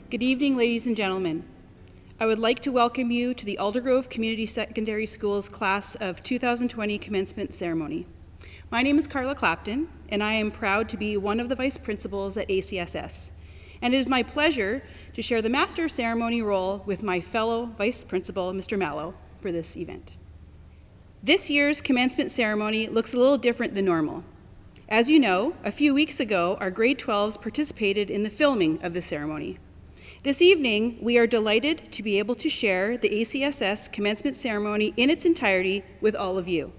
Good evening, ladies and gentlemen. I would like to welcome you to the Aldergrove Community Secondary Schools Class of 2020 Commencement Ceremony. My name is Carla Clapton, and I am proud to be one of the Vice Principals at ACSS. And it is my pleasure to share the Master of Ceremony role with my fellow Vice Principal, Mr. Mallow, for this event. This year's commencement ceremony looks a little different than normal. As you know, a few weeks ago, our grade 12s participated in the filming of the ceremony. This evening, we are delighted to be able to share the ACSS commencement ceremony in its entirety with all of you.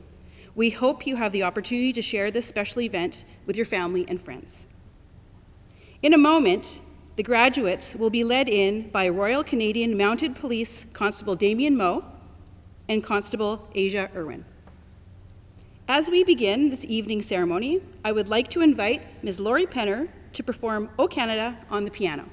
We hope you have the opportunity to share this special event with your family and friends. In a moment, the graduates will be led in by Royal Canadian Mounted Police Constable Damien Moe and Constable Asia Irwin. As we begin this evening ceremony, I would like to invite Ms. Laurie Penner to perform O Canada on the piano.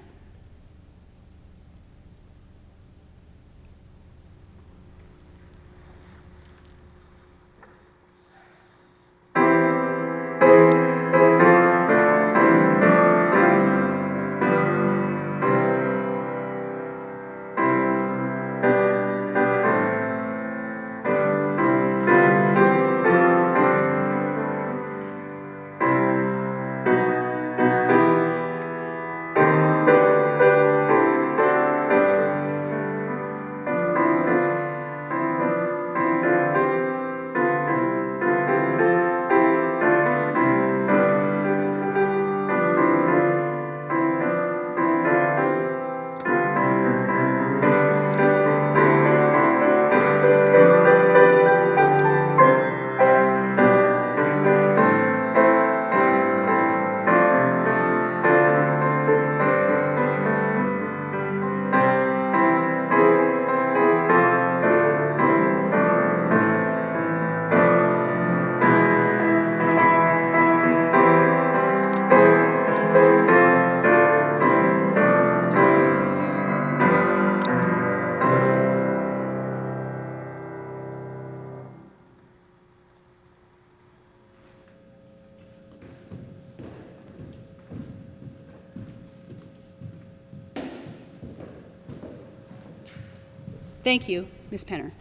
Thank you, Ms. Penner.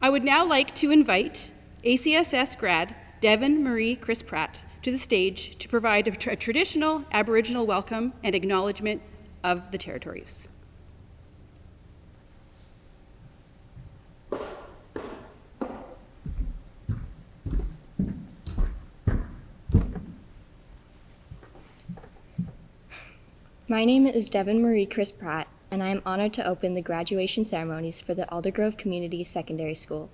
I would now like to invite ACSS Grad Devin Marie Chris Pratt to the stage to provide a traditional Aboriginal welcome and acknowledgement of the territories. My name is Devin Marie Chris Pratt, and I am honored to open the graduation ceremonies for the Aldergrove Community Secondary School.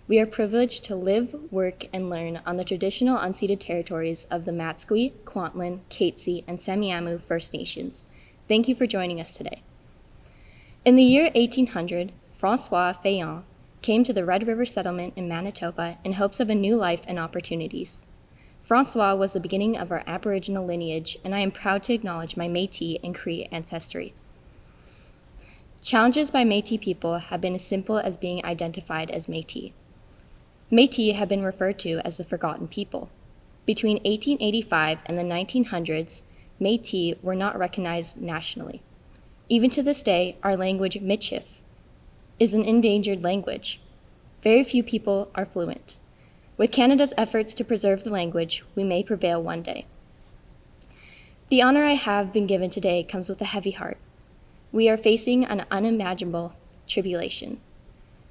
We are privileged to live, work, and learn on the traditional unceded territories of the Matsqui, Kwantlen, Katzie, and Semiahmoo First Nations. Thank you for joining us today. In the year 1800, Francois Fayon came to the Red River settlement in Manitoba in hopes of a new life and opportunities. Francois was the beginning of our Aboriginal lineage, and I am proud to acknowledge my Métis and Cree ancestry. Challenges by Métis people have been as simple as being identified as Métis. Métis have been referred to as the forgotten people. Between 1885 and the 1900s, Métis were not recognized nationally. Even to this day, our language, Michif, is an endangered language. Very few people are fluent. With Canada's efforts to preserve the language, we may prevail one day. The honor I have been given today comes with a heavy heart. We are facing an unimaginable tribulation,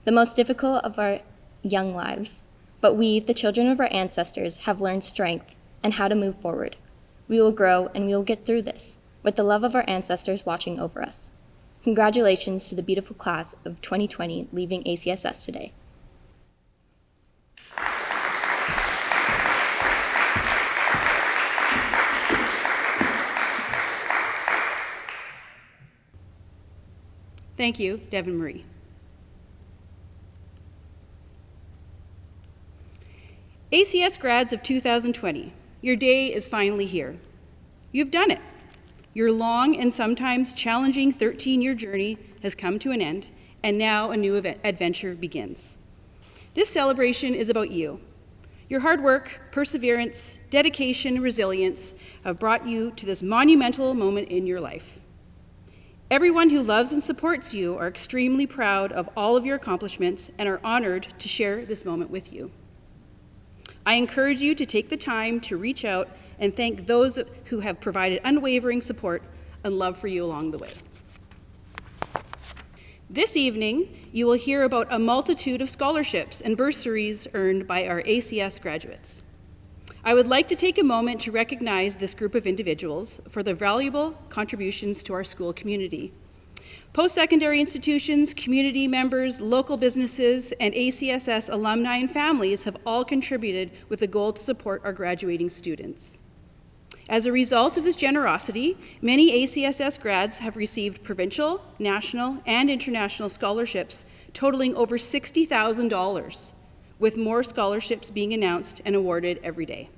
the most difficult of our young lives, but we, the children of our ancestors, have learned strength and how to move forward. We will grow and we will get through this, with the love of our ancestors watching over us. Congratulations to the beautiful class of 2020 leaving ACSS today. Thank you, Devin Marie. ACS grads of 2020, your day is finally here. You've done it. Your long and sometimes challenging 13-year journey has come to an end, and now a new adventure begins. This celebration is about you. Your hard work, perseverance, dedication, and resilience have brought you to this monumental moment in your life. Everyone who loves and supports you are extremely proud of all of your accomplishments and are honored to share this moment with you. I encourage you to take the time to reach out and thank those who have provided unwavering support and love for you along the way. This evening, you will hear about a multitude of scholarships and bursaries earned by our ACS graduates. I would like to take a moment to recognize this group of individuals for their valuable contributions to our school community. Post-secondary institutions, community members, local businesses, and ACSS alumni and families have all contributed with the goal to support our graduating students. As a result of this generosity, many ACSS grads have received provincial, national, and international scholarships totaling over $60,000, with more scholarships being announced and awarded every day.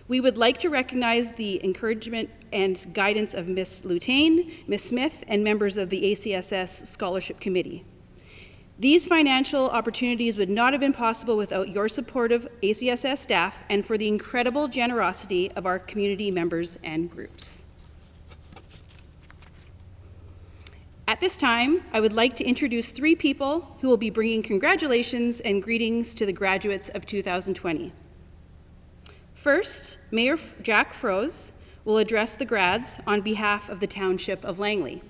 We would like to recognize the encouragement and guidance of Ms. Lutain, Ms. Smith, and members of the ACSS Scholarship Committee. These financial opportunities would not have been possible without your supportive ACSS staff and for the incredible generosity of our community members and groups. At this time, I would like to introduce 3 people who will be bringing congratulations and greetings to the graduates of 2020. First, Mayor Jack Froese will address the grads on behalf of the Township of Langley.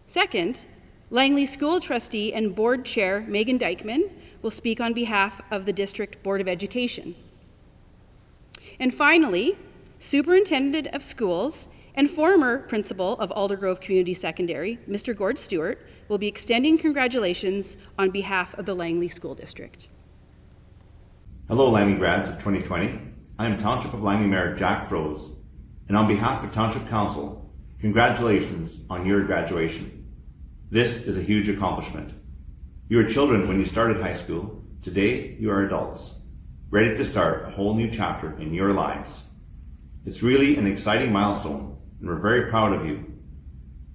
Second, Langley School Trustee and Board Chair Megan Dykeman will speak on behalf of the District Board of Education. And finally, Superintendent of Schools and former principal of Aldergrove Community Secondary, Mr. Gord Stewart, will be extending congratulations on behalf of the Langley School District. Hello, Langley grads of 2020. I am Township of Langley Mayor Jack Froese, and on behalf of Township Council, congratulations on your graduation. This is a huge accomplishment. You were children when you started high school. Today, you are adults, ready to start a whole new chapter in your lives. It's really an exciting milestone, and we're very proud of you.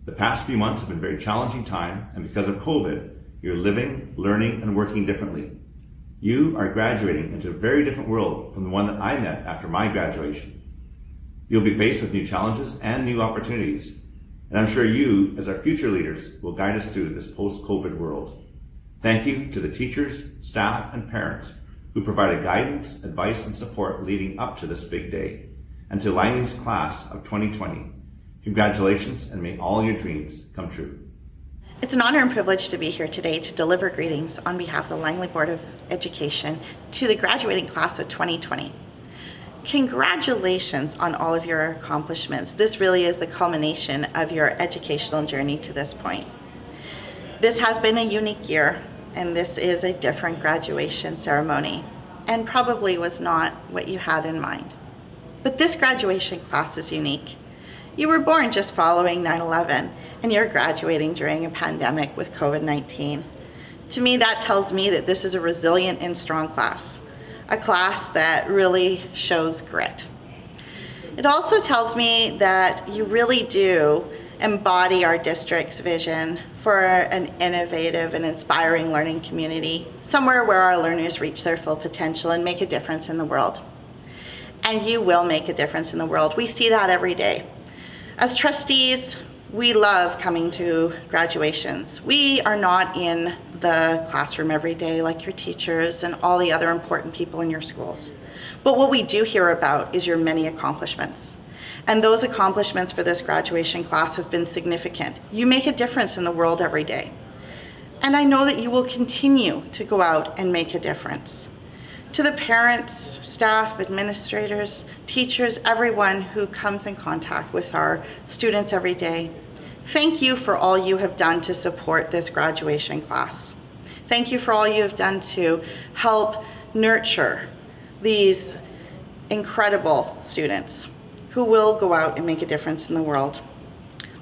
The past few months have been a very challenging time, and because of COVID, you're living, learning, and working differently. You are graduating into a very different world from the one that I met after my graduation. You'll be faced with new challenges and new opportunities, and I'm sure you, as our future leaders, will guide us through this post-COVID world. Thank you to the teachers, staff, and parents who provided guidance, advice, and support leading up to this big day. And to Langley's class of 2020, congratulations, and may all your dreams come true. It's an honor and privilege to be here today to deliver greetings on behalf of the Langley Board of Education to the graduating class of 2020. Congratulations on all of your accomplishments. This really is the culmination of your educational journey to this point. This has been a unique year, and this is a different graduation ceremony, and probably was not what you had in mind. But this graduation class is unique. You were born just following 9/11, and you're graduating during a pandemic with COVID-19. To me, that tells me that this is a resilient and strong class, a class that really shows grit. It also tells me that you really do embody our district's vision for an innovative and inspiring learning community, somewhere where our learners reach their full potential and make a difference in the world. And you will make a difference in the world. We see that every day. As trustees, we love coming to graduations. We are not in the classroom every day like your teachers and all the other important people in your schools. But what we do hear about is your many accomplishments. And those accomplishments for this graduation class have been significant. You make a difference in the world every day. And I know that you will continue to go out and make a difference. To the parents, staff, administrators, teachers, everyone who comes in contact with our students every day, thank you for all you have done to support this graduation class. Thank you for all you have done to help nurture these incredible students who will go out and make a difference in the world.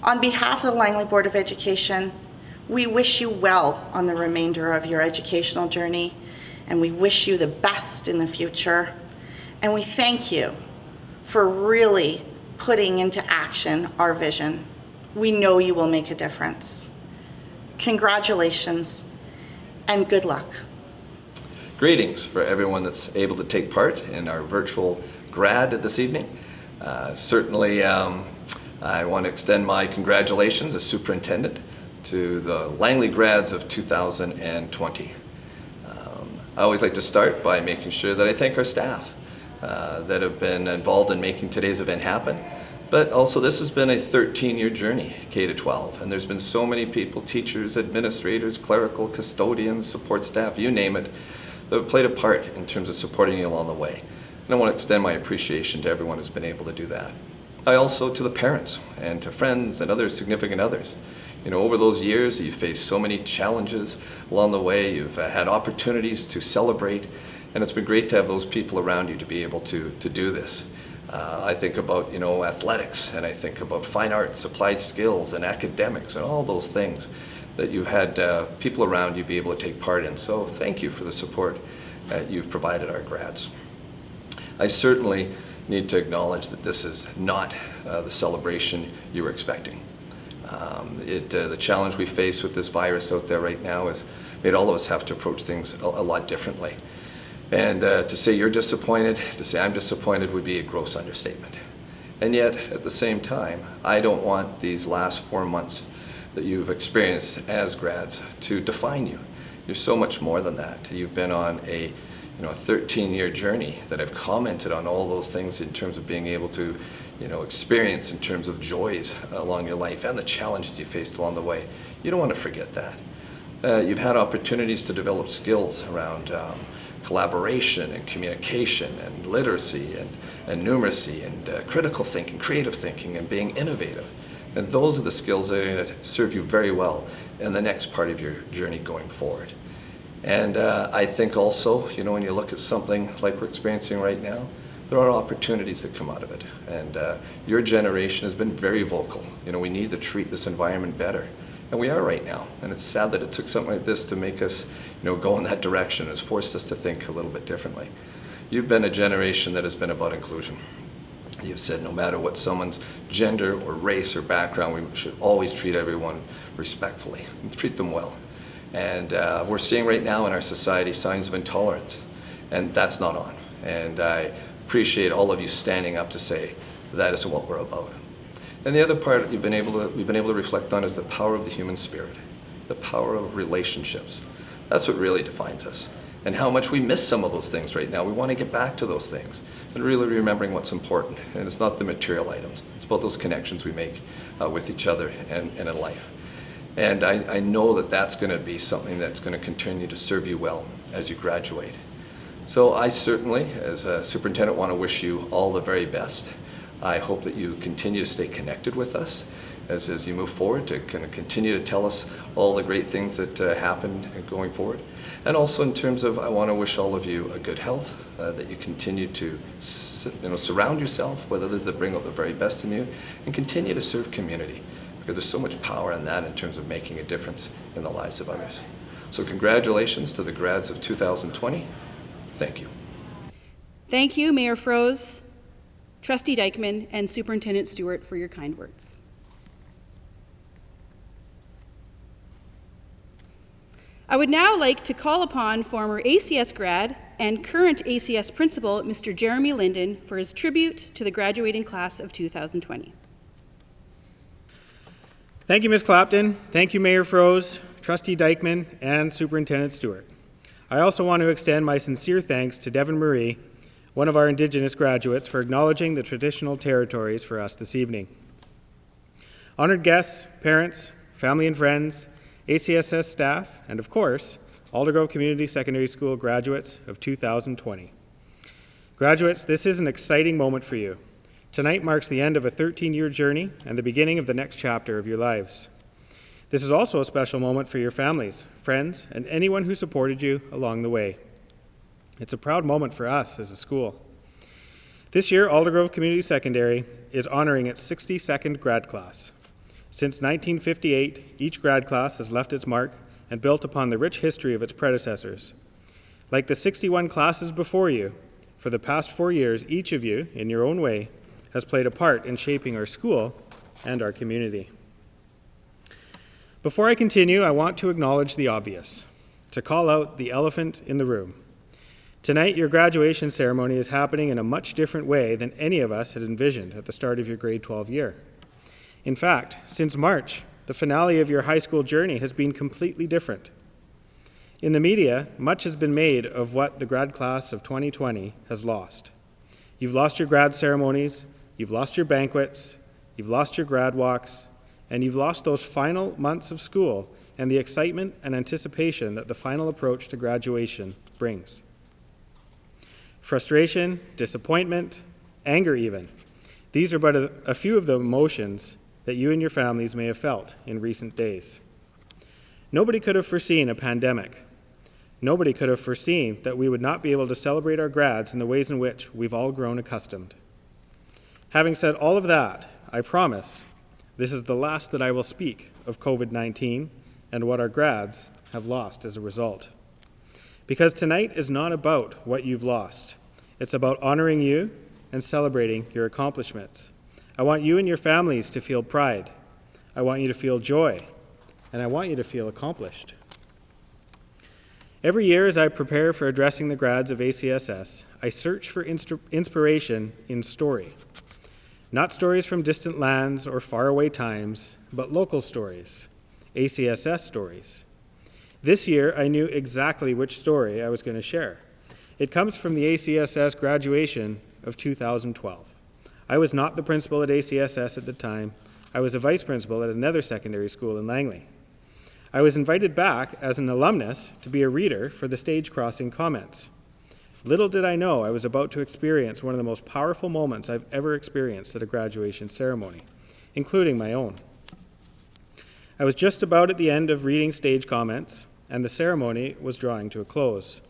On behalf of the Langley Board of Education, we wish you well on the remainder of your educational journey, and we wish you the best in the future. And we thank you for really putting into action our vision. We know you will make a difference. Congratulations and good luck. Greetings for everyone that's able to take part in our virtual grad this evening. Certainly, I want to extend my congratulations as superintendent to the Langley grads of 2020. I always like to start by making sure that I thank our staff that have been involved in making today's event happen. But also, this has been a 13-year journey, K-12, and there's been so many people, teachers, administrators, clerical, custodians, support staff, you name it, that have played a part in terms of supporting you along the way. And I want to extend my appreciation to everyone who's been able to do that. I also to the parents and to friends and other significant others. You know, over those years, you've faced so many challenges along the way. You've had opportunities to celebrate, and it's been great to have those people around you to be able to do this. I think about, you know, athletics, and I think about fine arts, applied skills, and academics, and all those things that you've had people around you be able to take part in. So thank you for the support that you've provided our grads. I certainly need to acknowledge that this is not the celebration you were expecting. The challenge we face with this virus out there right now has made all of us have to approach things a lot differently. And to say you're disappointed, to say I'm disappointed would be a gross understatement. And yet, at the same time, I don't want these last 4 months that you've experienced as grads to define you. You're so much more than that. You've been on a 13-year journey that I've commented on all those things in terms of being able to experience in terms of joys along your life and the challenges you faced along the way. You don't want to forget that. You've had opportunities to develop skills around collaboration and communication and literacy and numeracy and critical thinking, creative thinking, and being innovative. And those are the skills that are going to serve you very well in the next part of your journey going forward. And I think also, when you look at something like we're experiencing right now, there are opportunities that come out of it. And your generation has been very vocal. We need to treat this environment better. And we are right now. And it's sad that it took something like this to make us, go in that direction. It's forced us to think a little bit differently. You've been a generation that has been about inclusion. You've said no matter what someone's gender or race or background, we should always treat everyone respectfully and treat them well. And we're seeing right now in our society signs of intolerance, and that's not on. And I appreciate all of you standing up to say that isn't what we're about. And the other part we've been able to reflect on is the power of the human spirit, the power of relationships. That's what really defines us. And how much we miss some of those things right now. We want to get back to those things and really remembering what's important. And it's not the material items. It's about those connections we make with each other and in life. And I know that that's going to be something that's going to continue to serve you well as you graduate. So I certainly, as a superintendent, want to wish you all the very best. I hope that you continue to stay connected with us as you move forward, to kind of continue to tell us all the great things that happen going forward. And also in terms of, I want to wish all of you a good health, that you continue to surround yourself with others that bring out the very best in you, and continue to serve community, because there's so much power in that in terms of making a difference in the lives of others. So congratulations to the grads of 2020. Thank you. Thank you, Mayor Froese, Trustee Dykeman, and Superintendent Stewart for your kind words. I would now like to call upon former ACS grad and current ACS principal, Mr. Jeremy Linden, for his tribute to the graduating class of 2020. Thank you, Ms. Clapton. Thank you, Mayor Froese, Trustee Dykeman, and Superintendent Stewart. I also want to extend my sincere thanks to Devin Marie, one of our Indigenous graduates, for acknowledging the traditional territories for us this evening. Honored guests, parents, family and friends, ACSS staff, and of course, Aldergrove Community Secondary School graduates of 2020. Graduates, this is an exciting moment for you. Tonight marks the end of a 13-year journey and the beginning of the next chapter of your lives. This is also a special moment for your families, friends, and anyone who supported you along the way. It's a proud moment for us as a school. This year, Aldergrove Community Secondary is honoring its 62nd grad class. Since 1958, each grad class has left its mark and built upon the rich history of its predecessors. Like the 61 classes before you, for the past 4 years, each of you, in your own way, has played a part in shaping our school and our community. Before I continue, I want to acknowledge the obvious, to call out the elephant in the room. Tonight, your graduation ceremony is happening in a much different way than any of us had envisioned at the start of your grade 12 year. In fact, since March, the finale of your high school journey has been completely different. In the media, much has been made of what the grad class of 2020 has lost. You've lost your grad ceremonies, you've lost your banquets, you've lost your grad walks, and you've lost those final months of school and the excitement and anticipation that the final approach to graduation brings. Frustration, disappointment, anger even. These are but a few of the emotions that you and your families may have felt in recent days. Nobody could have foreseen a pandemic. Nobody could have foreseen that we would not be able to celebrate our grads in the ways in which we've all grown accustomed. Having said all of that, I promise this is the last that I will speak of COVID-19 and what our grads have lost as a result. Because tonight is not about what you've lost. It's about honoring you and celebrating your accomplishments. I want you and your families to feel pride. I want you to feel joy. And I want you to feel accomplished. Every year as I prepare for addressing the grads of ACSS, I search for inspiration in story. Not stories from distant lands or faraway times, but local stories, ACSS stories. This year, I knew exactly which story I was going to share. It comes from the ACSS graduation of 2012. I was not the principal at ACSS at the time. I was a vice principal at another secondary school in Langley. I was invited back as an alumnus to be a reader for the stage crossing comments. Little did I know I was about to experience one of the most powerful moments I've ever experienced at a graduation ceremony, including my own. I was just about at the end of reading stage comments, and the ceremony was drawing to a close.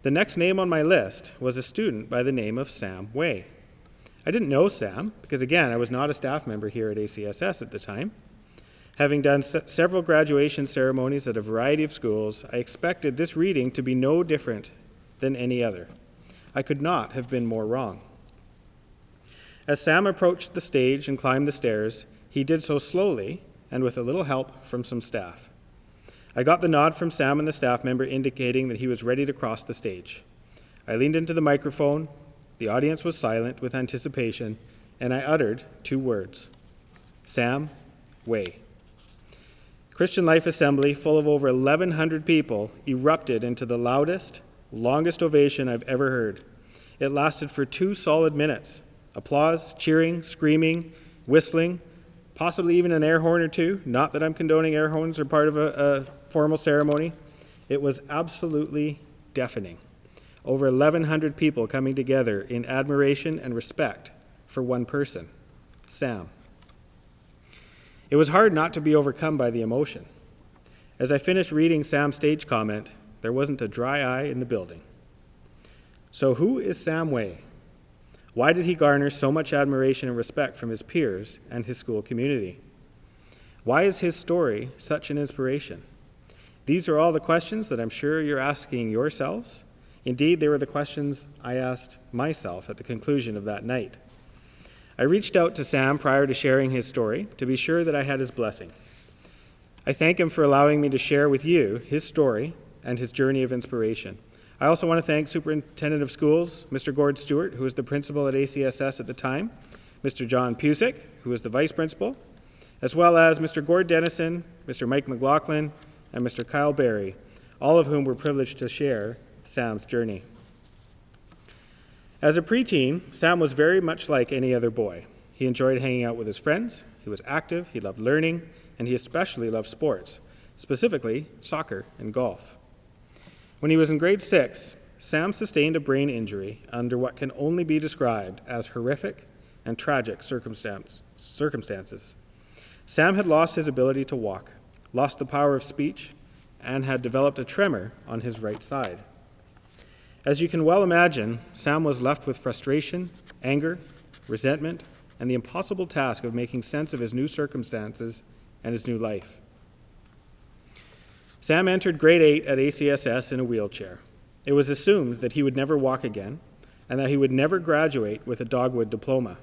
The next name on my list was a student by the name of Sam Way. I didn't know Sam, because again, I was not a staff member here at ACSS at the time. Having done several graduation ceremonies at a variety of schools, I expected this reading to be no different than any other. I could not have been more wrong. As Sam approached the stage and climbed the stairs, he did so slowly and with a little help from some staff. I got the nod from Sam and the staff member indicating that he was ready to cross the stage. I leaned into the microphone, the audience was silent with anticipation, and I uttered 2 words: Sam Way. Christian Life Assembly, full of over 1,100 people, erupted into the loudest, longest ovation I've ever heard. It lasted for 2 solid minutes. Applause, cheering, screaming, whistling, possibly even an air horn or 2. Not that I'm condoning air horns or part of a formal ceremony. It was absolutely deafening. Over 1,100 people coming together in admiration and respect for one person, Sam. It was hard not to be overcome by the emotion. As I finished reading Sam's stage comment, there wasn't a dry eye in the building. So who is Sam Way? Why did he garner so much admiration and respect from his peers and his school community? Why is his story such an inspiration? These are all the questions that I'm sure you're asking yourselves. Indeed, they were the questions I asked myself at the conclusion of that night. I reached out to Sam prior to sharing his story to be sure that I had his blessing. I thank him for allowing me to share with you his story and his journey of inspiration. I also want to thank Superintendent of Schools, Mr. Gord Stewart, who was the principal at ACSS at the time, Mr. John Pusick, who was the vice principal, as well as Mr. Gord Dennison, Mr. Mike McLaughlin, and Mr. Kyle Barry, all of whom were privileged to share Sam's journey. As a preteen, Sam was very much like any other boy. He enjoyed hanging out with his friends, he was active, he loved learning, and he especially loved sports, specifically soccer and golf. When he was in grade 6, Sam sustained a brain injury under what can only be described as horrific and tragic circumstances. Sam had lost his ability to walk, lost the power of speech, and had developed a tremor on his right side. As you can well imagine, Sam was left with frustration, anger, resentment, and the impossible task of making sense of his new circumstances and his new life. Sam entered grade 8 at ACSS in a wheelchair. It was assumed that he would never walk again and that he would never graduate with a dogwood diploma.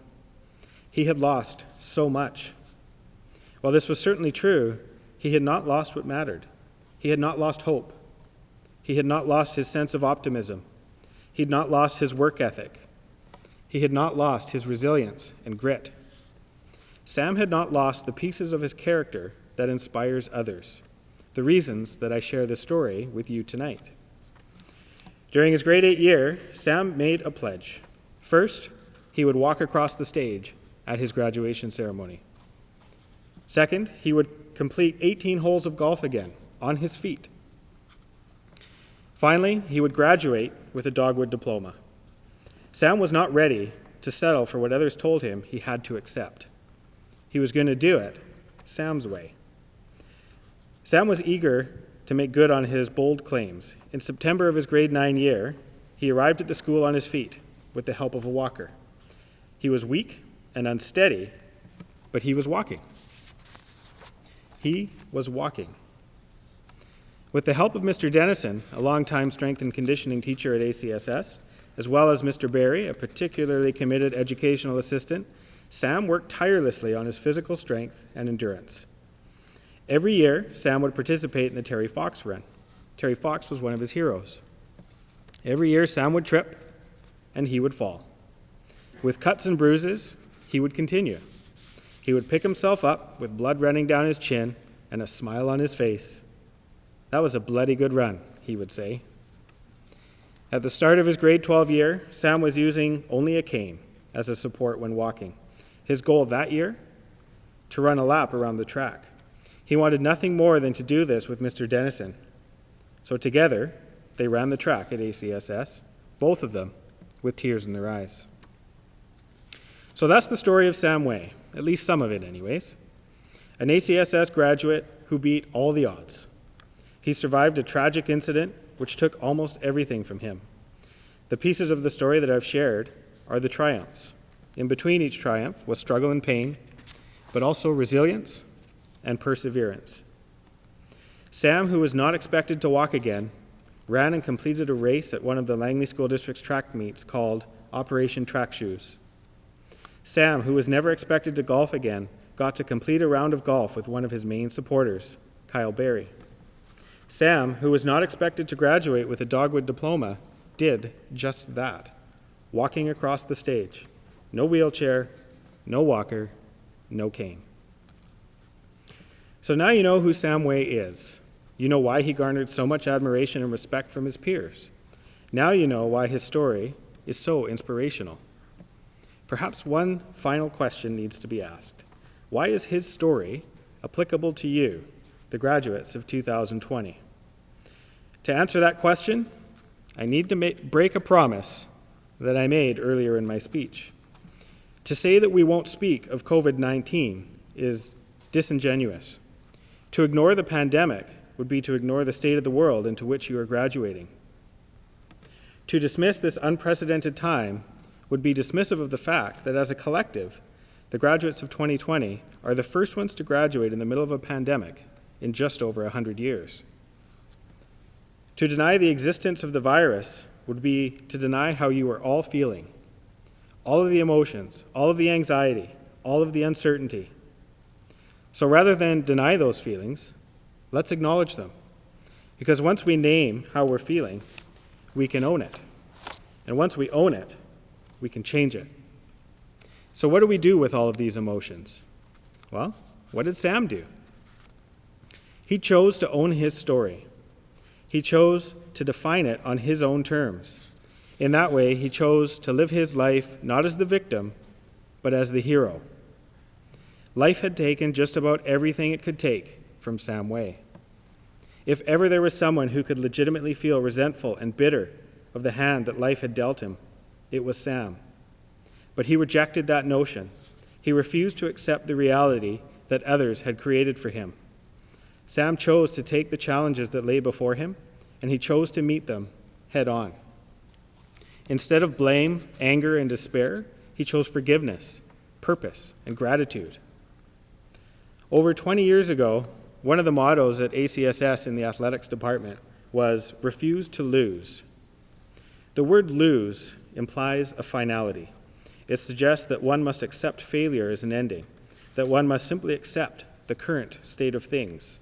He had lost so much. While this was certainly true, he had not lost what mattered. He had not lost hope. He had not lost his sense of optimism. he'd not lost his work ethic. He had not lost his resilience and grit. Sam had not lost the pieces of his character that inspires others, the reasons that I share this story with you tonight. During his grade 8 year, Sam made a pledge. First, he would walk across the stage at his graduation ceremony. Second, he would complete 18 holes of golf again on his feet. Finally, he would graduate with a dogwood diploma. Sam was not ready to settle for what others told him he had to accept. He was going to do it Sam's way. Sam was eager to make good on his bold claims. In September of his grade 9 year, he arrived at the school on his feet with the help of a walker. He was weak and unsteady, but he was walking. He was walking. With the help of Mr. Dennison, a longtime strength and conditioning teacher at ACSS, as well as Mr. Barry, a particularly committed educational assistant, Sam worked tirelessly on his physical strength and endurance. Every year, Sam would participate in the Terry Fox run. Terry Fox was one of his heroes. Every year, Sam would trip and he would fall. With cuts and bruises, he would continue. He would pick himself up with blood running down his chin and a smile on his face. "That was a bloody good run," he would say. At the start of his grade 12 year, Sam was using only a cane as a support when walking. His goal that year? To run a lap around the track. He wanted nothing more than to do this with Mr. Dennison. So together, they ran the track at ACSS, both of them with tears in their eyes. So that's the story of Sam Way, at least some of it anyways. An ACSS graduate who beat all the odds. He survived a tragic incident which took almost everything from him. The pieces of the story that I've shared are the triumphs. In between each triumph was struggle and pain, but also resilience and perseverance. Sam, who was not expected to walk again, ran and completed a race at one of the Langley School District's track meets called Operation Track Shoes. Sam, who was never expected to golf again, got to complete a round of golf with one of his main supporters, Kyle Barry. Sam, who was not expected to graduate with a dogwood diploma, did just that, walking across the stage. No wheelchair, no walker, no cane. So now you know who Sam Way is. You know why he garnered so much admiration and respect from his peers. Now you know why his story is so inspirational. Perhaps one final question needs to be asked. Why is his story applicable to you, the graduates of 2020? To answer that question, I need to break a promise that I made earlier in my speech. To say that we won't speak of COVID-19 is disingenuous. To ignore the pandemic would be to ignore the state of the world into which you are graduating. To dismiss this unprecedented time would be dismissive of the fact that as a collective, the graduates of 2020 are the first ones to graduate in the middle of a pandemic in just over 100 years. To deny the existence of the virus would be to deny how you are all feeling, all of the emotions, all of the anxiety, all of the uncertainty. So rather than deny those feelings, let's acknowledge them. Because once we name how we're feeling, we can own it. And once we own it, we can change it. So what do we do with all of these emotions? Well, what did Sam do? He chose to own his story. He chose to define it on his own terms. In that way, he chose to live his life not as the victim, but as the hero. Life had taken just about everything it could take from Sam Way. If ever there was someone who could legitimately feel resentful and bitter of the hand that life had dealt him, it was Sam. But he rejected that notion. He refused to accept the reality that others had created for him. Sam chose to take the challenges that lay before him, and he chose to meet them head on. Instead of blame, anger, and despair, he chose forgiveness, purpose, and gratitude. Over 20 years ago, one of the mottos at ACSS in the athletics department was refuse to lose. The word lose implies a finality. It suggests that one must accept failure as an ending, that one must simply accept the current state of things.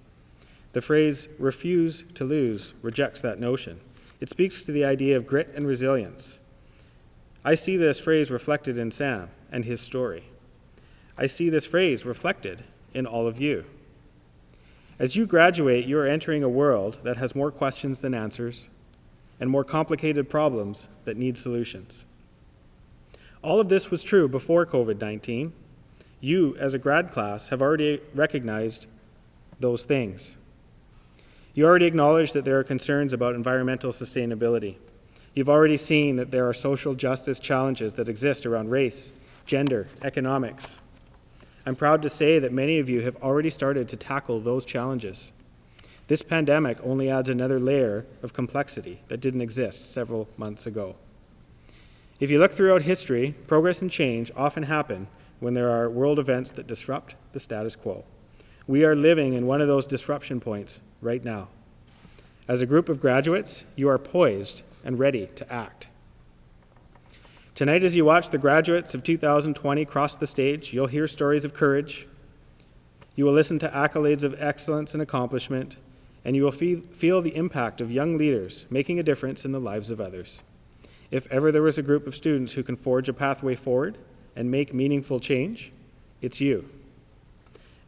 The phrase refuse to lose rejects that notion. It speaks to the idea of grit and resilience. I see this phrase reflected in Sam and his story. I see this phrase reflected in all of you. As you graduate, you are entering a world that has more questions than answers and more complicated problems that need solutions. All of this was true before COVID-19. You, as a grad class, have already recognized those things. You already acknowledge that there are concerns about environmental sustainability. You've already seen that there are social justice challenges that exist around race, gender, economics. I'm proud to say that many of you have already started to tackle those challenges. This pandemic only adds another layer of complexity that didn't exist several months ago. If you look throughout history, progress and change often happen when there are world events that disrupt the status quo. We are living in one of those disruption points right now. As a group of graduates, you are poised and ready to act. Tonight, as you watch the graduates of 2020 cross the stage, you'll hear stories of courage, you will listen to accolades of excellence and accomplishment, and you will feel the impact of young leaders making a difference in the lives of others. If ever there was a group of students who can forge a pathway forward and make meaningful change, it's you.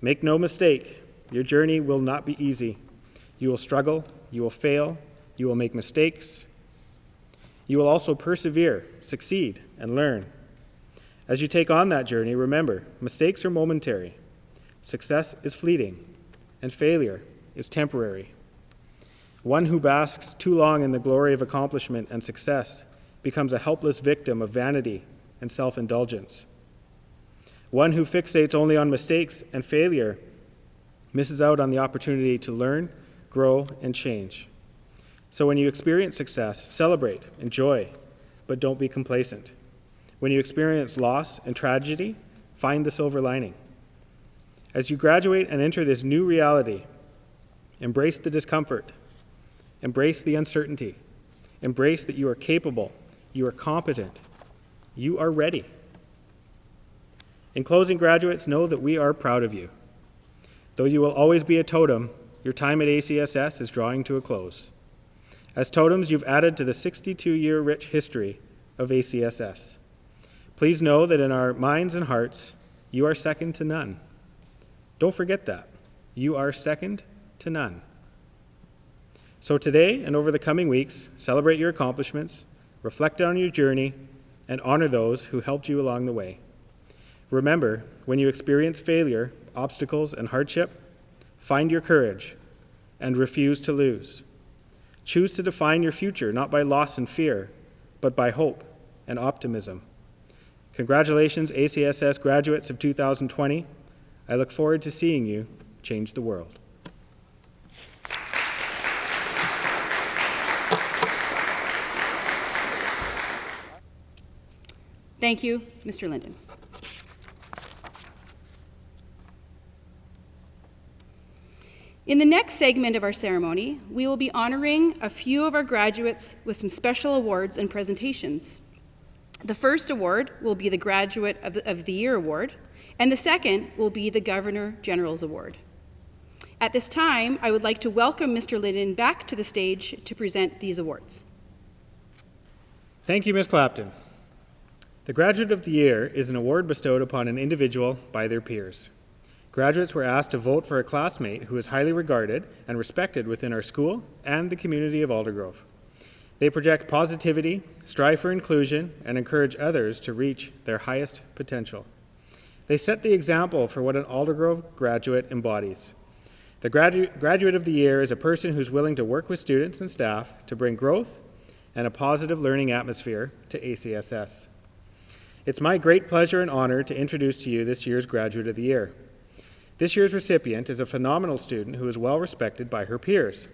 Make no mistake, your journey will not be easy. You will struggle, you will fail, you will make mistakes. You will also persevere, succeed, and learn. As you take on that journey, remember, mistakes are momentary, success is fleeting, and failure is temporary. One who basks too long in the glory of accomplishment and success becomes a helpless victim of vanity and self-indulgence. One who fixates only on mistakes and failure misses out on the opportunity to learn, grow, and change. So when you experience success, celebrate, enjoy, but don't be complacent. When you experience loss and tragedy, find the silver lining. As you graduate and enter this new reality, embrace the discomfort, embrace the uncertainty, embrace that you are capable, you are competent, you are ready. In closing, graduates, know that we are proud of you. Though you will always be a totem, your time at ACSS is drawing to a close. As totems, you've added to the 62-year rich history of ACSS. Please know that in our minds and hearts, you are second to none. Don't forget that. You are second to none. So today and over the coming weeks, celebrate your accomplishments, reflect on your journey, and honor those who helped you along the way. Remember, when you experience failure, obstacles, and hardship, find your courage and refuse to lose. Choose to define your future not by loss and fear, but by hope and optimism. Congratulations, ACSS graduates of 2020. I look forward to seeing you change the world. Thank you, Mr. Linden. In the next segment of our ceremony, we will be honoring a few of our graduates with some special awards and presentations. The first award will be the Graduate of the Year Award, and the second will be the Governor General's Award. At this time, I would like to welcome Mr. Linden back to the stage to present these awards. Thank you, Ms. Clapton. The Graduate of the Year is an award bestowed upon an individual by their peers. Graduates were asked to vote for a classmate who is highly regarded and respected within our school and the community of Aldergrove. They project positivity, strive for inclusion, and encourage others to reach their highest potential. They set the example for what an Aldergrove graduate embodies. The Graduate of the Year is a person who's willing to work with students and staff to bring growth and a positive learning atmosphere to ACSS. It's my great pleasure and honor to introduce to you this year's Graduate of the Year. This year's recipient is a phenomenal student who is well respected by her peers.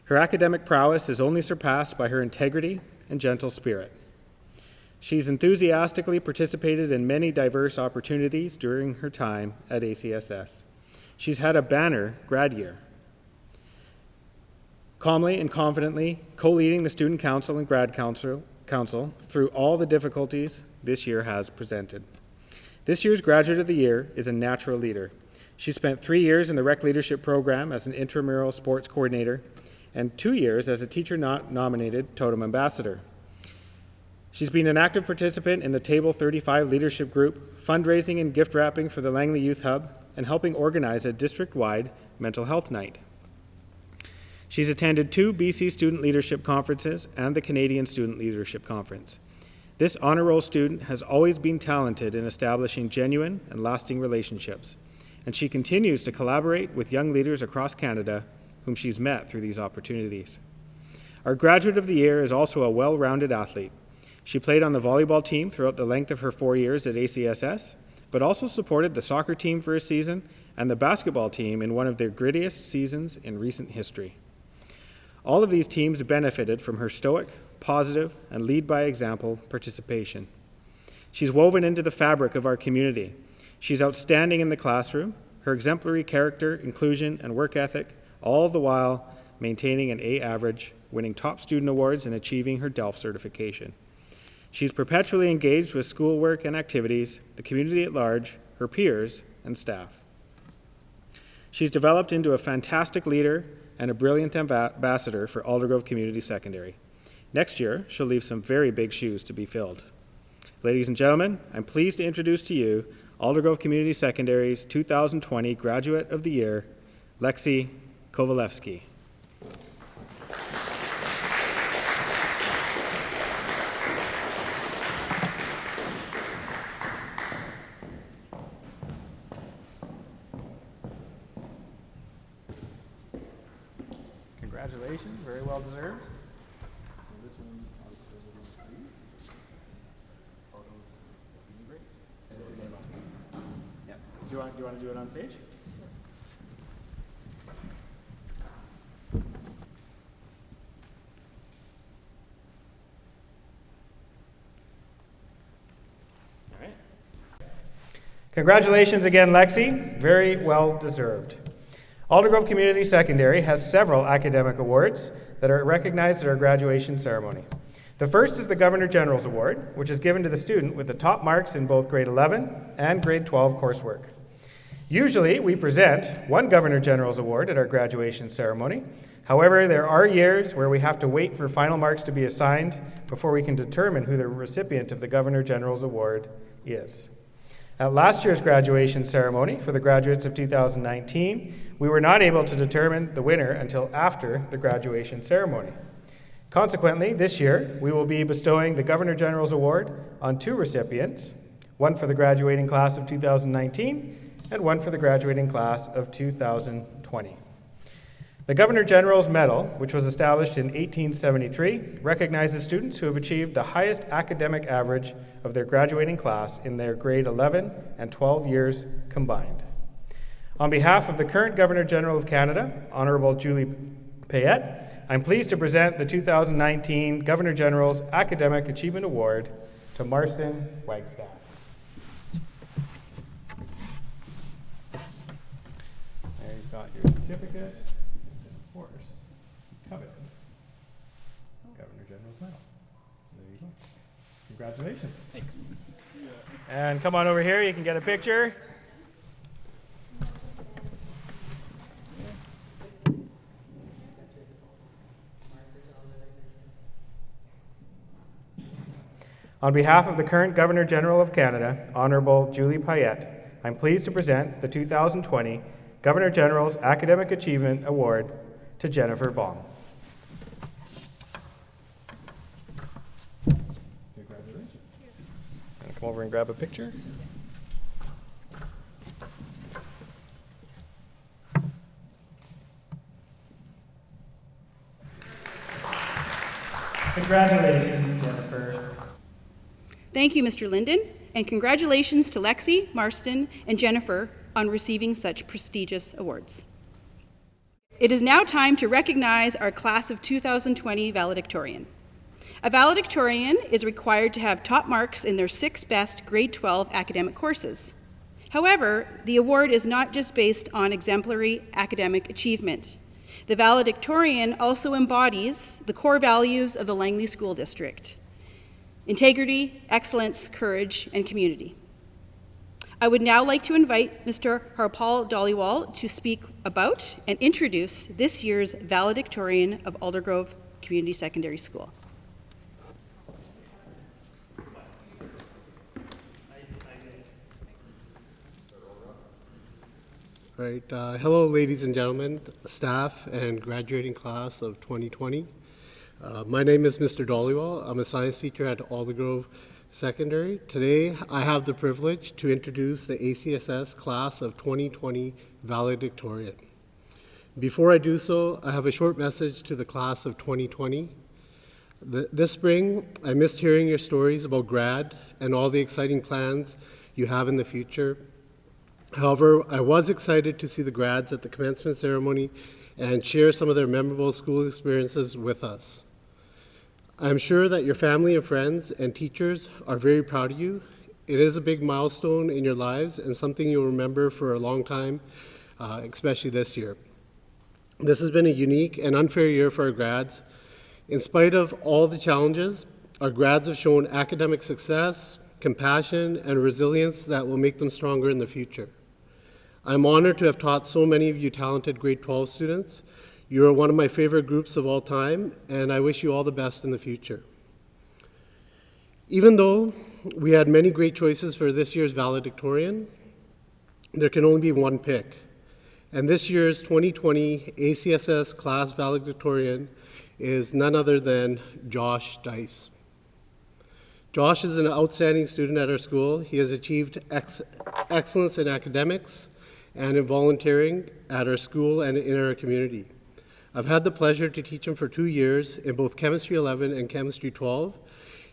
Her academic prowess is only surpassed by her integrity and gentle spirit. She's enthusiastically participated in many diverse opportunities during her time at ACSS. She's had a banner grad year. Calmly and confidently co-leading the Student Council and Grad Council through all the difficulties this year has presented. This year's Graduate of the Year is a natural leader. She spent 3 years in the Rec Leadership Program as an intramural sports coordinator and 2 years as a teacher-nominated Totem Ambassador. She's been an active participant in the Table 35 Leadership Group, fundraising and gift wrapping for the Langley Youth Hub, and helping organize a district-wide mental health night. She's attended 2 BC Student Leadership Conferences and the Canadian Student Leadership Conference. This honor roll student has always been talented in establishing genuine and lasting relationships, and she continues to collaborate with young leaders across Canada whom she's met through these opportunities. Our graduate of the year is also a well-rounded athlete. She played on the volleyball team throughout the length of her 4 years at ACSS, but also supported the soccer team for a season and the basketball team in one of their grittiest seasons in recent history. All of these teams benefited from her stoic, positive, and lead-by-example participation. She's woven into the fabric of our community. She's outstanding in the classroom, her exemplary character, inclusion, and work ethic, all the while maintaining an A average, winning top student awards, and achieving her DELF certification. She's perpetually engaged with schoolwork and activities, the community at large, her peers, and staff. She's developed into a fantastic leader and a brilliant ambassador for Aldergrove Community Secondary. Next year, she'll leave some very big shoes to be filled. Ladies and gentlemen, I'm pleased to introduce to you Aldergrove Community Secondary's 2020 Graduate of the Year, Lexi Kovalevsky. Congratulations, very well deserved. Do you want to do it on stage? All right. Congratulations again, Lexi. Very well deserved. Aldergrove Community Secondary has several academic awards that are recognized at our graduation ceremony. The first is the Governor General's Award, which is given to the student with the top marks in both grade 11 and grade 12 coursework. Usually, we present one Governor General's Award at our graduation ceremony. However, there are years where we have to wait for final marks to be assigned before we can determine who the recipient of the Governor General's Award is. At last year's graduation ceremony for the graduates of 2019, we were not able to determine the winner until after the graduation ceremony. Consequently, this year, we will be bestowing the Governor General's Award on 2 recipients, one for the graduating class of 2019 and one for the graduating class of 2020. The Governor General's Medal, which was established in 1873, recognizes students who have achieved the highest academic average of their graduating class in their grade 11 and 12 years combined. On behalf of the current Governor General of Canada, Honorable Julie Payette, I'm pleased to present the 2019 Governor General's Academic Achievement Award to Marston Wagstaff. There you've got your certificate. Of course, coveted Governor General's Medal. So there you go. Congratulations. Thanks. And come on over here, you can get a picture. On behalf of the current Governor General of Canada, Honorable Julie Payette, I'm pleased to present the 2020 Governor General's Academic Achievement Award to Jennifer Baum. Congratulations. And come over and grab a picture. Congratulations, Jennifer. Thank you, Mr. Linden, and congratulations to Lexi, Marston, and Jennifer on receiving such prestigious awards. It is now time to recognize our class of 2020 valedictorian. A valedictorian is required to have top marks in their 6 best grade 12 academic courses. However, the award is not just based on exemplary academic achievement. The valedictorian also embodies the core values of the Langley School District: integrity, excellence, courage, and community. I would now like to invite Mr. Harpal Dhaliwal to speak about and introduce this year's Valedictorian of Aldergrove Community Secondary School. All right. Hello, ladies and gentlemen, staff, and graduating class of 2020. My name is Mr. Dhaliwal. I'm a science teacher at Aldergrove Secondary. Today, I have the privilege to introduce the ACSS class of 2020 Valedictorian. Before I do so, I have a short message to the class of 2020. This spring, I missed hearing your stories about grad and all the exciting plans you have in the future. However, I was excited to see the grads at the commencement ceremony and share some of their memorable school experiences with us. I'm sure that your family and friends and teachers are very proud of you. It is a big milestone in your lives and something you'll remember for a long time, especially this year. This has been a unique and unfair year for our grads. In spite of all the challenges, our grads have shown academic success, compassion, and resilience that will make them stronger in the future. I'm honored to have taught so many of you talented grade 12 students. You are one of my favorite groups of all time, and I wish you all the best in the future. Even though we had many great choices for this year's valedictorian, there can only be one pick. And this year's 2020 ACSS class valedictorian is none other than Josh Dice. Josh is an outstanding student at our school. He has achieved excellence in academics and in volunteering at our school and in our community. I've had the pleasure to teach him for 2 years in both Chemistry 11 and Chemistry 12.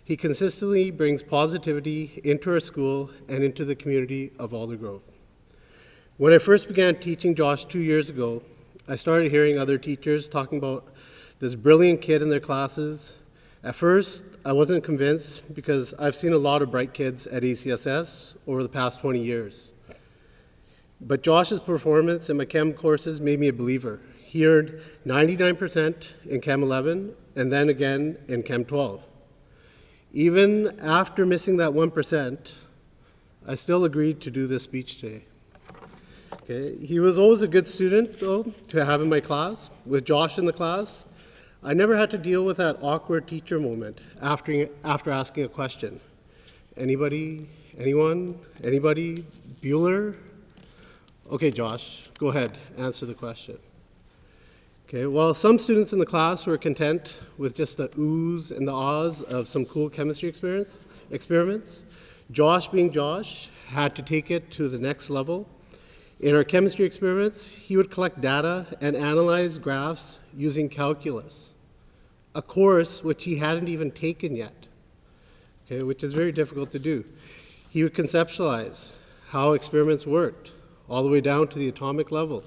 He consistently brings positivity into our school and into the community of Aldergrove. When I first began teaching Josh 2 years ago, I started hearing other teachers talking about this brilliant kid in their classes. At first, I wasn't convinced because I've seen a lot of bright kids at ACSS over the past 20 years. But Josh's performance in my chem courses made me a believer. He earned 99% in Chem 11 and then again in Chem 12. Even after missing that 1%, I still agreed to do this speech today. Okay. He was always a good student, though, to have in my class. With Josh in the class, I never had to deal with that awkward teacher moment after asking a question. Anybody? Anyone? Anybody? Bueller? Okay, Josh, go ahead, answer the question. Okay, well, some students in the class were content with just the oohs and the ahs of some cool chemistry experiments. Josh, being Josh, had to take it to the next level. In our chemistry experiments, he would collect data and analyze graphs using calculus, a course which he hadn't even taken yet, okay, which is very difficult to do. He would conceptualize how experiments worked, all the way down to the atomic level.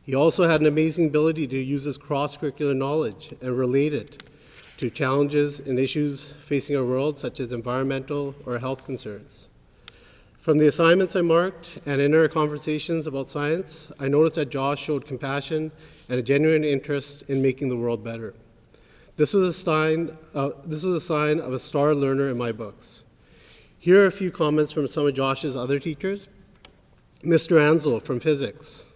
He also had an amazing ability to use his cross-curricular knowledge and relate it to challenges and issues facing our world, such as environmental or health concerns. From the assignments I marked and in our conversations about science, I noticed that Josh showed compassion and a genuine interest in making the world better. This was a sign of a star learner in my books. Here are a few comments from some of Josh's other teachers. Mr. Ansel from physics.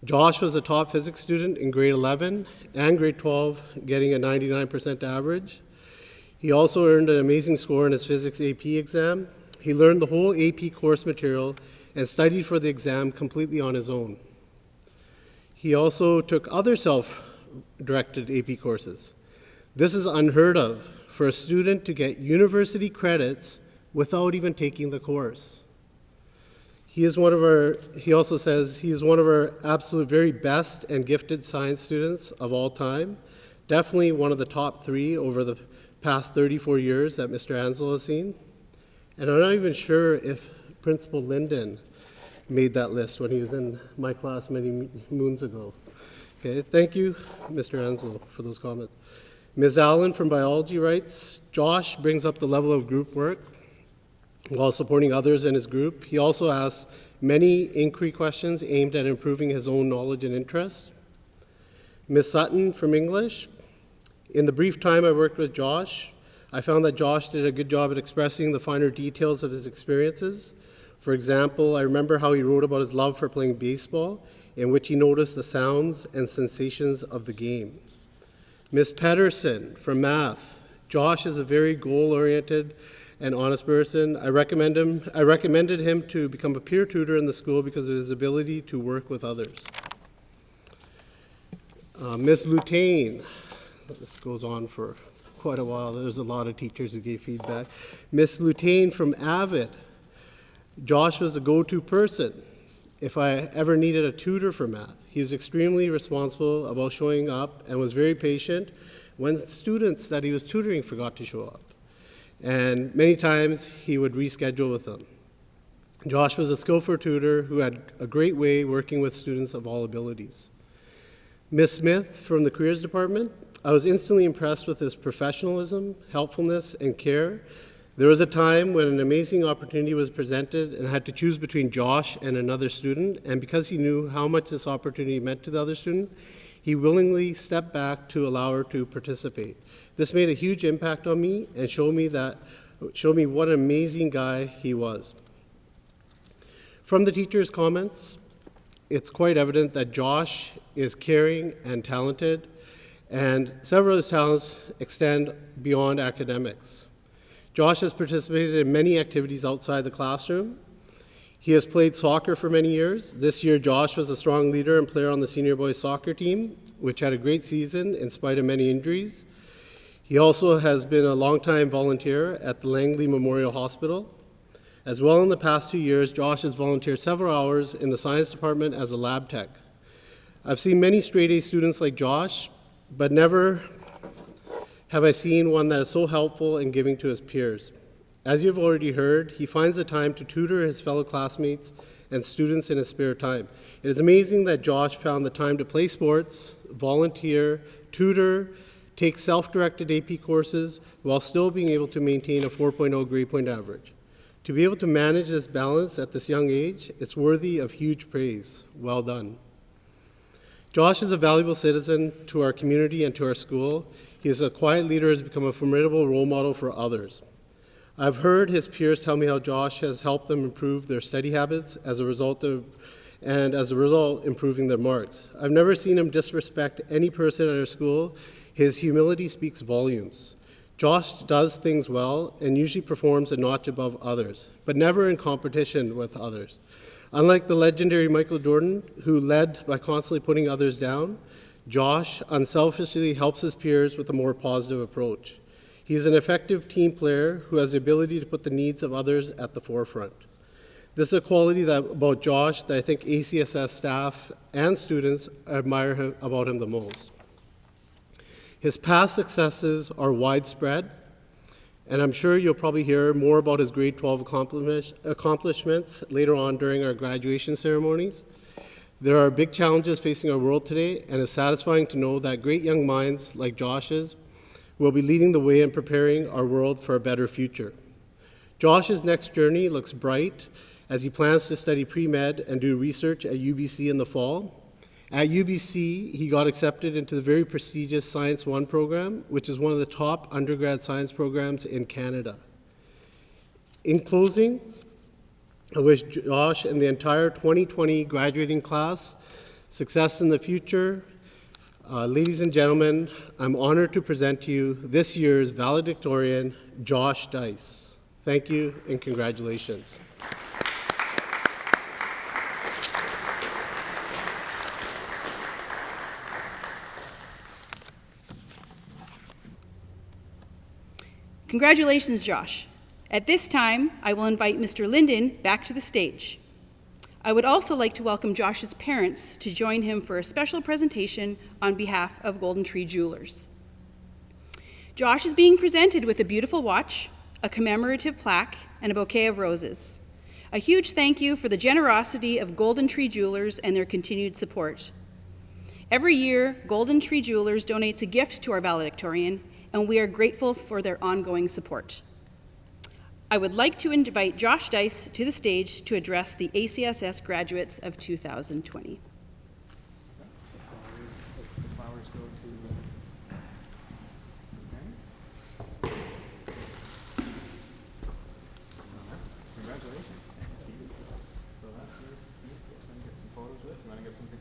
Josh was a top physics student in grade 11 and grade 12, getting a 99% average. He also earned an amazing score in his physics AP exam. He learned the whole AP course material and studied for the exam completely on his own. He also took other self-directed AP courses. This is unheard of for a student to get university credits without even taking the course. He also says he is one of our absolute very best and gifted science students of all time. Definitely one of the top 3 over the past 34 years that Mr. Ansel has seen. And I'm not even sure if Principal Linden made that list when he was in my class many moons ago. Okay, thank you, Mr. Ansel, for those comments. Ms. Allen from biology writes, Josh brings up the level of group work while supporting others in his group. He also asks many inquiry questions aimed at improving his own knowledge and interest. Ms. Sutton from English, in the brief time I worked with Josh, I found that Josh did a good job at expressing the finer details of his experiences. For example, I remember how he wrote about his love for playing baseball, in which he noticed the sounds and sensations of the game. Miss Pedersen from math. Josh is a very goal-oriented and honest person. I recommended him to become a peer tutor in the school because of his ability to work with others. Miss Lutain. This goes on for quite a while. There's a lot of teachers who gave feedback. Miss Lutain from Avid. Josh was the go-to person if I ever needed a tutor for math. He was extremely responsible about showing up and was very patient when students that he was tutoring forgot to show up. And many times he would reschedule with them. Josh was a skillful tutor who had a great way working with students of all abilities. Miss Smith from the Careers Department. I was instantly impressed with his professionalism, helpfulness, and care. There was a time when an amazing opportunity was presented and I had to choose between Josh and another student, and because he knew how much this opportunity meant to the other student, he willingly stepped back to allow her to participate. This made a huge impact on me and showed me what an amazing guy he was. From the teacher's comments, it's quite evident that Josh is caring and talented, and several of his talents extend beyond academics. Josh has participated in many activities outside the classroom. He has played soccer for many years. This year, Josh was a strong leader and player on the senior boys soccer team, which had a great season in spite of many injuries. He also has been a longtime volunteer at the Langley Memorial Hospital. As well, in the past 2 years, Josh has volunteered several hours in the science department as a lab tech. I've seen many straight-A students like Josh, but never have I seen one that is so helpful and giving to his peers. As you've already heard, he finds the time to tutor his fellow classmates and students in his spare time. It is amazing that Josh found the time to play sports, volunteer, tutor, take self-directed AP courses, while still being able to maintain a 4.0 grade point average. To be able to manage this balance at this young age, it's worthy of huge praise. Well done. Josh is a valuable citizen to our community and to our school. He is a quiet leader who has become a formidable role model for others. I've heard his peers tell me how Josh has helped them improve their study habits as a result improving their marks. I've never seen him disrespect any person at our school. His humility speaks volumes. Josh does things well and usually performs a notch above others, but never in competition with others. Unlike the legendary Michael Jordan, who led by constantly putting others down, Josh unselfishly helps his peers with a more positive approach. He's an effective team player who has the ability to put the needs of others at the forefront. This is a quality about Josh that I think ACSS staff and students admire about him the most. His past successes are widespread, and I'm sure you'll probably hear more about his grade 12 accomplishments later on during our graduation ceremonies. There are big challenges facing our world today, and it's satisfying to know that great young minds like Josh's will be leading the way in preparing our world for a better future. Josh's next journey looks bright as he plans to study pre-med and do research at UBC in the fall. At UBC, he got accepted into the very prestigious Science 1 program, which is one of the top undergrad science programs in Canada. In closing, I wish Josh and the entire 2020 graduating class success in the future. Ladies and gentlemen, I'm honored to present to you this year's valedictorian, Josh Dice. Thank you and congratulations. Congratulations, Josh. At this time, I will invite Mr. Linden back to the stage. I would also like to welcome Josh's parents to join him for a special presentation on behalf of Golden Tree Jewelers. Josh is being presented with a beautiful watch, a commemorative plaque, and a bouquet of roses. A huge thank you for the generosity of Golden Tree Jewelers and their continued support. Every year, Golden Tree Jewelers donates a gift to our valedictorian, and we are grateful for their ongoing support. I would like to invite Josh Dice to the stage to address the ACSS graduates of 2020.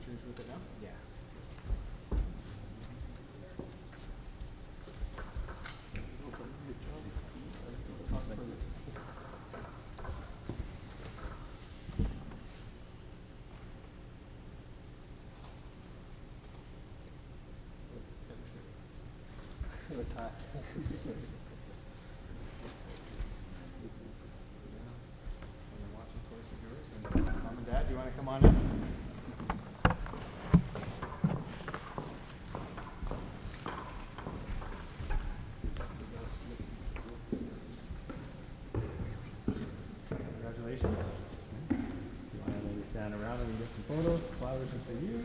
pictures with it now? Yeah. Mom and Dad, do you want to come on in? Congratulations. You want to maybe stand around and get some photos? Flowers are for you.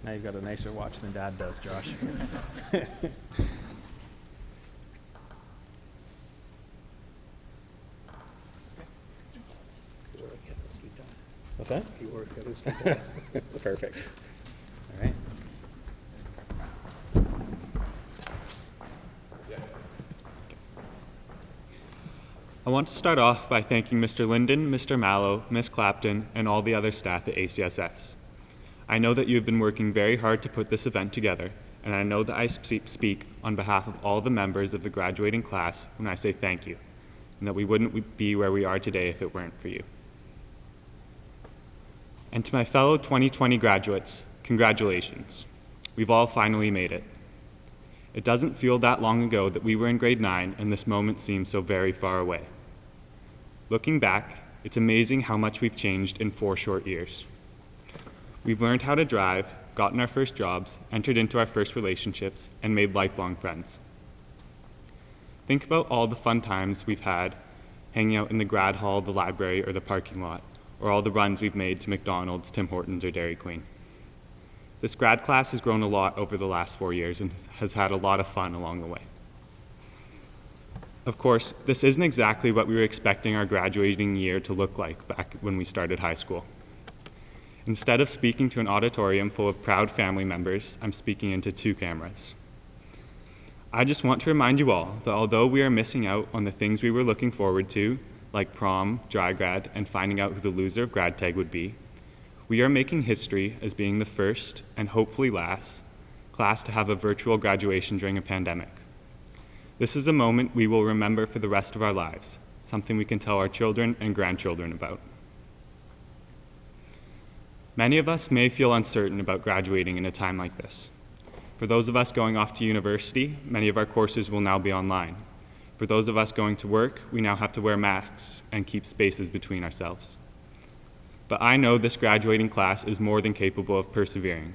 Now you've got a nicer watch than Dad does, Josh. What's that? You work at his Perfect. All right. I want to start off by thanking Mr. Linden, Mr. Mallow, Ms. Clapton, and all the other staff at ACSS. I know that you have been working very hard to put this event together, and I know that I speak on behalf of all the members of the graduating class when I say thank you, and that we wouldn't be where we are today if it weren't for you. And to my fellow 2020 graduates, congratulations. We've all finally made it. It doesn't feel that long ago that we were in grade 9 and this moment seems so very far away. Looking back, it's amazing how much we've changed in 4 short years. We've learned how to drive, gotten our first jobs, entered into our first relationships, and made lifelong friends. Think about all the fun times we've had hanging out in the grad hall, the library, or the parking lot, or all the runs we've made to McDonald's, Tim Hortons, or Dairy Queen. This grad class has grown a lot over the last 4 years and has had a lot of fun along the way. Of course, this isn't exactly what we were expecting our graduating year to look like back when we started high school. Instead of speaking to an auditorium full of proud family members, I'm speaking into 2 cameras. I just want to remind you all that although we are missing out on the things we were looking forward to, like prom, dry grad, and finding out who the loser of grad tag would be, we are making history as being the first, and hopefully last, class to have a virtual graduation during a pandemic. This is a moment we will remember for the rest of our lives, something we can tell our children and grandchildren about. Many of us may feel uncertain about graduating in a time like this. For those of us going off to university, many of our courses will now be online. For those of us going to work, we now have to wear masks and keep spaces between ourselves. But I know this graduating class is more than capable of persevering.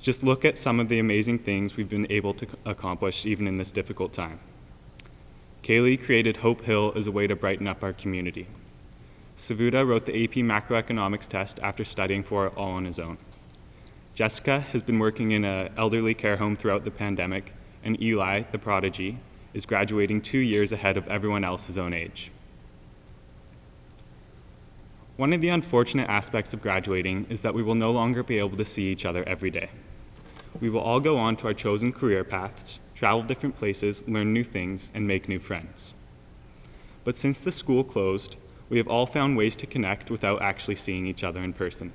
Just look at some of the amazing things we've been able to accomplish even in this difficult time. Kaylee created Hope Hill as a way to brighten up our community. Savuda wrote the AP macroeconomics test after studying for it all on his own. Jessica has been working in an elderly care home throughout the pandemic, and Eli, the prodigy, is graduating 2 years ahead of everyone else his own age. One of the unfortunate aspects of graduating is that we will no longer be able to see each other every day. We will all go on to our chosen career paths, travel different places, learn new things, and make new friends. But since the school closed, we have all found ways to connect without actually seeing each other in person.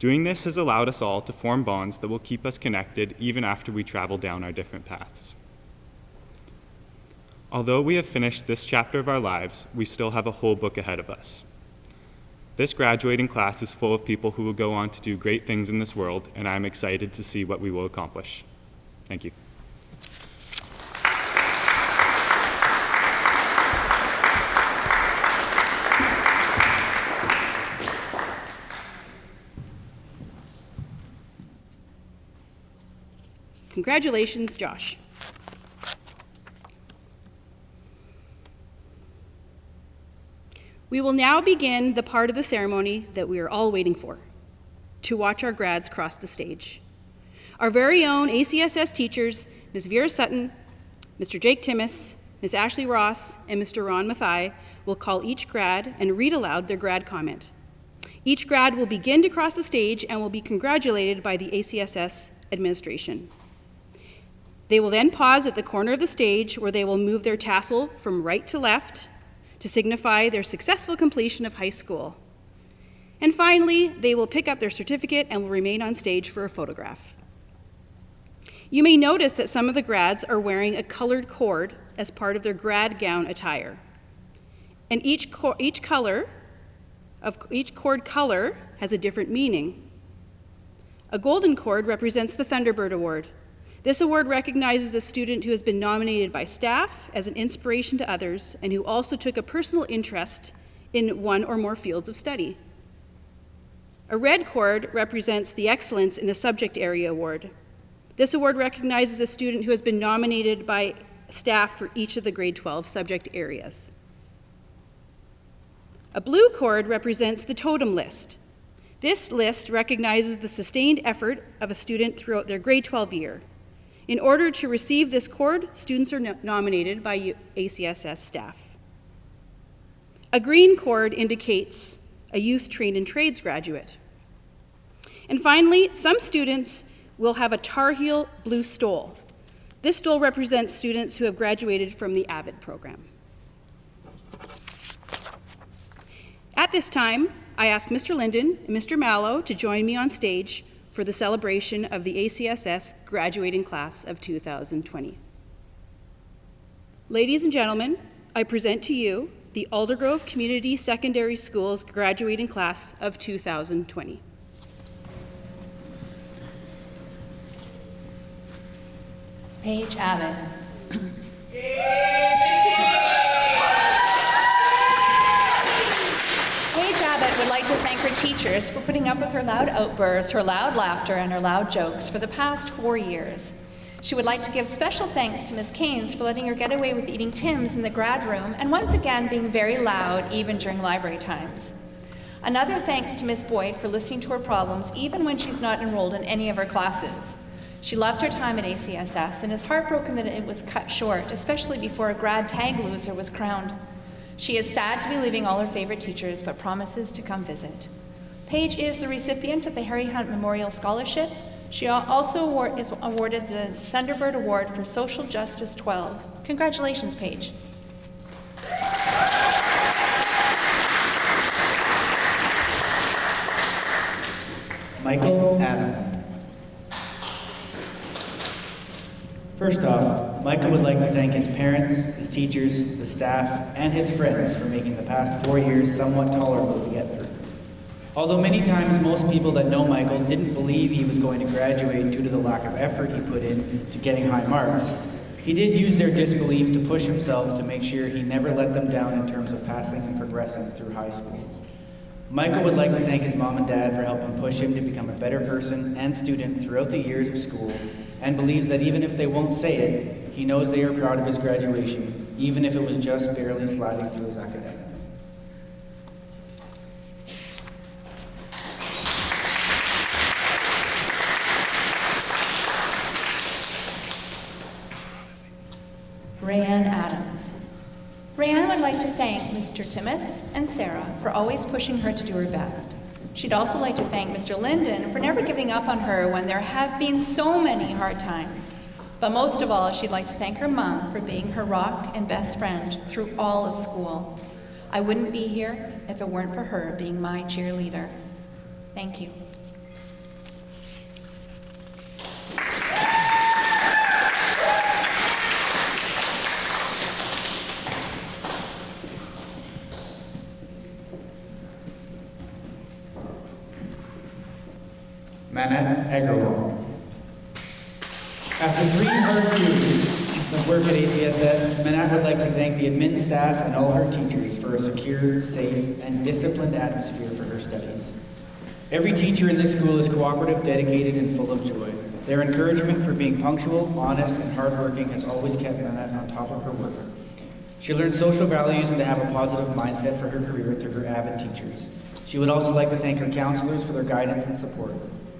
Doing this has allowed us all to form bonds that will keep us connected even after we travel down our different paths. Although we have finished this chapter of our lives, we still have a whole book ahead of us. This graduating class is full of people who will go on to do great things in this world, and I'm excited to see what we will accomplish. Thank you. Congratulations, Josh. We will now begin the part of the ceremony that we are all waiting for, to watch our grads cross the stage. Our very own ACSS teachers, Ms. Vera Sutton, Mr. Jake Timmis, Ms. Ashley Ross, and Mr. Ron Mathai will call each grad and read aloud their grad comment. Each grad will begin to cross the stage and will be congratulated by the ACSS administration. They will then pause at the corner of the stage where they will move their tassel from right to left to signify their successful completion of high school. And finally, they will pick up their certificate and will remain on stage for a photograph. You may notice that some of the grads are wearing a colored cord as part of their grad gown attire. And each cord color has a different meaning. A golden cord represents the Thunderbird Award. This award recognizes a student who has been nominated by staff as an inspiration to others and who also took a personal interest in one or more fields of study. A red cord represents the Excellence in a Subject Area Award. This award recognizes a student who has been nominated by staff for each of the grade 12 subject areas. A blue cord represents the totem list. This list recognizes the sustained effort of a student throughout their grade 12 year. In order to receive this cord, students are nominated by ACSS staff. A green cord indicates a youth trained in trades graduate. And finally, some students will have a Tar Heel blue stole. This stole represents students who have graduated from the AVID program. At this time, I ask Mr. Linden and Mr. Mallow to join me on stage for the celebration of the ACSS graduating class of 2020. Ladies and gentlemen, I present to you the Aldergrove Community Secondary Schools graduating class of 2020. Paige Abbott. Paige Abbott would like to thank her teachers for putting up with her loud outbursts, her loud laughter, and her loud jokes for the past 4 years. She would like to give special thanks to Ms. Keynes for letting her get away with eating Tim's in the grad room and once again being very loud even during library times. Another thanks to Ms. Boyd for listening to her problems even when she's not enrolled in any of her classes. She loved her time at ACSS and is heartbroken that it was cut short, especially before a grad tag loser was crowned. She is sad to be leaving all her favorite teachers, but promises to come visit. Paige is the recipient of the Harry Hunt Memorial Scholarship. She also is awarded the Thunderbird Award for Social Justice 12. Congratulations, Paige. Michael Adam. First off, Michael would like to thank his parents, his teachers, the staff, and his friends for making the past 4 years somewhat tolerable to get through. Although many times most people that know Michael didn't believe he was going to graduate due to the lack of effort he put in to getting high marks, he did use their disbelief to push himself to make sure he never let them down in terms of passing and progressing through high school. Michael would like to thank his mom and dad for helping push him to become a better person and student throughout the years of school, and believes that even if they won't say it, he knows they are proud of his graduation, even if it was just barely sliding through his academics. Rayanne Adams. Rayanne would like to thank Mr. Timmis and Sarah for always pushing her to do her best. She'd also like to thank Mr. Linden for never giving up on her when there have been so many hard times. But most of all, she'd like to thank her mom for being her rock and best friend through all of school. I wouldn't be here if it weren't for her being my cheerleader. Thank you. Manat Agarwal. After 3 hard years of work at ACSS, Manat would like to thank the admin staff and all her teachers for a secure, safe, and disciplined atmosphere for her studies. Every teacher in this school is cooperative, dedicated, and full of joy. Their encouragement for being punctual, honest, and hardworking has always kept Manat on top of her work. She learned social values and to have a positive mindset for her career through her AVID teachers. She would also like to thank her counselors for their guidance and support.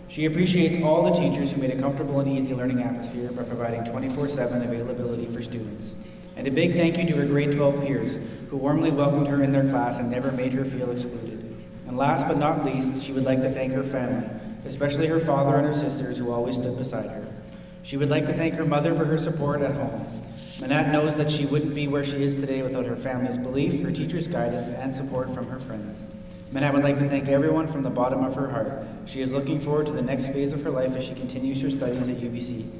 She appreciates all the teachers who made a comfortable and easy learning atmosphere by providing 24/7 availability for students. And a big thank you to her grade 12 peers who warmly welcomed her in their class and never made her feel excluded. And last but not least, she would like to thank her family, especially her father and her sisters who always stood beside her. She would like to thank her mother for her support at home. Manette knows that she wouldn't be where she is today without her family's belief, her teacher's guidance, and support from her friends. Manette would like to thank everyone from the bottom of her heart. She is looking forward to the next phase of her life as she continues her studies at UBC.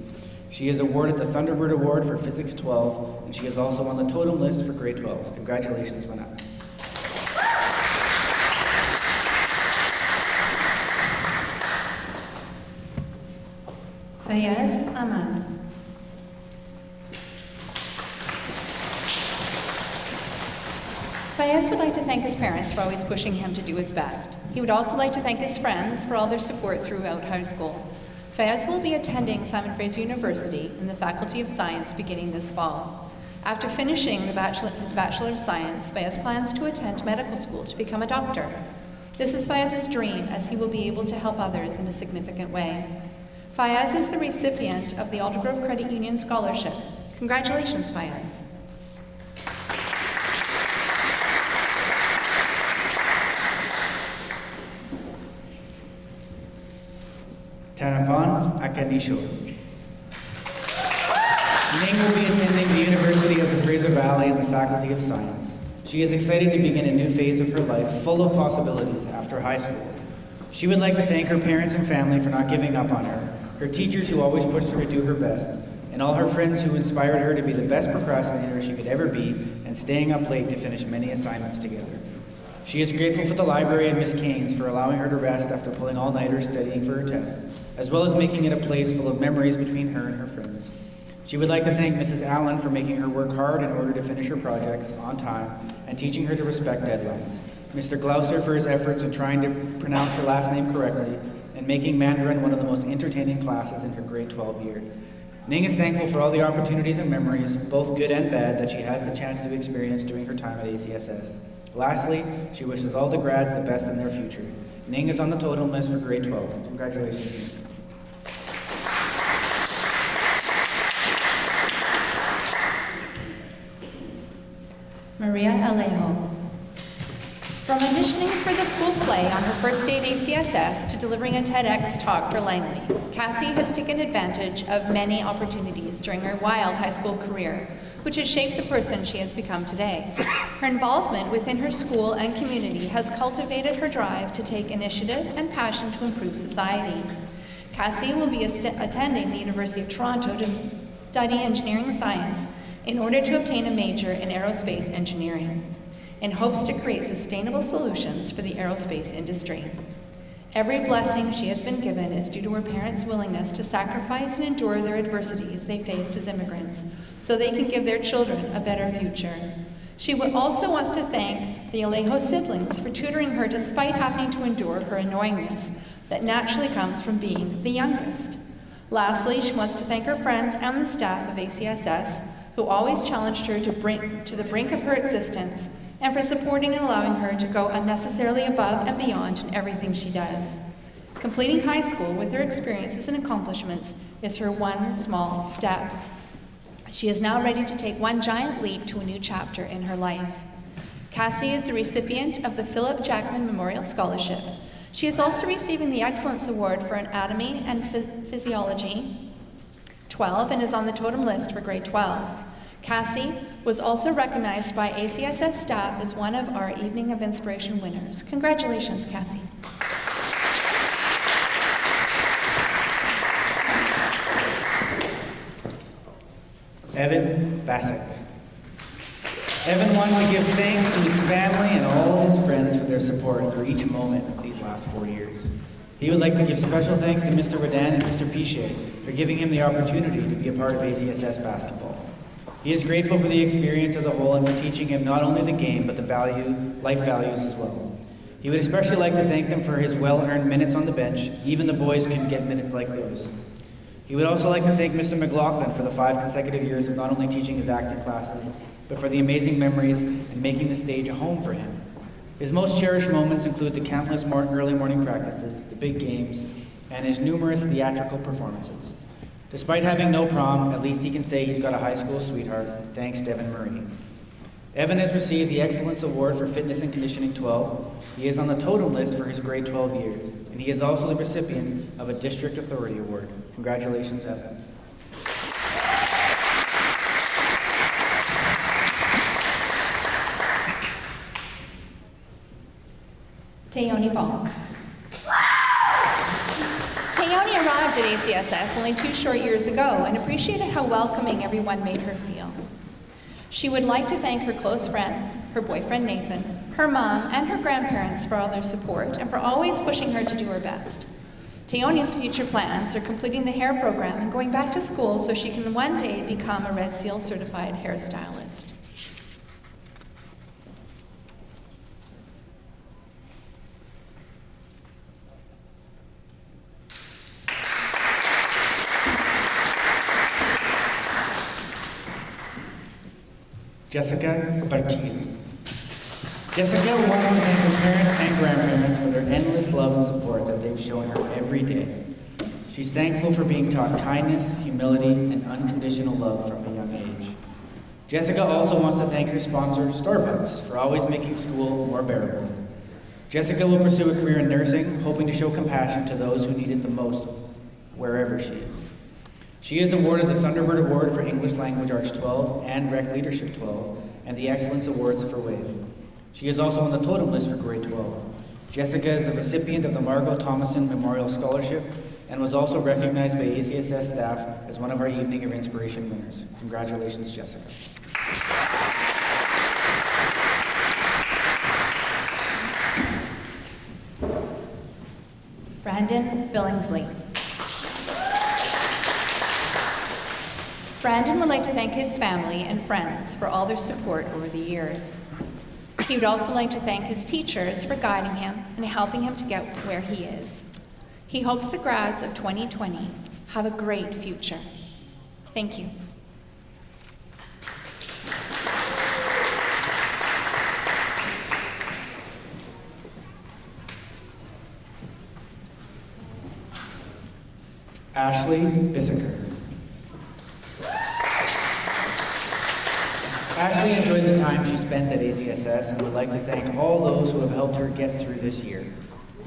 She is awarded the Thunderbird Award for Physics 12, and she is also on the totem list for grade 12. Congratulations, Manette. Fayez Ahmad. Fayez would like to thank his parents for always pushing him to do his best. He would also like to thank his friends for all their support throughout high school. Fayez will be attending Simon Fraser University in the Faculty of Science beginning this fall. After finishing his Bachelor of Science, Fayez plans to attend medical school to become a doctor. This is Fayez's dream, as he will be able to help others in a significant way. Fayez is the recipient of the Aldergrove Credit Union Scholarship. Congratulations, Fayez. Tanafan Akanisho. Ning will be attending the University of the Fraser Valley in the Faculty of Science. She is excited to begin a new phase of her life full of possibilities after high school. She would like to thank her parents and family for not giving up on her teachers who always pushed her to do her best, and all her friends who inspired her to be the best procrastinator she could ever be and staying up late to finish many assignments together. She is grateful for the library and Miss Keynes for allowing her to rest after pulling all-nighters studying for her tests, as well as making it a place full of memories between her and her friends. She would like to thank Mrs. Allen for making her work hard in order to finish her projects on time and teaching her to respect deadlines. Mr. Glouser for his efforts in trying to pronounce her last name correctly and making Mandarin one of the most entertaining classes in her grade 12 year. Ning is thankful for all the opportunities and memories, both good and bad, that she has the chance to experience during her time at ACSS. Lastly, she wishes all the grads the best in their future. Ning is on the totem list for grade 12. Congratulations. Maria Alejo. From auditioning for the school play on her first day at ACSS to delivering a TEDx talk for Langley, Cassie has taken advantage of many opportunities during her wild high school career, which has shaped the person she has become today. Her involvement within her school and community has cultivated her drive to take initiative and passion to improve society. Cassie will be attending the University of Toronto to study engineering science in order to obtain a major in aerospace engineering, in hopes to create sustainable solutions for the aerospace industry. Every blessing she has been given is due to her parents' willingness to sacrifice and endure their adversities they faced as immigrants so they can give their children a better future. She also wants to thank the Alejo siblings for tutoring her despite having to endure her annoyingness that naturally comes from being the youngest. Lastly, she wants to thank her friends and the staff of ACSS who always challenged her to the brink of her existence, and for supporting and allowing her to go unnecessarily above and beyond in everything she does. Completing high school with her experiences and accomplishments is her one small step. She is now ready to take one giant leap to a new chapter in her life. Cassie is the recipient of the Philip Jackman Memorial Scholarship. She is also receiving the Excellence Award for Anatomy and Physiology 12 and is on the totem list for grade 12. Cassie was also recognized by ACSS staff as one of our Evening of Inspiration winners. Congratulations, Cassie. Evan Basak. Evan wants to give thanks to his family and all his friends for their support through each moment of these last 4 years. He would like to give special thanks to Mr. Rodan and Mr. Pichet for giving him the opportunity to be a part of ACSS basketball. He is grateful for the experience as a whole and for teaching him not only the game, but the life values as well. He would especially like to thank them for his well-earned minutes on the bench. Even the boys couldn't get minutes like those. He would also like to thank Mr. McLaughlin for the 5 consecutive years of not only teaching his acting classes, but for the amazing memories and making the stage a home for him. His most cherished moments include the countless early morning practices, the big games, and his numerous theatrical performances. Despite having no prom, at least he can say he's got a high school sweetheart, thanks to Evan Marie. Evan has received the Excellence Award for Fitness and Conditioning 12. He is on the totem list for his grade 12 year, and he is also the recipient of a District Authority Award. Congratulations, Evan. Tayoni Ball. Tayoni arrived at ACSS only 2 short years ago and appreciated how welcoming everyone made her feel. She would like to thank her close friends, her boyfriend Nathan, her mom, and her grandparents for all their support and for always pushing her to do her best. Tayoni's future plans are completing the hair program and going back to school so she can one day become a Red Seal certified hairstylist. Jessica Barchillo. Jessica wants to thank her parents and grandparents for their endless love and support that they've shown her every day. She's thankful for being taught kindness, humility, and unconditional love from a young age. Jessica also wants to thank her sponsor, Starbucks, for always making school more bearable. Jessica will pursue a career in nursing, hoping to show compassion to those who need it the most, wherever she is. She is awarded the Thunderbird Award for English Language Arts 12 and Rec Leadership 12, and the Excellence Awards for WAVE. She is also on the totem list for grade 12. Jessica is the recipient of the Margot Thomason Memorial Scholarship and was also recognized by ACSS staff as one of our Evening of Inspiration winners. Congratulations, Jessica. Brandon Billingsley. Brandon would like to thank his family and friends for all their support over the years. He would also like to thank his teachers for guiding him and helping him to get where he is. He hopes the grads of 2020 have a great future. Thank you. Ashley Bissiker. Ashley enjoyed the time she spent at ACSS and would like to thank all those who have helped her get through this year.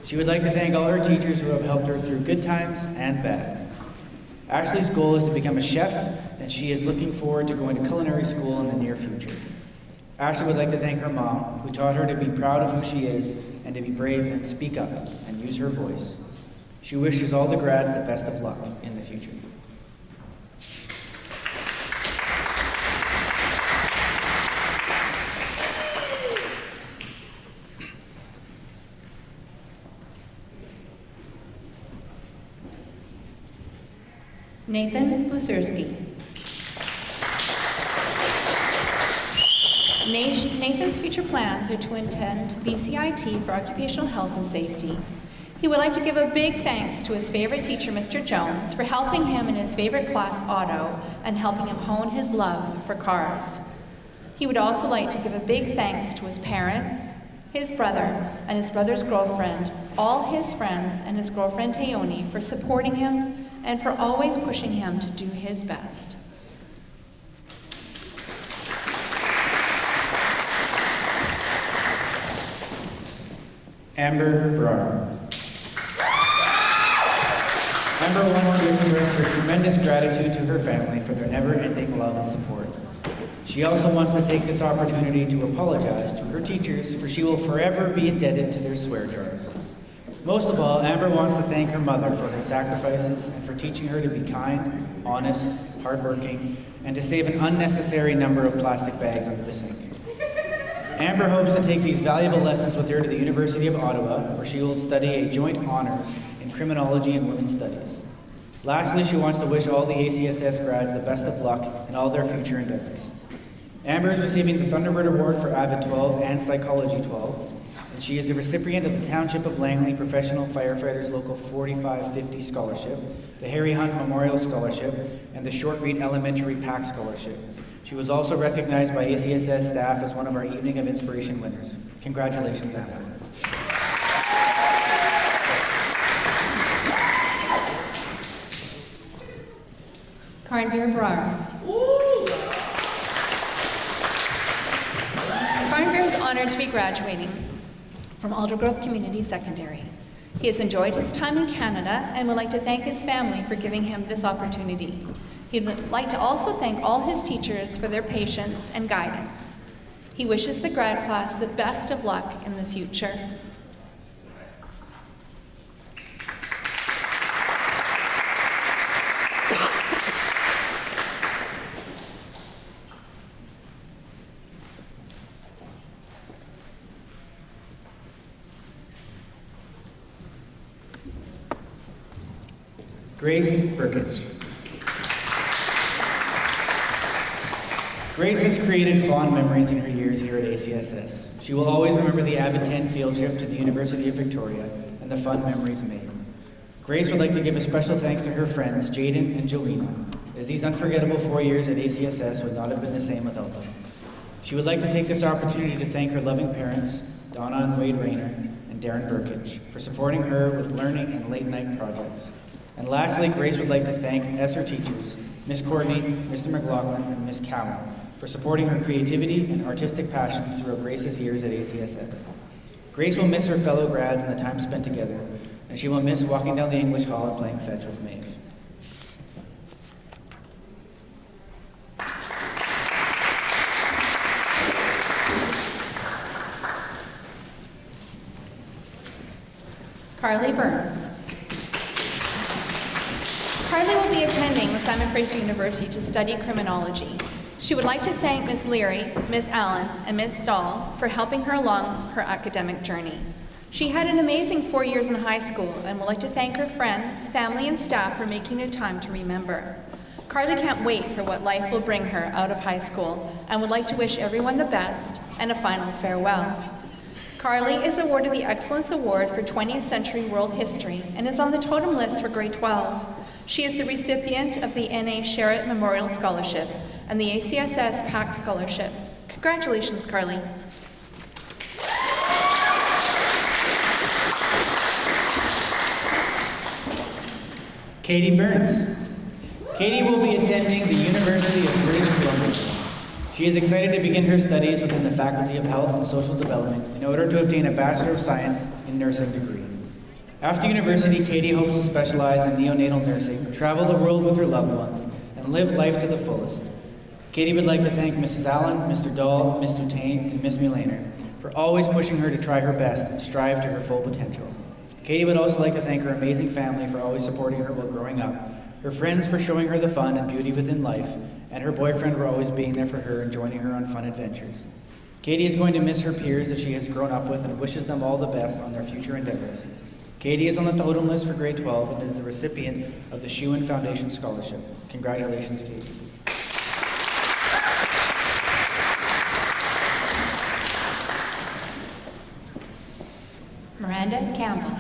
She would like to thank all her teachers who have helped her through good times and bad. Ashley's goal is to become a chef, and she is looking forward to going to culinary school in the near future. Ashley would like to thank her mom, who taught her to be proud of who she is and to be brave and speak up and use her voice. She wishes all the grads the best of luck in the future. Nathan Busirski. Nathan's future plans are to attend BCIT for occupational health and safety. He would like to give a big thanks to his favorite teacher, Mr. Jones, for helping him in his favorite class, auto, and helping him hone his love for cars. He would also like to give a big thanks to his parents, his brother, and his brother's girlfriend, all his friends, and his girlfriend Tayoni for supporting him and for always pushing him to do his best. Amber Brown. Amber wants to express her tremendous gratitude to her family for their never-ending love and support. She also wants to take this opportunity to apologize to her teachers, for she will forever be indebted to their swear jars. Most of all, Amber wants to thank her mother for her sacrifices and for teaching her to be kind, honest, hardworking, and to save an unnecessary number of plastic bags under the sink. Amber hopes to take these valuable lessons with her to the University of Ottawa, where she will study a joint honors in criminology and women's studies. Lastly, she wants to wish all the ACSS grads the best of luck in all their future endeavors. Amber is receiving the Thunderbird Award for Avid 12 and Psychology 12, and she is the recipient of the Township of Langley Professional Firefighters Local 4550 Scholarship, the Harry Hunt Memorial Scholarship, and the Short Reed Elementary PAC Scholarship. She was also recognized by ACSS staff as one of our Evening of Inspiration winners. Congratulations, Amber. Karnveer Brar. Karnveer is honored to be graduating from Aldergrove Community Secondary. He has enjoyed his time in Canada and would like to thank his family for giving him this opportunity. He would like to also thank all his teachers for their patience and guidance. He wishes the grad class the best of luck in the future. Grace Burkich. Grace has created fond memories in her years here at ACSS. She will always remember the Avid 10 field trip to the University of Victoria and the fun memories made. Grace would like to give a special thanks to her friends, Jaden and Jolena, as these unforgettable 4 years at ACSS would not have been the same without them. She would like to take this opportunity to thank her loving parents, Donna and Wade Rayner and Darren Burkich, for supporting her with learning and late-night projects. And lastly, Grace would like to thank ESSER teachers, Miss Courtney, Mr. McLaughlin, and Miss Cowan, for supporting her creativity and artistic passions throughout Grace's years at ACSS. Grace will miss her fellow grads and the time spent together, and she will miss walking down the English Hall and playing fetch with Maeve. Carly Burns. Carly will be attending the Simon Fraser University to study criminology. She would like to thank Ms. Leary, Ms. Allen, and Ms. Stahl for helping her along her academic journey. She had an amazing 4 years in high school and would like to thank her friends, family, and staff for making it time to remember. Carly can't wait for what life will bring her out of high school and would like to wish everyone the best and a final farewell. Carly is awarded the Excellence Award for 20th Century World History and is on the totem list for grade 12. She is the recipient of the N.A. Sherritt Memorial Scholarship and the ACSS PAC Scholarship. Congratulations, Carly. Katie Burns. Katie will be attending the University of British Columbia. She is excited to begin her studies within the Faculty of Health and Social Development in order to obtain a Bachelor of Science in Nursing degree. After university, Katie hopes to specialize in neonatal nursing, travel the world with her loved ones, and live life to the fullest. Katie would like to thank Mrs. Allen, Mr. Dahl, Mr. Tain, and Ms. Mulaner for always pushing her to try her best and strive to her full potential. Katie would also like to thank her amazing family for always supporting her while growing up, her friends for showing her the fun and beauty within life, and her boyfriend for always being there for her and joining her on fun adventures. Katie is going to miss her peers that she has grown up with and wishes them all the best on their future endeavors. Katie is on the totem list for grade 12 and is the recipient of the Schuin Foundation Scholarship. Congratulations, Katie. Miranda Campbell.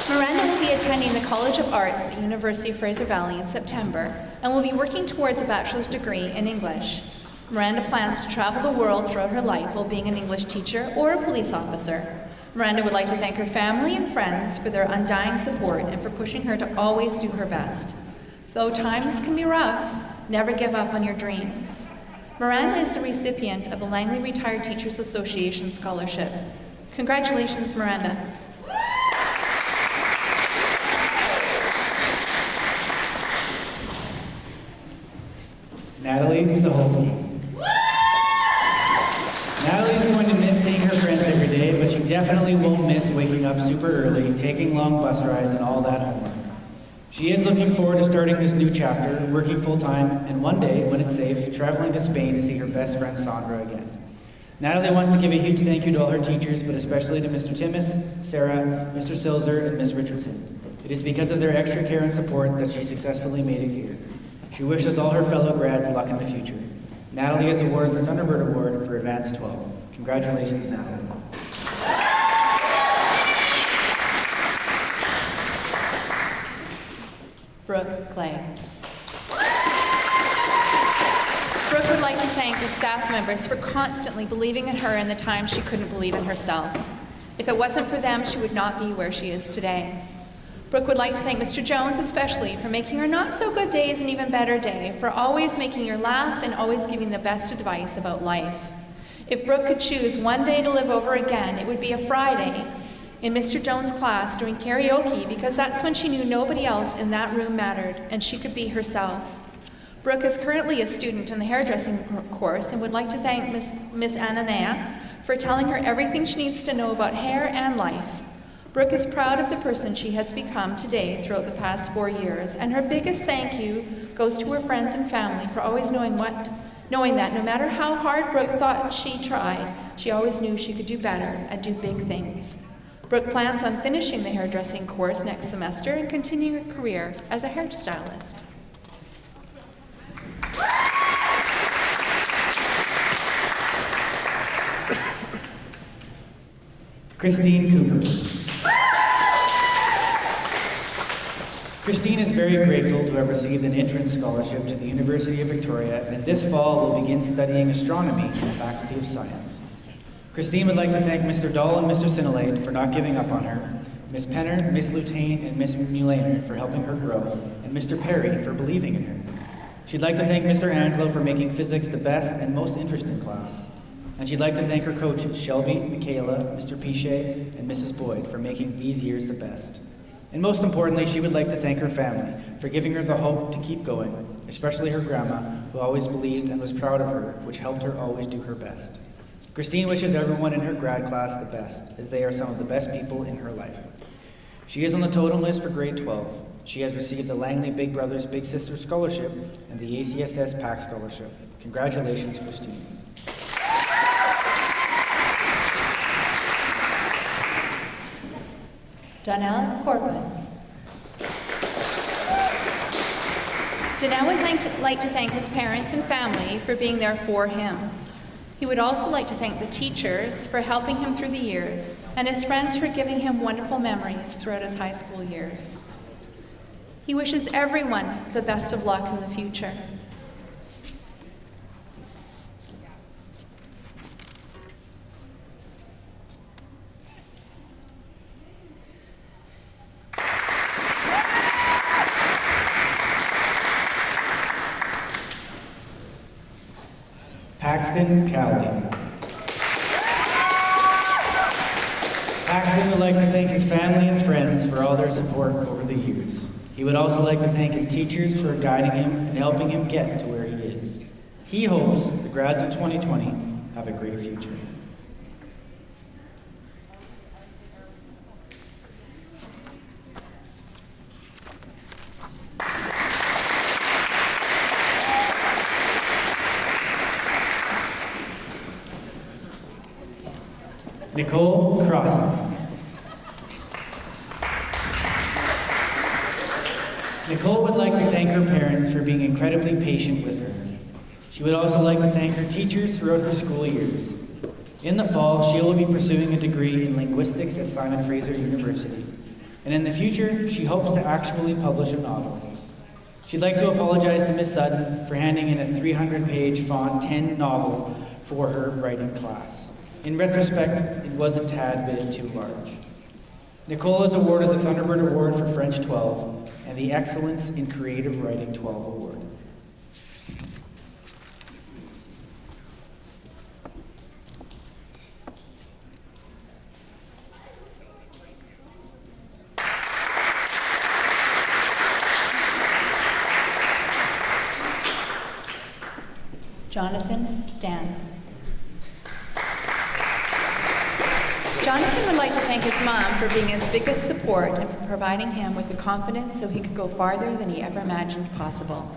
Miranda will be attending the College of Arts at the University of Fraser Valley in September and will be working towards a bachelor's degree in English. Miranda plans to travel the world throughout her life while being an English teacher or a police officer. Miranda would like to thank her family and friends for their undying support and for pushing her to always do her best. Though times can be rough, never give up on your dreams. Miranda is the recipient of the Langley Retired Teachers Association Scholarship. Congratulations, Miranda. Natalie Saholsky. Natalie's going to miss seeing her friends every day, but she definitely won't miss waking up super early, taking long bus rides, and all that homework. She is looking forward to starting this new chapter, working full-time, and one day, when it's safe, traveling to Spain to see her best friend Sandra again. Natalie wants to give a huge thank you to all her teachers, but especially to Mr. Timmis, Sarah, Mr. Silzer, and Ms. Richardson. It is because of their extra care and support that she successfully made it here. She wishes all her fellow grads luck in the future. Natalie is awarded the Thunderbird Award for Advanced 12. Congratulations, Natalie. Brooke Clegg. Brooke would like to thank the staff members for constantly believing in her in the times she couldn't believe in herself. If it wasn't for them, she would not be where she is today. Brooke would like to thank Mr. Jones especially for making her not-so-good days an even better day, for always making her laugh and always giving the best advice about life. If Brooke could choose one day to live over again, it would be a Friday in Mr. Jones' class doing karaoke, because that's when she knew nobody else in that room mattered and she could be herself. Brooke is currently a student in the hairdressing course and would like to thank Miss Ananea for telling her everything she needs to know about hair and life. Brooke is proud of the person she has become today throughout the past 4 years, and her biggest thank you goes to her friends and family for always knowing that no matter how hard Brooke thought she tried, she always knew she could do better and do big things. Brooke plans on finishing the hairdressing course next semester and continuing a career as a hairstylist. Christine Cooper. Christine is very grateful to have received an entrance scholarship to the University of Victoria, and this fall will begin studying astronomy in the Faculty of Science. Christine would like to thank Mr. Dahl and Mr. Sinolade for not giving up on her, Miss Penner, Miss Lutain, and Miss Mulainer for helping her grow, and Mr. Perry for believing in her. She'd like to thank Mr. Anslow for making physics the best and most interesting class. And she'd like to thank her coaches, Shelby, Michaela, Mr. Pichet, and Mrs. Boyd, for making these years the best. And most importantly, she would like to thank her family for giving her the hope to keep going, especially her grandma, who always believed and was proud of her, which helped her always do her best. Christine wishes everyone in her grad class the best, as they are some of the best people in her life. She is on the totem list for grade 12. She has received the Langley Big Brothers Big Sisters Scholarship and the ACSS PAC Scholarship. Congratulations, Christine. Donnell Corpus. Donnell would like to thank his parents and family for being there for him. He would also like to thank the teachers for helping him through the years, and his friends for giving him wonderful memories throughout his high school years. He wishes everyone the best of luck in the future. Paxton Cowley. Paxton would like to thank his family and friends for all their support over the years. He would also like to thank his teachers for guiding him and helping him get to where he is. He hopes the grads of 2020 have a great future. Nicole Crossan. Nicole would like to thank her parents for being incredibly patient with her. She would also like to thank her teachers throughout her school years. In the fall, she will be pursuing a degree in linguistics at Simon Fraser University. And in the future, she hopes to actually publish a novel. She'd like to apologize to Miss Sutton for handing in a 300-page font 10 novel for her writing class. In retrospect, it was a tad bit too large. Nicole is awarded the Thunderbird Award for French 12 and the Excellence in Creative Writing 12 Award. Jonathan Dan. Jonathan would like to thank his mom for being his biggest support and for providing him with the confidence so he could go farther than he ever imagined possible.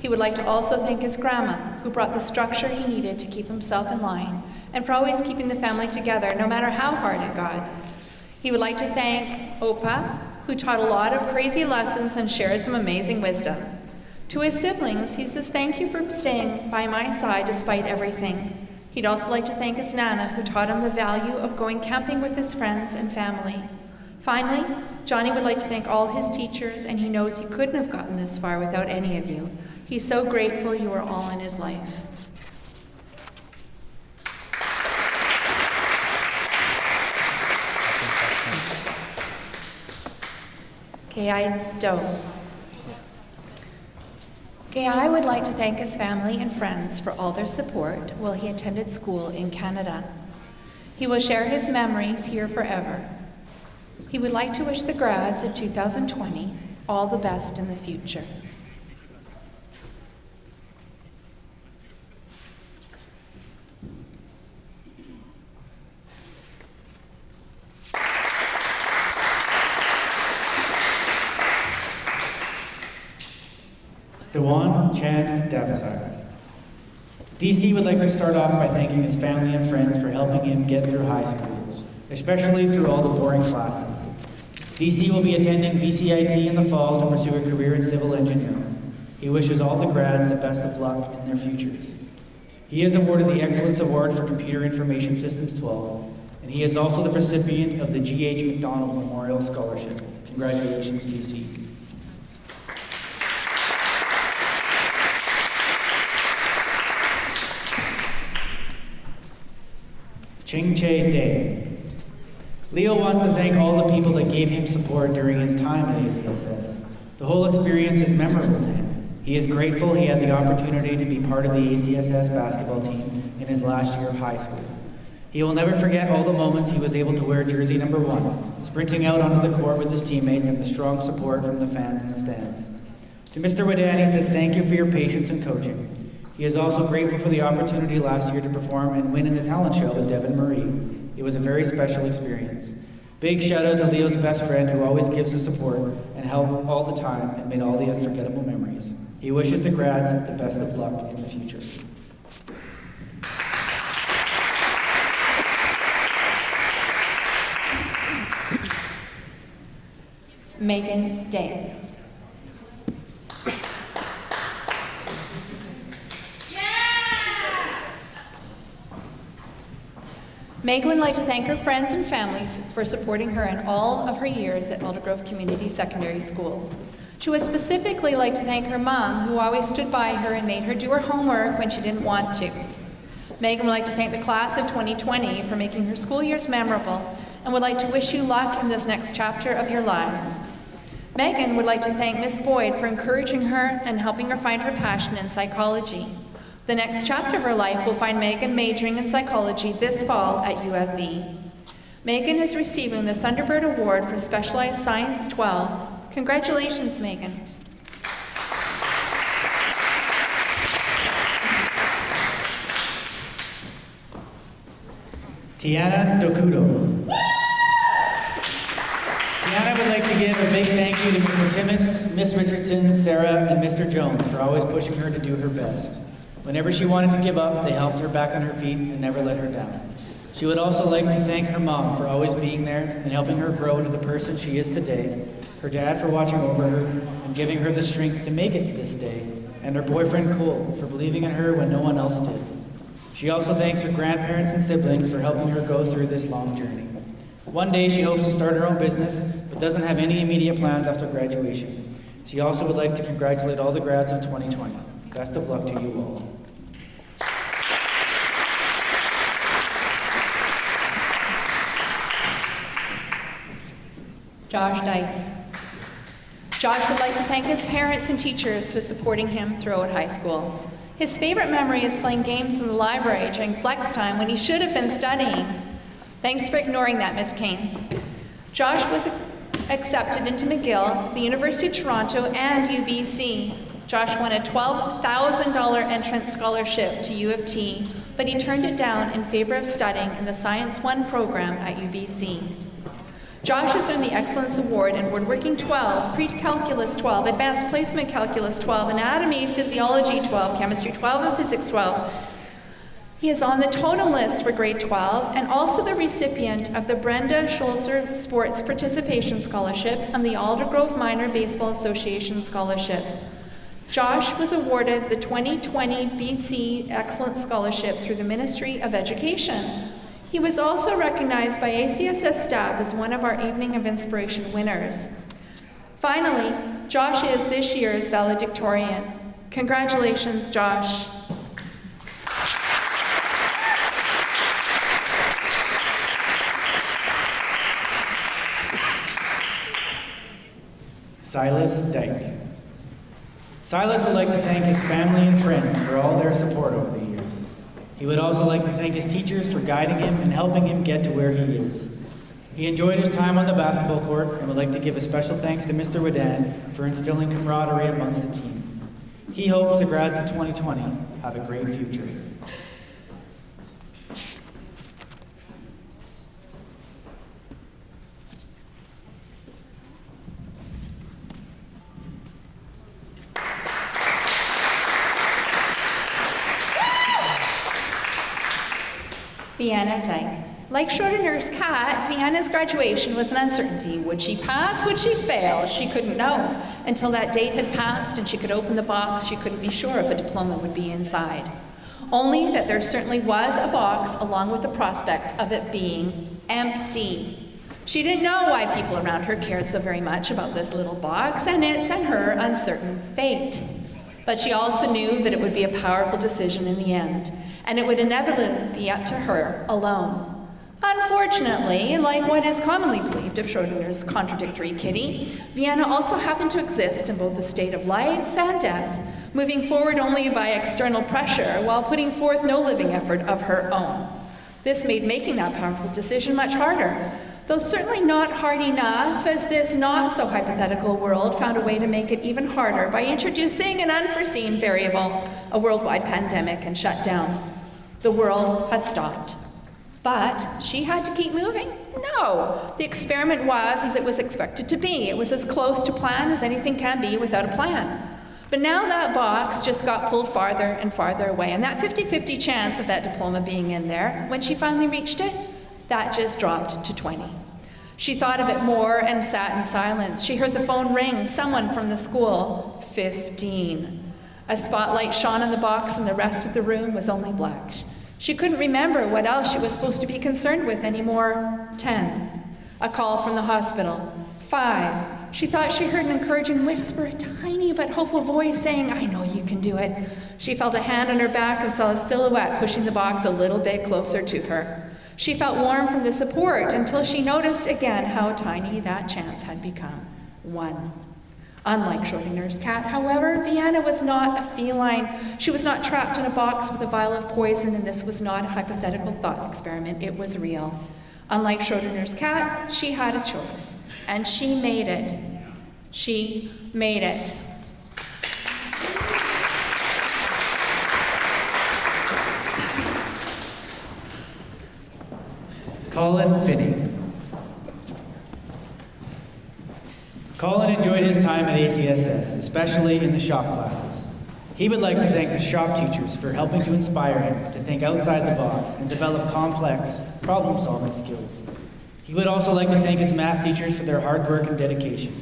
He would like to also thank his grandma, who brought the structure he needed to keep himself in line, and for always keeping the family together, no matter how hard it got. He would like to thank Opa, who taught a lot of crazy lessons and shared some amazing wisdom. To his siblings, he says thank you for staying by my side despite everything. He'd also like to thank his Nana, who taught him the value of going camping with his friends and family. Finally, Johnny would like to thank all his teachers, and he knows he couldn't have gotten this far without any of you. He's so grateful you were all in his life. K.I. Doe. K.I. would like to thank his family and friends for all their support while he attended school in Canada. He will share his memories here forever. He would like to wish the grads of 2020 all the best in the future. Dewan Chand Davasar. DC would like to start off by thanking his family and friends for helping him get through high school, especially through all the boring classes. DC will be attending VCIT in the fall to pursue a career in civil engineering. He wishes all the grads the best of luck in their futures. He is awarded the Excellence Award for Computer Information Systems 12, and he is also the recipient of the G.H. MacDonald Memorial Scholarship. Congratulations, DC. Ching Che Day. Leo wants to thank all the people that gave him support during his time at ACSS. The whole experience is memorable to him. He is grateful he had the opportunity to be part of the ACSS basketball team in his last year of high school. He will never forget all the moments he was able to wear jersey number 1, sprinting out onto the court with his teammates and the strong support from the fans in the stands. To Mr. Wadan, he says thank you for your patience and coaching. He is also grateful for the opportunity last year to perform and win in the talent show with Devin Marie. It was a very special experience. Big shout out to Leo's best friend who always gives the support and help all the time and made all the unforgettable memories. He wishes the grads the best of luck in the future. Megan Day. Megan would like to thank her friends and families for supporting her in all of her years at Aldergrove Community Secondary School. She would specifically like to thank her mom, who always stood by her and made her do her homework when she didn't want to. Megan would like to thank the class of 2020 for making her school years memorable and would like to wish you luck in this next chapter of your lives. Megan would like to thank Miss Boyd for encouraging her and helping her find her passion in psychology. The next chapter of her life will find Megan majoring in psychology this fall at U of V. Megan is receiving the Thunderbird Award for Specialized Science 12. Congratulations, Megan. Tiana Dokudo. Tiana would like to give a big thank you to Mr. Timmis, Miss Richardson, Sarah, and Mr. Jones for always pushing her to do her best. Whenever she wanted to give up, they helped her back on her feet and never let her down. She would also like to thank her mom for always being there and helping her grow into the person she is today, her dad for watching over her and giving her the strength to make it to this day, and her boyfriend Cole for believing in her when no one else did. She also thanks her grandparents and siblings for helping her go through this long journey. One day she hopes to start her own business, but doesn't have any immediate plans after graduation. She also would like to congratulate all the grads of 2020. Best of luck to you all. Josh Dice. Josh would like to thank his parents and teachers for supporting him throughout high school. His favorite memory is playing games in the library during flex time when he should have been studying. Thanks for ignoring that, Miss Keynes. Josh was accepted into McGill, the University of Toronto, and UBC. Josh won a $12,000 entrance scholarship to U of T, but he turned it down in favor of studying in the Science 1 program at UBC. Josh has earned the Excellence Award in Woodworking 12, Pre-Calculus 12, Advanced Placement Calculus 12, Anatomy, Physiology 12, Chemistry 12, and Physics 12. He is on the totem list for grade 12 and also the recipient of the Brenda Scholzer Sports Participation Scholarship and the Aldergrove Minor Baseball Association Scholarship. Josh was awarded the 2020 BC Excellence Scholarship through the Ministry of Education. He was also recognized by ACSS staff as one of our Evening of Inspiration winners. Finally, Josh is this year's valedictorian. Congratulations, Josh. Silas Dyke. Silas would like to thank his family and friends for all their support over the years. He would also like to thank his teachers for guiding him and helping him get to where he is. He enjoyed his time on the basketball court and would like to give a special thanks to Mr. Wadan for instilling camaraderie amongst the team. He hopes the grads of 2020 have a great future. Vienna Dyke. Like Schrodinger's cat, Vienna's graduation was an uncertainty. Would she pass? Would she fail? She couldn't know. Until that date had passed and she could open the box, she couldn't be sure if a diploma would be inside. Only that there certainly was a box along with the prospect of it being empty. She didn't know why people around her cared so very much about this little box and its and her uncertain fate. But she also knew that it would be a powerful decision in the end, and it would inevitably be up to her alone. Unfortunately, like what is commonly believed of Schrodinger's contradictory kitty, Vienna also happened to exist in both the state of life and death, moving forward only by external pressure while putting forth no living effort of her own. This made making that powerful decision much harder, though certainly not hard enough, as this not-so-hypothetical world found a way to make it even harder by introducing an unforeseen variable, a worldwide pandemic and shutdown. The world had stopped. But she had to keep moving? No. The experiment was as it was expected to be. It was as close to plan as anything can be without a plan. But now that box just got pulled farther and farther away, and that 50-50 chance of that diploma being in there, when she finally reached it, that just dropped to 20. She thought of it more and sat in silence. She heard the phone ring, someone from the school. 15. A spotlight shone on the box and the rest of the room was only black. She couldn't remember what else she was supposed to be concerned with anymore. 10. A call from the hospital. 5. She thought she heard an encouraging whisper, a tiny but hopeful voice saying, "I know you can do it." She felt a hand on her back and saw a silhouette pushing the box a little bit closer to her. She felt warm from the support until she noticed again how tiny that chance had become. 1. Unlike Schrodinger's cat, however, Vienna was not a feline. She was not trapped in a box with a vial of poison, and this was not a hypothetical thought experiment. It was real. Unlike Schrodinger's cat, she had a choice, and she made it. She made it. Colin Finney. Colin enjoyed his time at ACSS, especially in the shop classes. He would like to thank the shop teachers for helping to inspire him to think outside the box and develop complex problem-solving skills. He would also like to thank his math teachers for their hard work and dedication.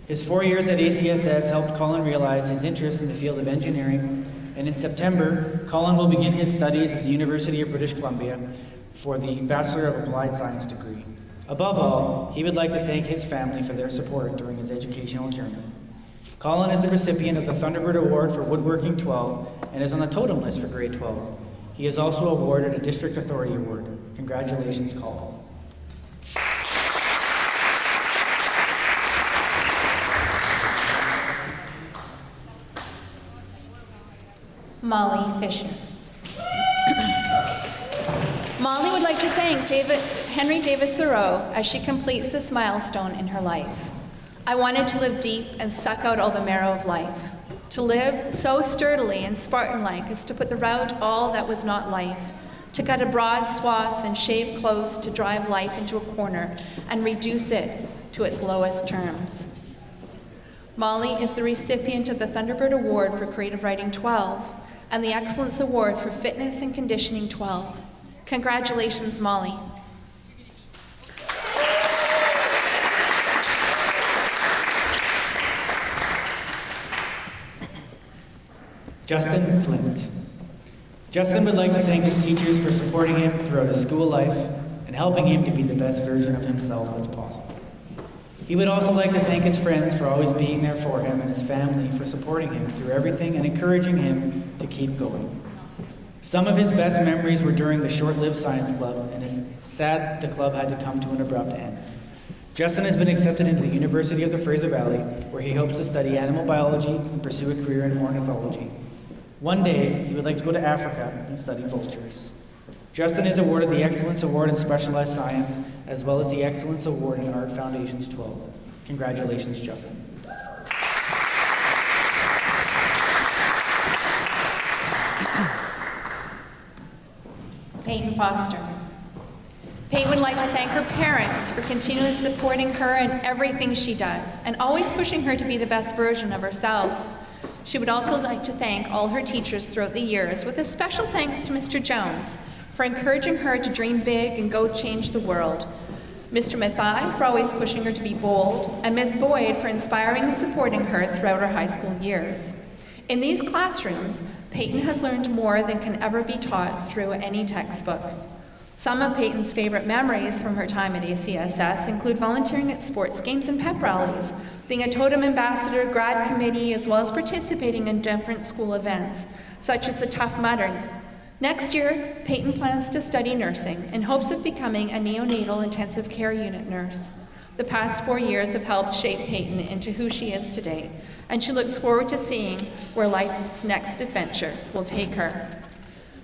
His 4 years at ACSS helped Colin realize his interest in the field of engineering, and in September, Colin will begin his studies at the University of British Columbia for the Bachelor of Applied Science degree. Above all, he would like to thank his family for their support during his educational journey. Colin is the recipient of the Thunderbird Award for Woodworking 12 and is on the totem list for grade 12. He is also awarded a District Authority Award. Congratulations, Colin. Molly Fisher. Molly would like to thank Henry David Thoreau as she completes this milestone in her life. I wanted to live deep and suck out all the marrow of life, to live so sturdily and Spartan-like as to put the rout all that was not life, to cut a broad swath and shave close to drive life into a corner and reduce it to its lowest terms. Molly is the recipient of the Thunderbird Award for Creative Writing 12 and the Excellence Award for Fitness and Conditioning 12. Congratulations, Molly. Justin Flint. Justin would like to thank his teachers for supporting him throughout his school life and helping him to be the best version of himself that's possible. He would also like to thank his friends for always being there for him and his family for supporting him through everything and encouraging him to keep going. Some of his best memories were during the short-lived science club, and it's sad the club had to come to an abrupt end. Justin has been accepted into the University of the Fraser Valley, where he hopes to study animal biology and pursue a career in ornithology. One day, he would like to go to Africa and study vultures. Justin is awarded the Excellence Award in Specialized Science, as well as the Excellence Award in Art Foundations 12. Congratulations, Justin. Peyton Foster. Peyton would like to thank her parents for continually supporting her in everything she does and always pushing her to be the best version of herself. She would also like to thank all her teachers throughout the years, with a special thanks to Mr. Jones for encouraging her to dream big and go change the world, Mr. Mathai for always pushing her to be bold, and Ms. Boyd for inspiring and supporting her throughout her high school years. In these classrooms, Peyton has learned more than can ever be taught through any textbook. Some of Peyton's favorite memories from her time at ACSS include volunteering at sports games and pep rallies, being a totem ambassador, grad committee, as well as participating in different school events, such as the Tough Mudder. Next year, Peyton plans to study nursing in hopes of becoming a neonatal intensive care unit nurse. The past 4 years have helped shape Peyton into who she is today, and she looks forward to seeing where life's next adventure will take her.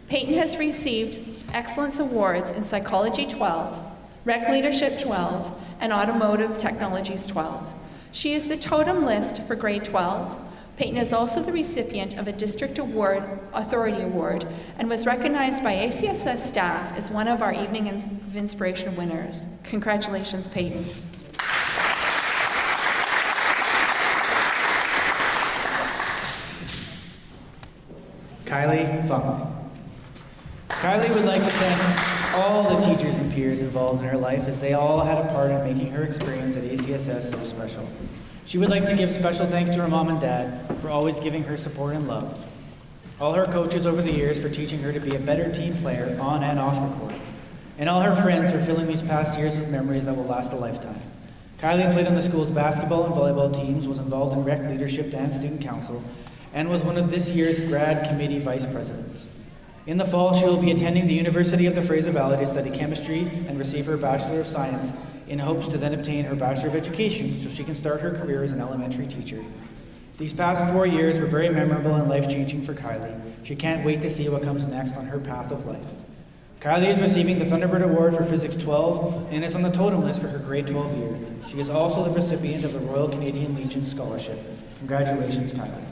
Peyton has received Excellence Awards in Psychology 12, Rec Leadership 12, and Automotive Technologies 12. She is the totem list for grade 12. Peyton is also the recipient of a District Authority Award and was recognized by ACSS staff as one of our Evening of Inspiration winners. Congratulations, Peyton. Kylie Funk. Kylie would like to thank all the teachers and peers involved in her life, as they all had a part in making her experience at ACSS so special. She would like to give special thanks to her mom and dad for always giving her support and love. All her coaches over the years for teaching her to be a better team player on and off the court. And all her friends for filling these past years with memories that will last a lifetime. Kylie played on the school's basketball and volleyball teams, was involved in rec leadership and student council, and was one of this year's grad committee vice presidents. In the fall, she will be attending the University of the Fraser Valley to study chemistry and receive her Bachelor of Science in hopes to then obtain her Bachelor of Education so she can start her career as an elementary teacher. These past 4 years were very memorable and life-changing for Kylie. She can't wait to see what comes next on her path of life. Kylie is receiving the Thunderbird Award for Physics 12 and is on the totem list for her grade 12 year. She is also the recipient of the Royal Canadian Legion Scholarship. Congratulations, Kylie.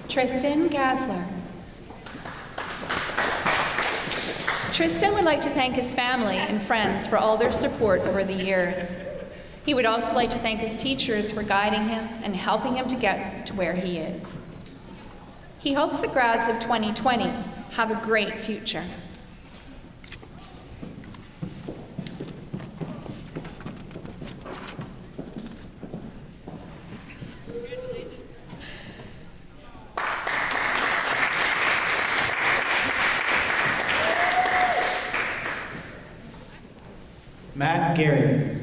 Tristan Gasler. Tristan would like to thank his family and friends for all their support over the years. He would also like to thank his teachers for guiding him and helping him to get to where he is. He hopes the grads of 2020 have a great future. Matt Gary.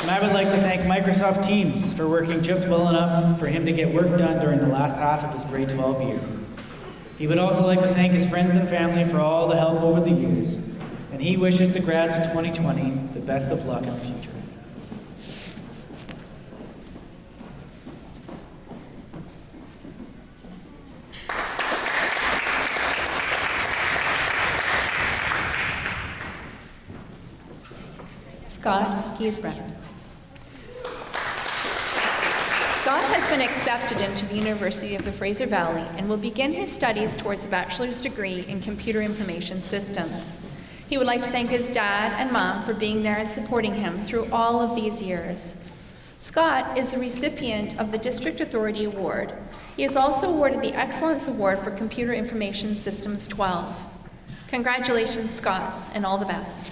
And I would like to thank Microsoft Teams for working just well enough for him to get work done during the last half of his grade 12 year. He would also like to thank his friends and family for all the help over the years, and he wishes the grads of 2020 the best of luck in the future. Scott Giesbrecht. Scott has been accepted into the University of the Fraser Valley and will begin his studies towards a bachelor's degree in computer information systems. He would like to thank his dad and mom for being there and supporting him through all of these years. Scott is the recipient of the District Authority Award. He is also awarded the Excellence Award for Computer Information Systems 12. Congratulations, Scott, and all the best.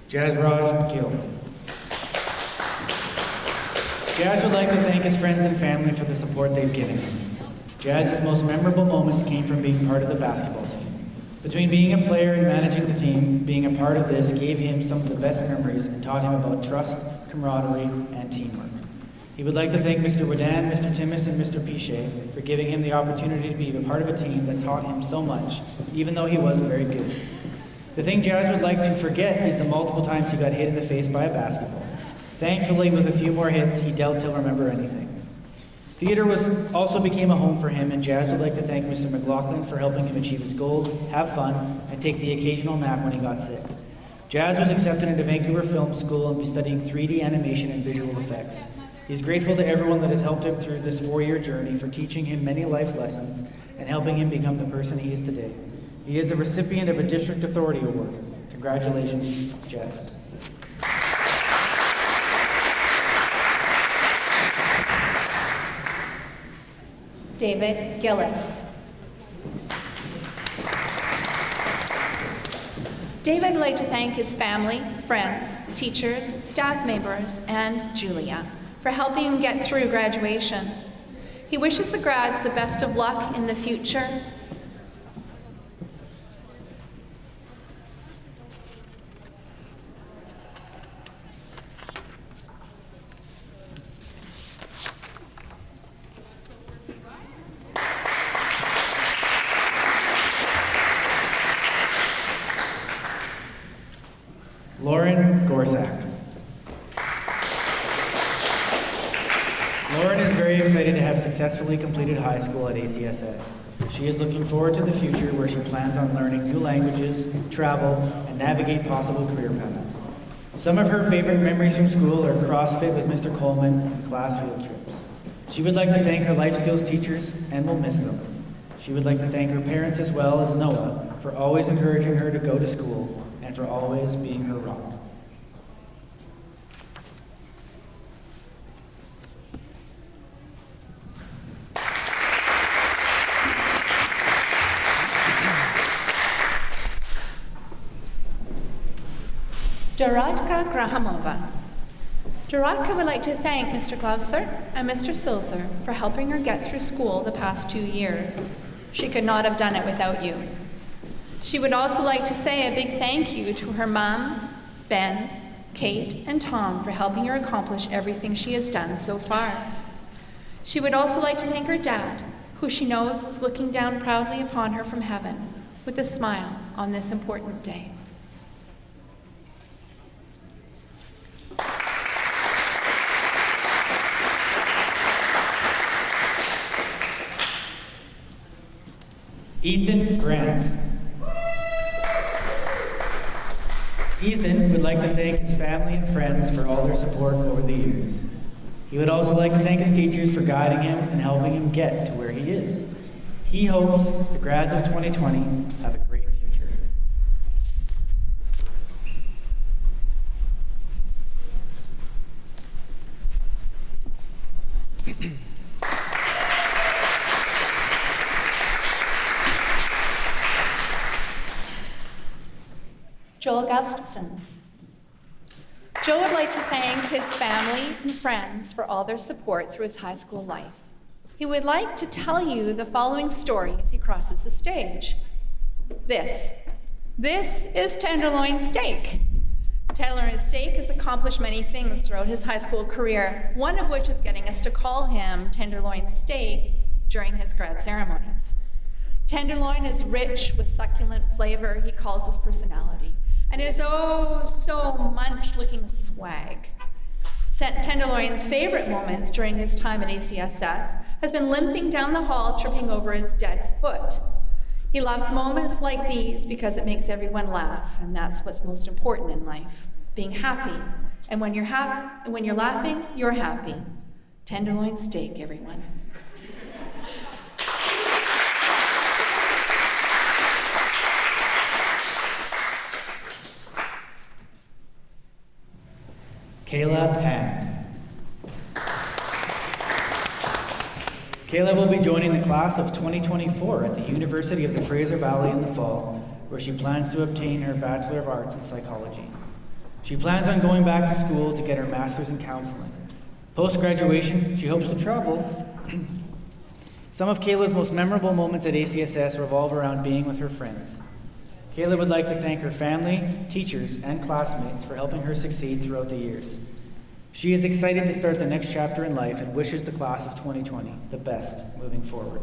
Jazz Raj Gill. Jazz would like to thank his friends and family for the support they've given him. Jazz's most memorable moments came from being part of the basketball team. Between being a player and managing the team, being a part of this gave him some of the best memories and taught him about trust, camaraderie, and teamwork. He would like to thank Mr. Wadan, Mr. Timmis, and Mr. Pichet for giving him the opportunity to be a part of a team that taught him so much, even though he wasn't very good. The thing Jazz would like to forget is the multiple times he got hit in the face by a basketball. Thankfully, with a few more hits, he doubts he'll remember anything. Theater also became a home for him, and Jazz would like to thank Mr. McLaughlin for helping him achieve his goals, have fun, and take the occasional nap when he got sick. Jazz was accepted into Vancouver Film School and will be studying 3D animation and visual effects. He's grateful to everyone that has helped him through this 4-year journey for teaching him many life lessons and helping him become the person he is today. He is the recipient of a District Authority Award. Congratulations, Jess. David Gillis. David would like to thank his family, friends, teachers, staff members, and Julia for helping him get through graduation. He wishes the grads the best of luck in the future. Lauren Gorsak. Lauren is very excited to have successfully completed high school at ACSS. She is looking forward to the future where she plans on learning new languages, travel, and navigate possible career paths. Some of her favorite memories from school are CrossFit with Mr. Coleman and class field trips. She would like to thank her life skills teachers and will miss them. She would like to thank her parents as well as Noah for always encouraging her to go to school and for always being her rock. Dorotka Grahamova. Dorotka would like to thank Mr. Glouser and Mr. Silser for helping her get through school the past 2 years. She could not have done it without you. She would also like to say a big thank you to her mom, Ben, Kate, and Tom for helping her accomplish everything she has done so far. She would also like to thank her dad, who she knows is looking down proudly upon her from heaven with a smile on this important day. Ethan Grant. Ethan would like to thank his family and friends for all their support over the years. He would also like to thank his teachers for guiding him and helping him get to where he is. He hopes the grads of 2020 have a great future. Joel Gustafson. Joe would like to thank his family and friends for all their support through his high school life. He would like to tell you the following story as he crosses the stage. This is tenderloin steak. Tenderloin steak has accomplished many things throughout his high school career, one of which is getting us to call him tenderloin steak during his grad ceremonies. Tenderloin is rich with succulent flavor he calls his personality, and is oh so munched-looking swag. Tenderloin's favorite moments during his time at ACSS has been limping down the hall, tripping over his dead foot. He loves moments like these because it makes everyone laugh, and that's what's most important in life, being happy. And when you're laughing, you're happy. Tenderloin steak, everyone. Kayla Hand. Kayla will be joining the class of 2024 at the University of the Fraser Valley in the fall, where she plans to obtain her Bachelor of Arts in Psychology. She plans on going back to school to get her Master's in Counseling. Post-graduation, she hopes to travel. Some of Kayla's most memorable moments at ACSS revolve around being with her friends. Kayla would like to thank her family, teachers, and classmates for helping her succeed throughout the years. She is excited to start the next chapter in life and wishes the class of 2020 the best moving forward.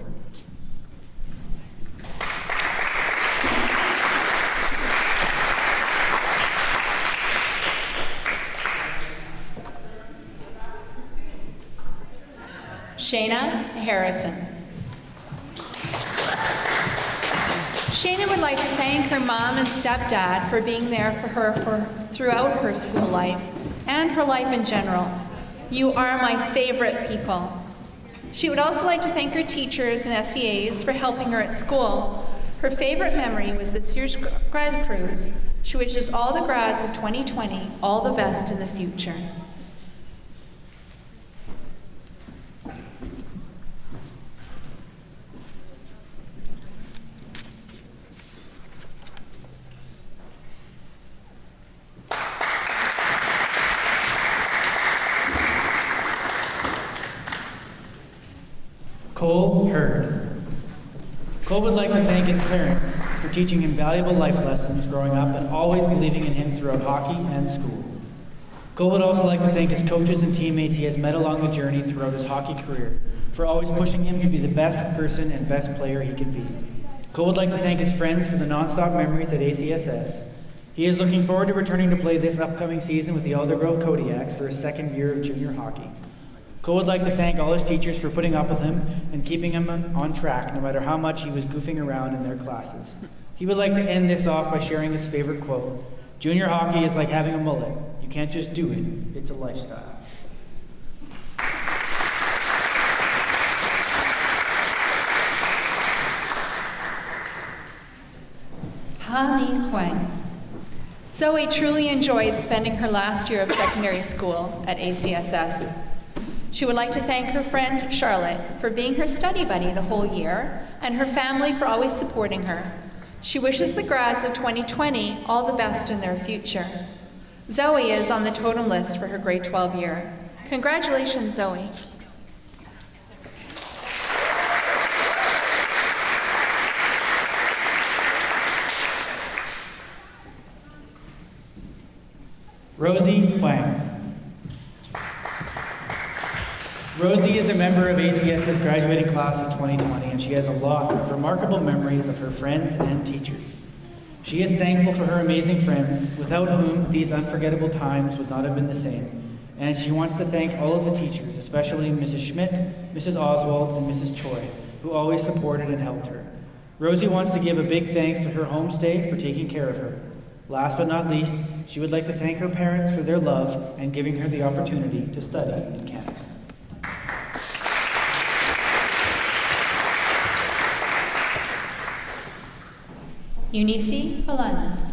Shayna Harrison. Shayna would like to thank her mom and stepdad for being there for her throughout her school life and her life in general. You are my favorite people. She would also like to thank her teachers and SEAs for helping her at school. Her favorite memory was this year's grad cruise. She wishes all the grads of 2020 all the best in the future. Cole Hurd. Cole would like to thank his parents for teaching him valuable life lessons growing up and always believing in him throughout hockey and school. Cole would also like to thank his coaches and teammates he has met along the journey throughout his hockey career for always pushing him to be the best person and best player he could be. Cole would like to thank his friends for the nonstop memories at ACSS. He is looking forward to returning to play this upcoming season with the Aldergrove Kodiaks for his second year of junior hockey. Cole would like to thank all his teachers for putting up with him and keeping him on track no matter how much he was goofing around in their classes. He would like to end this off by sharing his favorite quote: "Junior hockey is like having a mullet. You can't just do it, it's a lifestyle." Ha-Mi Huang. Zoe truly enjoyed spending her last year of secondary school at ACSS. She would like to thank her friend Charlotte for being her study buddy the whole year and her family for always supporting her. She wishes the grads of 2020 all the best in their future. Zoe is on the totem list for her grade 12 year. Congratulations, Zoe. Rosie Huang. Rosie is a member of ACS's graduating class of 2020, and she has a lot of remarkable memories of her friends and teachers. She is thankful for her amazing friends, without whom these unforgettable times would not have been the same. And she wants to thank all of the teachers, especially Mrs. Schmidt, Mrs. Oswald, and Mrs. Choi, who always supported and helped her. Rosie wants to give a big thanks to her homestay for taking care of her. Last but not least, she would like to thank her parents for their love and giving her the opportunity to study in Canada. Eunice Alana.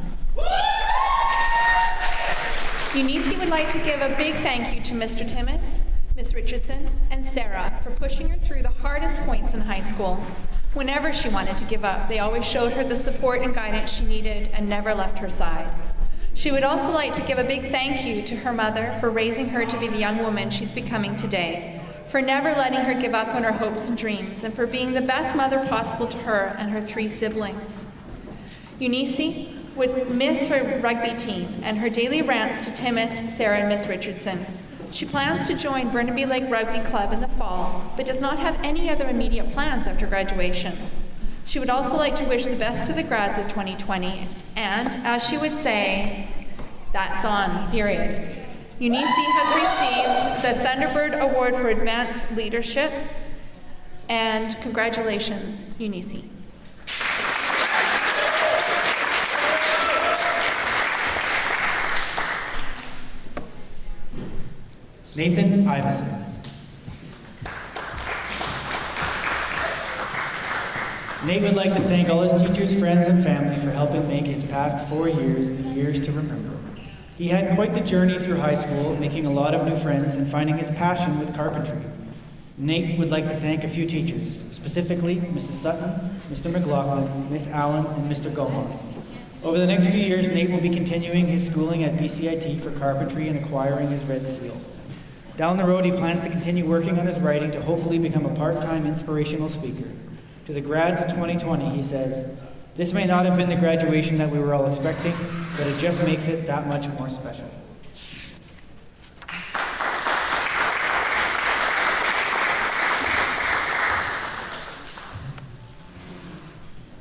Eunice would like to give a big thank you to Mr. Timmis, Miss Richardson, and Sarah for pushing her through the hardest points in high school. Whenever she wanted to give up, they always showed her the support and guidance she needed and never left her side. She would also like to give a big thank you to her mother for raising her to be the young woman she's becoming today, for never letting her give up on her hopes and dreams, and for being the best mother possible to her and her 3 siblings. Eunice would miss her rugby team and her daily rants to Timmis, Sarah, and Miss Richardson. She plans to join Burnaby Lake Rugby Club in the fall, but does not have any other immediate plans after graduation. She would also like to wish the best to the grads of 2020, and, as she would say, that's on, period. Eunice has received the Thunderbird Award for Advanced Leadership, and congratulations, Eunice. Nathan Iveson. Nate would like to thank all his teachers, friends, and family for helping make his past 4 years the years to remember. He had quite the journey through high school, making a lot of new friends and finding his passion with carpentry. Nate would like to thank a few teachers, specifically Mrs. Sutton, Mr. McLaughlin, Miss Allen, and Mr. Gomar. Over the next few years, Nate will be continuing his schooling at BCIT for carpentry and acquiring his Red Seal. Down the road, he plans to continue working on his writing to hopefully become a part-time inspirational speaker. To the grads of 2020, he says, "This may not have been the graduation that we were all expecting, but it just makes it that much more special."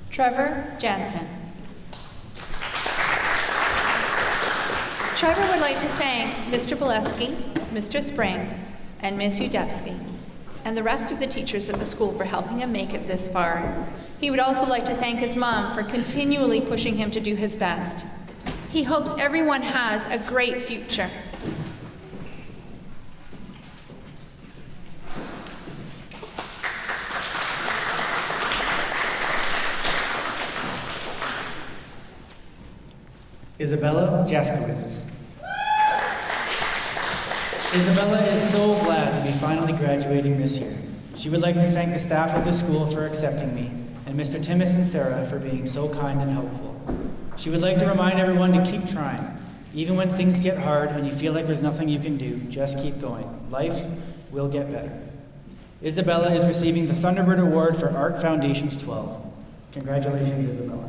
Trevor Jansen. Trevor would like to thank Mr. Bolesky, Mr. Spring, and Ms. Udepsky, and the rest of the teachers at the school for helping him make it this far. He would also like to thank his mom for continually pushing him to do his best. He hopes everyone has a great future. Isabella Jaskowitz. Isabella is so glad to be finally graduating this year. She would like to thank the staff of the school for accepting me, and Mr. Timmis and Sarah for being so kind and helpful. She would like to remind everyone to keep trying. Even when things get hard and you feel like there's nothing you can do, just keep going. Life will get better. Isabella is receiving the Thunderbird Award for Art Foundations 12. Congratulations, Isabella.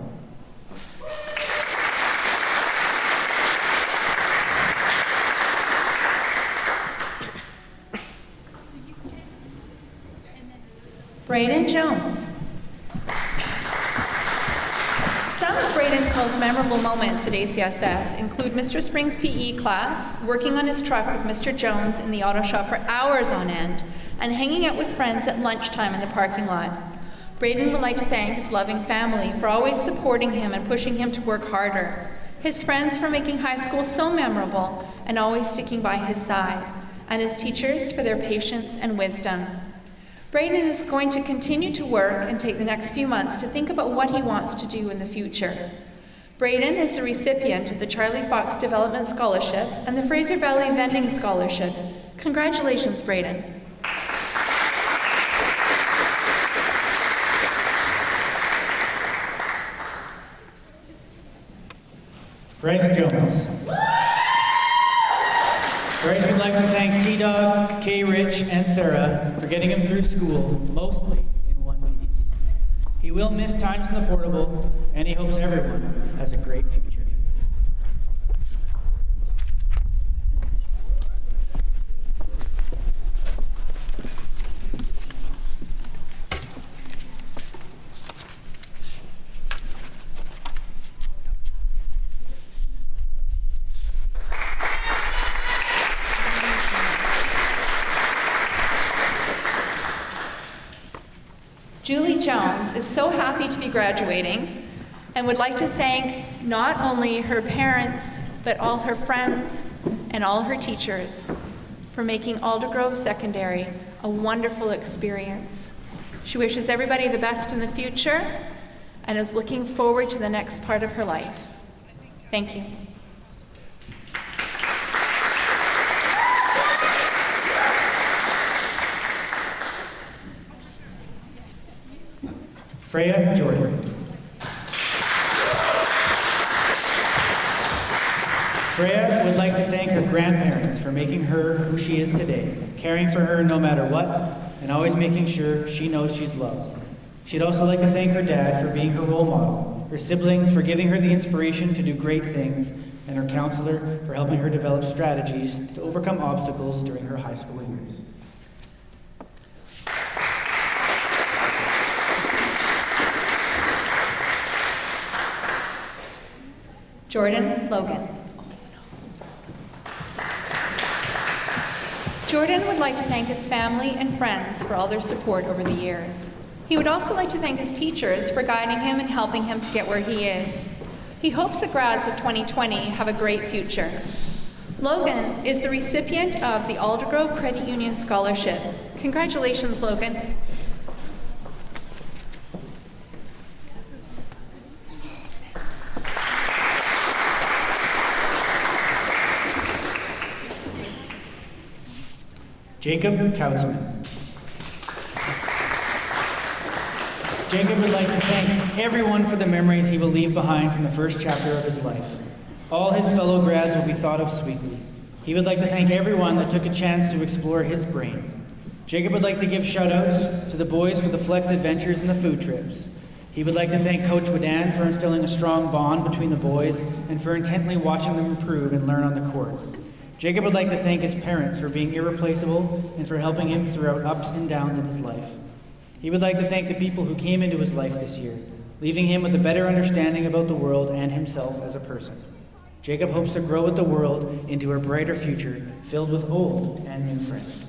Braden Jones. Some of Braden's most memorable moments at ACSS include Mr. Spring's PE class, working on his truck with Mr. Jones in the auto shop for hours on end, and hanging out with friends at lunchtime in the parking lot. Braden would like to thank his loving family for always supporting him and pushing him to work harder, his friends for making high school so memorable and always sticking by his side, and his teachers for their patience and wisdom. Braden is going to continue to work and take the next few months to think about what he wants to do in the future. Braden is the recipient of the Charlie Fox Development Scholarship and the Fraser Valley Vending Scholarship. Congratulations, Braden. Bryce Jones. Bryce would like to thank T-Dog, K-Rich, and Sarah for getting him through school, mostly in one piece. He will miss times in the portable, and he hopes everyone has a great future. Julie Jones is so happy to be graduating and would like to thank not only her parents, but all her friends and all her teachers for making Aldergrove Secondary a wonderful experience. She wishes everybody the best in the future and is looking forward to the next part of her life. Thank you. Freya Jordan. Freya would like to thank her grandparents for making her who she is today, caring for her no matter what, and always making sure she knows she's loved. She'd also like to thank her dad for being her role model, her siblings for giving her the inspiration to do great things, and her counselor for helping her develop strategies to overcome obstacles during her high school years. Jordan Logan. Jordan would like to thank his family and friends for all their support over the years. He would also like to thank his teachers for guiding him and helping him to get where he is. He hopes the grads of 2020 have a great future. Logan is the recipient of the Aldergrove Credit Union Scholarship. Congratulations, Logan. Jacob Kautzman. Jacob would like to thank everyone for the memories he will leave behind from the first chapter of his life. All his fellow grads will be thought of sweetly. He would like to thank everyone that took a chance to explore his brain. Jacob would like to give shout-outs to the boys for the flex adventures and the food trips. He would like to thank Coach Wadan for instilling a strong bond between the boys and for intently watching them improve and learn on the court. Jacob would like to thank his parents for being irreplaceable and for helping him throughout ups and downs in his life. He would like to thank the people who came into his life this year, leaving him with a better understanding about the world and himself as a person. Jacob hopes to grow with the world into a brighter future filled with old and new friends.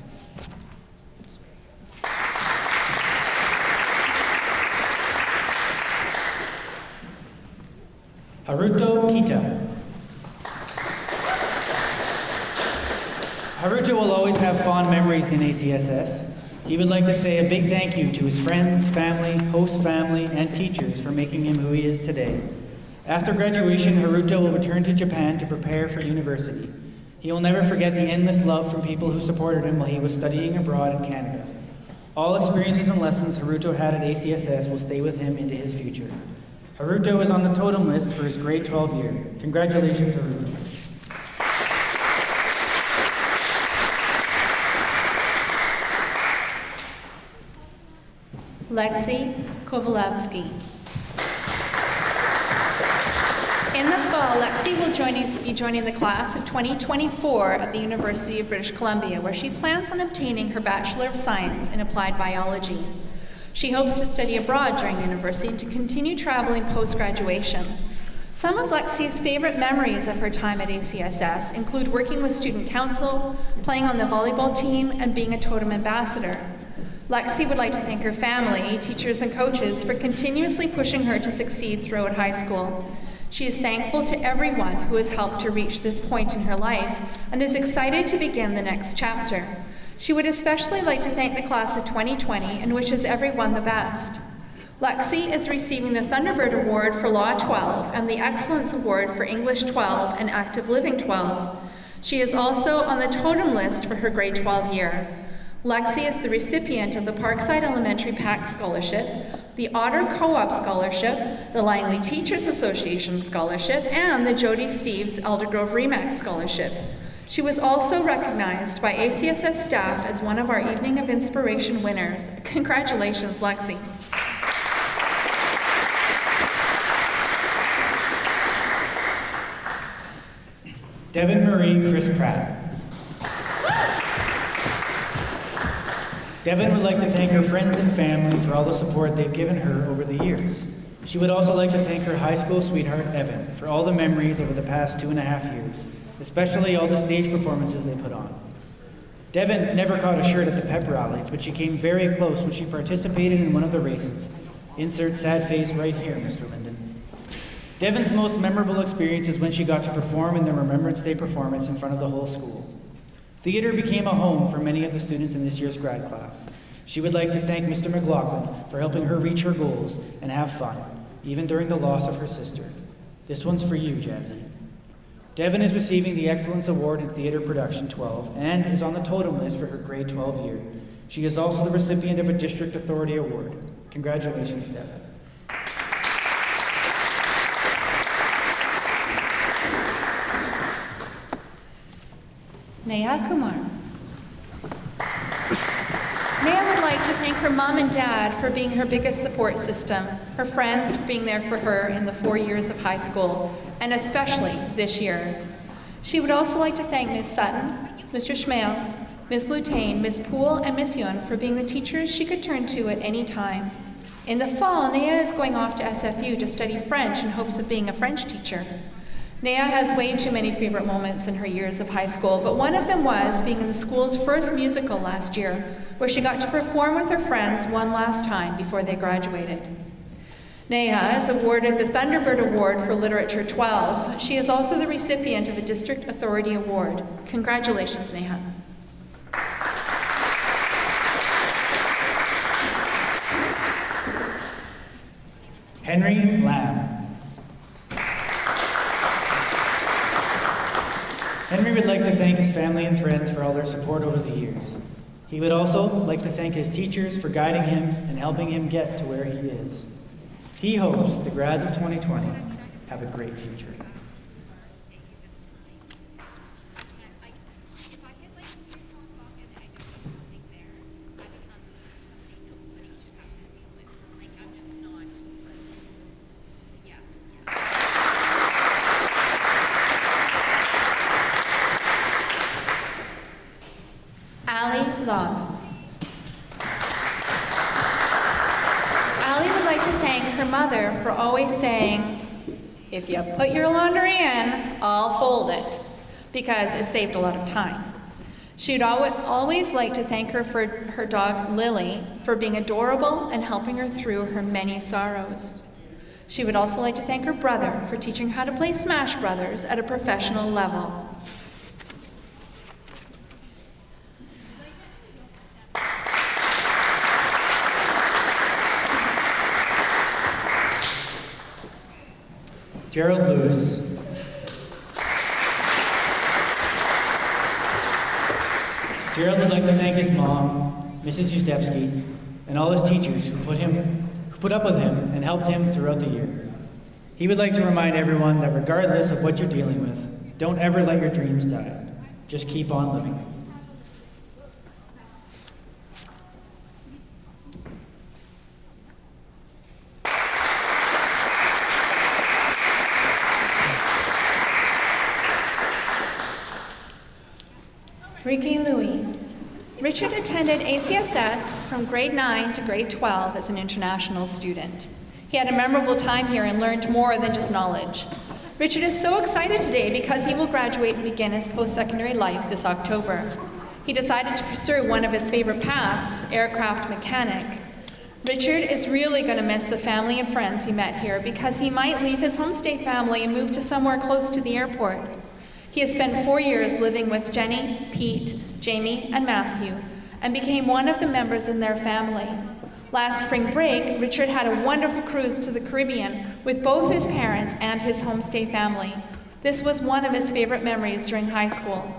Haruto Kita. Haruto will always have fond memories in ACSS. He would like to say a big thank you to his friends, family, host family, and teachers for making him who he is today. After graduation, Haruto will return to Japan to prepare for university. He will never forget the endless love from people who supported him while he was studying abroad in Canada. All experiences and lessons Haruto had at ACSS will stay with him into his future. Haruto is on the totem list for his grade 12 year. Congratulations, Haruto. Lexi Kovalevsky. In the fall, Lexi will be joining the class of 2024 at the University of British Columbia, where she plans on obtaining her Bachelor of Science in Applied Biology. She hopes to study abroad during university and to continue traveling post-graduation. Some of Lexi's favorite memories of her time at ACSS include working with student council, playing on the volleyball team, and being a totem ambassador. Lexi would like to thank her family, teachers, and coaches for continuously pushing her to succeed throughout high school. She is thankful to everyone who has helped to reach this point in her life and is excited to begin the next chapter. She would especially like to thank the class of 2020 and wishes everyone the best. Lexi is receiving the Thunderbird Award for Law 12 and the Excellence Award for English 12 and Active Living 12. She is also on the totem list for her grade 12 year. Lexi is the recipient of the Parkside Elementary PAC Scholarship, the Otter Co-op Scholarship, the Langley Teachers Association Scholarship, and the Jody Steeves Eldergrove Remax Scholarship. She was also recognized by ACSS staff as one of our Evening of Inspiration winners. Congratulations, Lexi. Devin Marie Chris Pratt. Devin would like to thank her friends and family for all the support they've given her over the years. She would also like to thank her high school sweetheart, Evan, for all the memories over the past 2.5 years, especially all the stage performances they put on. Devin never caught a shirt at the pep rallies, but she came very close when she participated in one of the races. Insert sad face right here, Mr. Linden. Devin's most memorable experience is when she got to perform in the Remembrance Day performance in front of the whole school. Theater became a home for many of the students in this year's grad class. She would like to thank Mr. McLaughlin for helping her reach her goals and have fun, even during the loss of her sister. This one's for you, Jazzy. Devin is receiving the Excellence Award in Theater Production 12 and is on the totem list for her grade 12 year. She is also the recipient of a District Authority Award. Congratulations, Devin. Neha Kumar. Neha would like to thank her mom and dad for being her biggest support system, her friends for being there for her in the 4 years of high school, and especially this year. She would also like to thank Ms. Sutton, Mr. Schmale, Ms. Lutain, Ms. Poole, and Ms. Yun for being the teachers she could turn to at any time. In the fall, Neha is going off to SFU to study French in hopes of being a French teacher. Neha has way too many favorite moments in her years of high school, but one of them was being in the school's first musical last year, where she got to perform with her friends one last time before they graduated. Neha is awarded the Thunderbird Award for Literature 12. She is also the recipient of a District Authority Award. Congratulations, Neha. Henry Lamb. Henry would like to thank his family and friends for all their support over the years. He would also like to thank his teachers for guiding him and helping him get to where he is. He hopes the grads of 2020 have a great future. Allie would like to thank her mother for always saying, if you put your laundry in, I'll fold it, because it saved a lot of time. She'd always like to thank her for her dog Lily for being adorable and helping her through her many sorrows. She would also like to thank her brother for teaching her how to play Smash Brothers at a professional level. Gerald Lewis, Gerald would like to thank his mom, Mrs. Uzdebski, and all his teachers who put up with him and helped him throughout the year. He would like to remind everyone that regardless of what you're dealing with, don't ever let your dreams die. Just keep on living. Ricky Louie. Richard attended ACSS from grade 9 to grade 12 as an international student. He had a memorable time here and learned more than just knowledge. Richard is so excited today because he will graduate and begin his post-secondary life this October. He decided to pursue one of his favorite paths, aircraft mechanic. Richard is really going to miss the family and friends he met here because he might leave his home state family and move to somewhere close to the airport. He has spent 4 years living with Jenny, Pete, Jamie, and Matthew, and became one of the members in their family. Last spring break, Richard had a wonderful cruise to the Caribbean with both his parents and his homestay family. This was one of his favorite memories during high school.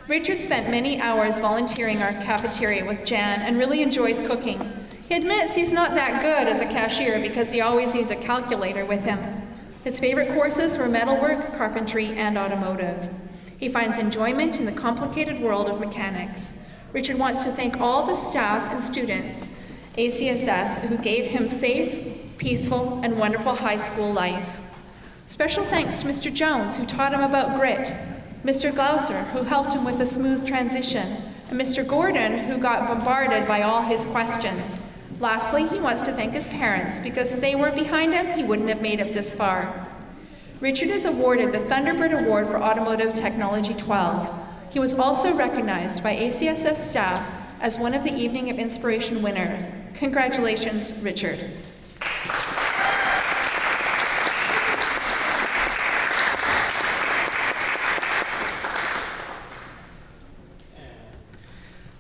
Richard spent many hours volunteering our cafeteria with Jan and really enjoys cooking. He admits he's not that good as a cashier because he always needs a calculator with him. His favorite courses were metalwork, carpentry, and automotive. He finds enjoyment in the complicated world of mechanics. Richard wants to thank all the staff and students, ACSS, who gave him safe, peaceful, and wonderful high school life. Special thanks to Mr. Jones, who taught him about grit, Mr. Glauser, who helped him with a smooth transition, and Mr. Gordon, who got bombarded by all his questions. Lastly, he wants to thank his parents, because if they weren't behind him, he wouldn't have made it this far. Richard is awarded the Thunderbird Award for Automotive Technology 12. He was also recognized by ACSS staff as one of the Evening of Inspiration winners. Congratulations, Richard.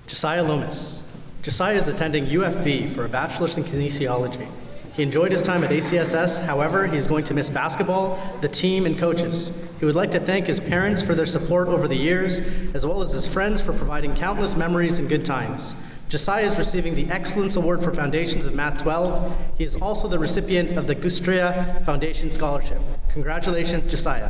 Josiah Lomas. Josiah is attending UFV for a bachelor's in kinesiology. He enjoyed his time at ACSS, however, he is going to miss basketball, the team, and coaches. He would like to thank his parents for their support over the years, as well as his friends for providing countless memories and good times. Josiah is receiving the Excellence Award for Foundations of Math 12. He is also the recipient of the Gustria Foundation Scholarship. Congratulations, Josiah.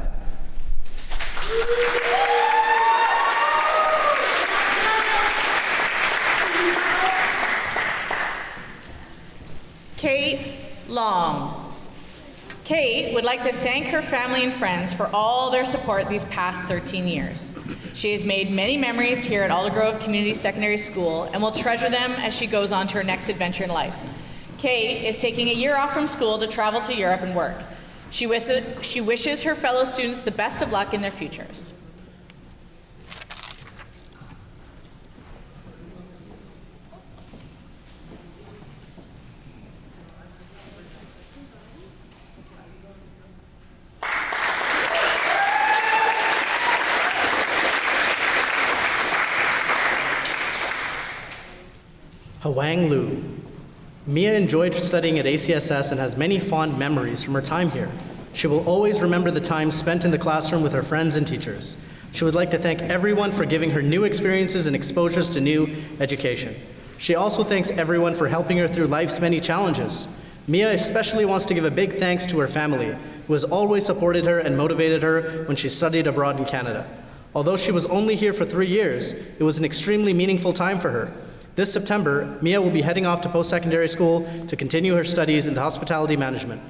Kate Long. Kate would like to thank her family and friends for all their support these past 13 years. She has made many memories here at Aldergrove Community Secondary School and will treasure them as she goes on to her next adventure in life. Kate is taking a year off from school to travel to Europe and work. She wishes her fellow students the best of luck in their futures. Hwang Lu. Mia enjoyed studying at ACSS and has many fond memories from her time here. She will always remember the time spent in the classroom with her friends and teachers. She would like to thank everyone for giving her new experiences and exposures to new education. She also thanks everyone for helping her through life's many challenges. Mia especially wants to give a big thanks to her family, who has always supported her and motivated her when she studied abroad in Canada. Although she was only here for 3 years, it was an extremely meaningful time for her. This September, Mia will be heading off to post-secondary school to continue her studies in hospitality management.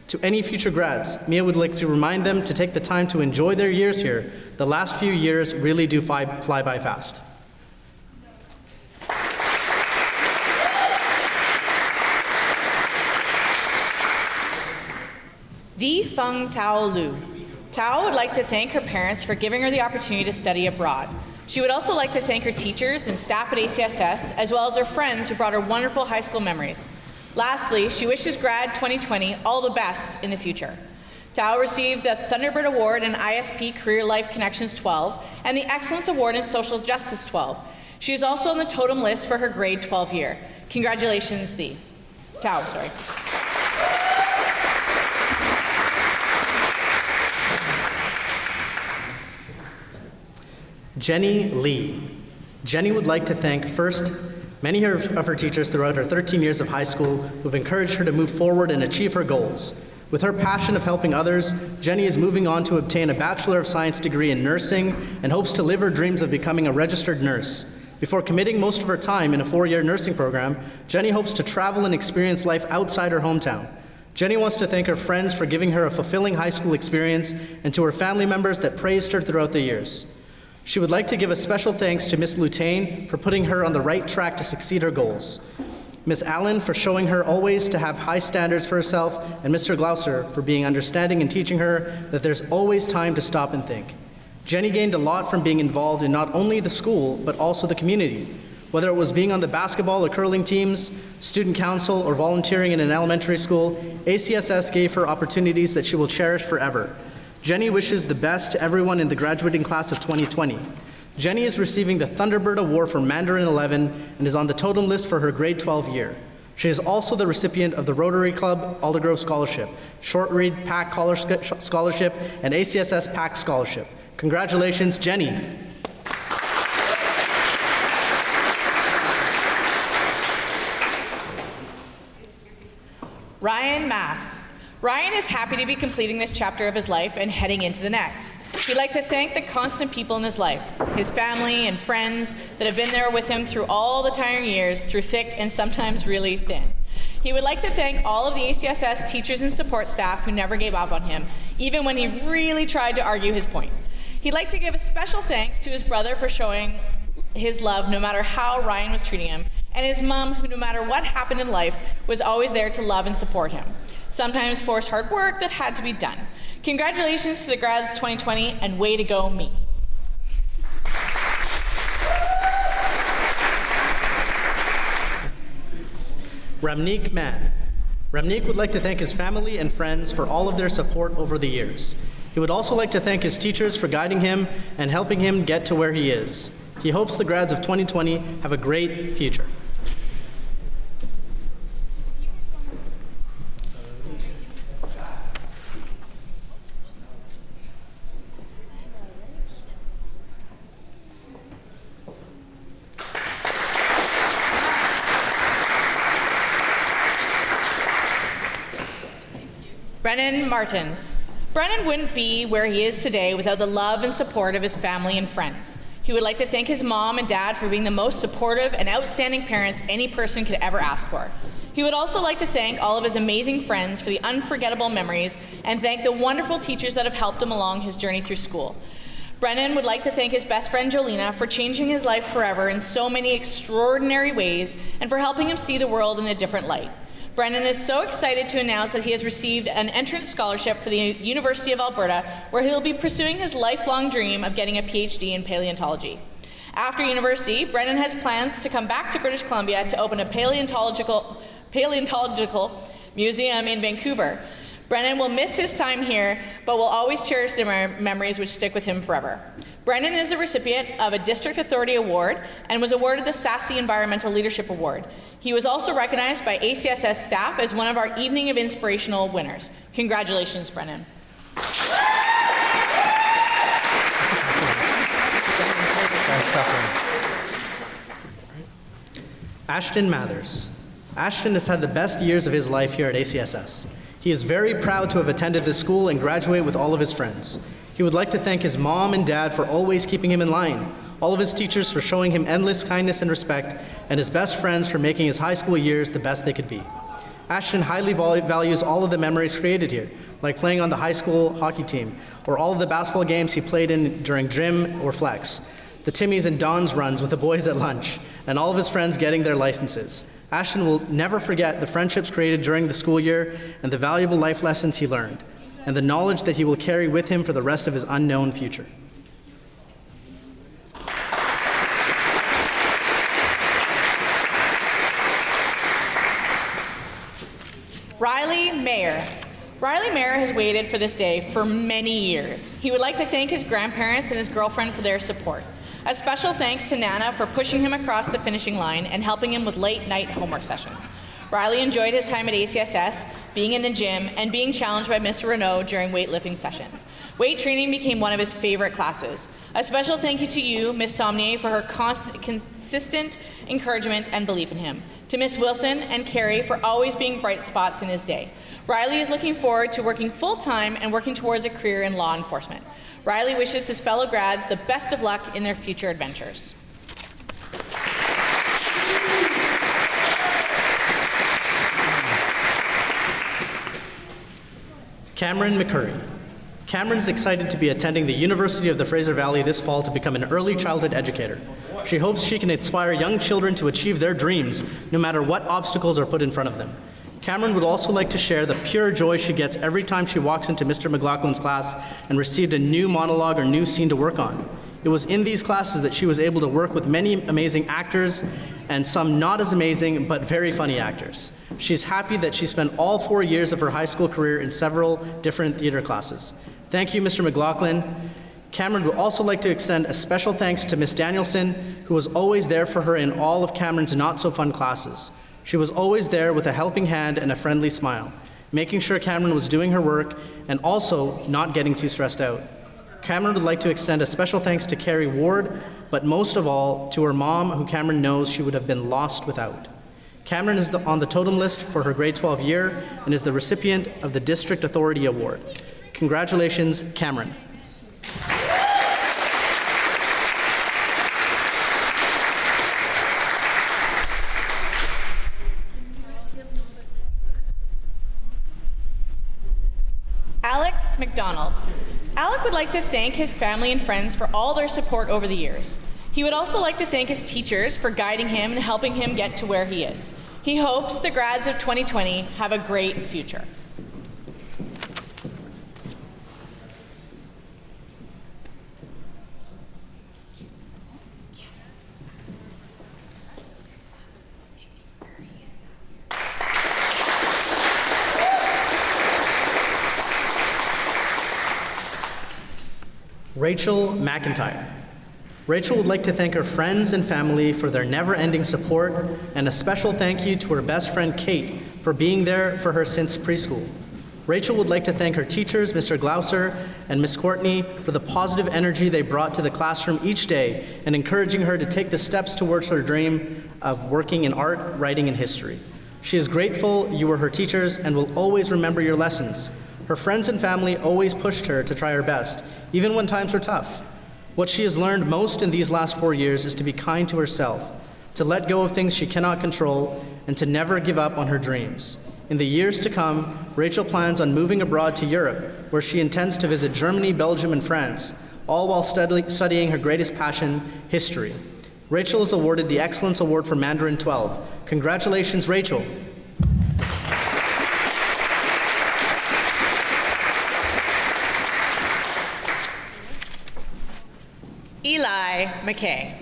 To any future grads, Mia would like to remind them to take the time to enjoy their years here. The last few years really do fly by fast. The Feng Tao Lu. Tao would like to thank her parents for giving her the opportunity to study abroad. She would also like to thank her teachers and staff at ACSS, as well as her friends who brought her wonderful high school memories. Lastly, she wishes Grad 2020 all the best in the future. Tao received the Thunderbird Award in ISP Career Life Connections 12 and the Excellence Award in Social Justice 12. She is also on the totem list for her grade 12 year. Congratulations, Tao. Jenny Lee. Jenny would like to thank first many of her teachers throughout her 13 years of high school who've encouraged her to move forward and achieve her goals. With her passion of helping others, Jenny is moving on to obtain a Bachelor of Science degree in nursing and hopes to live her dreams of becoming a registered nurse. Before committing most of her time in a 4-year nursing program, Jenny hopes to travel and experience life outside her hometown. Jenny wants to thank her friends for giving her a fulfilling high school experience and to her family members that praised her throughout the years. She would like to give a special thanks to Ms. Lutain for putting her on the right track to succeed her goals, Ms. Allen for showing her always to have high standards for herself, and Mr. Glouser for being understanding and teaching her that there's always time to stop and think. Jenny gained a lot from being involved in not only the school, but also the community. Whether it was being on the basketball or curling teams, student council, or volunteering in an elementary school, ACSS gave her opportunities that she will cherish forever. Jenny wishes the best to everyone in the graduating class of 2020. Jenny is receiving the Thunderbird Award for Mandarin 11 and is on the totem list for her grade 12 year. She is also the recipient of the Rotary Club Aldergrove Scholarship, Short Read PAC Scholarship, and ACSS PAC Scholarship. Congratulations, Jenny. Ryan Mass. Ryan is happy to be completing this chapter of his life and heading into the next. He'd like to thank the constant people in his life, his family and friends that have been there with him through all the tiring years, through thick and sometimes really thin. He would like to thank all of the ACSS teachers and support staff who never gave up on him, even when he really tried to argue his point. He'd like to give a special thanks to his brother for showing his love no matter how Ryan was treating him, and his mom who, no matter what happened in life, was always there to love and support him. Sometimes forced hard work that had to be done. Congratulations to the grads 2020, and way to go, me. Ramneek Mann. Ramneek would like to thank his family and friends for all of their support over the years. He would also like to thank his teachers for guiding him and helping him get to where he is. He hopes the grads of 2020 have a great future. Brennan Martins. Brennan wouldn't be where he is today without the love and support of his family and friends. He would like to thank his mom and dad for being the most supportive and outstanding parents any person could ever ask for. He would also like to thank all of his amazing friends for the unforgettable memories and thank the wonderful teachers that have helped him along his journey through school. Brennan would like to thank his best friend Jolena for changing his life forever in so many extraordinary ways and for helping him see the world in a different light. Brennan is so excited to announce that he has received an entrance scholarship for the University of Alberta, where he'll be pursuing his lifelong dream of getting a PhD in paleontology. After university, Brennan has plans to come back to British Columbia to open a paleontological museum in Vancouver. Brennan will miss his time here, but will always cherish the memories which stick with him forever. Brennan is the recipient of a District Authority Award and was awarded the Sassy Environmental Leadership Award. He was also recognized by ACSS staff as one of our Evening of Inspirational winners. Congratulations, Brennan. Ashton Mathers. Ashton has had the best years of his life here at ACSS. He is very proud to have attended this school and graduate with all of his friends. He would like to thank his mom and dad for always keeping him in line, all of his teachers for showing him endless kindness and respect, and his best friends for making his high school years the best they could be. Ashton highly values all of the memories created here, like playing on the high school hockey team, or all of the basketball games he played in during gym or flex, the Timmy's and Don's runs with the boys at lunch, and all of his friends getting their licenses. Ashton will never forget the friendships created during the school year and the valuable life lessons he learned, and the knowledge that he will carry with him for the rest of his unknown future. Riley Mayer. Riley Mayer has waited for this day for many years. He would like to thank his grandparents and his girlfriend for their support. A special thanks to Nana for pushing him across the finishing line and helping him with late night homework sessions. Riley enjoyed his time at ACSS, being in the gym, and being challenged by Mr. Renault during weightlifting sessions. Weight training became one of his favorite classes. A special thank you to you, Ms. Somnier, for her consistent encouragement and belief in him. To Ms. Wilson and Carrie for always being bright spots in his day. Riley is looking forward to working full-time and working towards a career in law enforcement. Riley wishes his fellow grads the best of luck in their future adventures. Cameron McCurry. Cameron is excited to be attending the University of the Fraser Valley this fall to become an early childhood educator. She hopes she can inspire young children to achieve their dreams, no matter what obstacles are put in front of them. Cameron would also like to share the pure joy she gets every time she walks into Mr. McLaughlin's class and received a new monologue or new scene to work on. It was in these classes that she was able to work with many amazing actors and some not as amazing but very funny actors. She's happy that she spent all 4 years of her high school career in several different theater classes. Thank you, Mr. McLaughlin. Cameron would also like to extend a special thanks to Miss Danielson, who was always there for her in all of Cameron's not-so-fun classes. She was always there with a helping hand and a friendly smile, making sure Cameron was doing her work and also not getting too stressed out. Cameron would like to extend a special thanks to Carrie Ward, but most of all to her mom, who Cameron knows she would have been lost without. Cameron is on the totem list for her grade 12 year and is the recipient of the District Authority Award. Congratulations, Cameron. Alec McDonald. Alec would like to thank his family and friends for all their support over the years. He would also like to thank his teachers for guiding him and helping him get to where he is. He hopes the grads of 2020 have a great future. Rachel McIntyre. Rachel would like to thank her friends and family for their never-ending support, and a special thank you to her best friend Kate for being there for her since preschool. Rachel would like to thank her teachers, Mr. Glauser and Miss Courtney, for the positive energy they brought to the classroom each day and encouraging her to take the steps towards her dream of working in art, writing, and history. She is grateful you were her teachers and will always remember your lessons. Her friends and family always pushed her to try her best, even when times were tough. What she has learned most in these last 4 years is to be kind to herself, to let go of things she cannot control, and to never give up on her dreams. In the years to come, Rachel plans on moving abroad to Europe, where she intends to visit Germany, Belgium, and France, all while studying her greatest passion, history. Rachel is awarded the Excellence Award for Mandarin 12. Congratulations, Rachel. Eli McKay.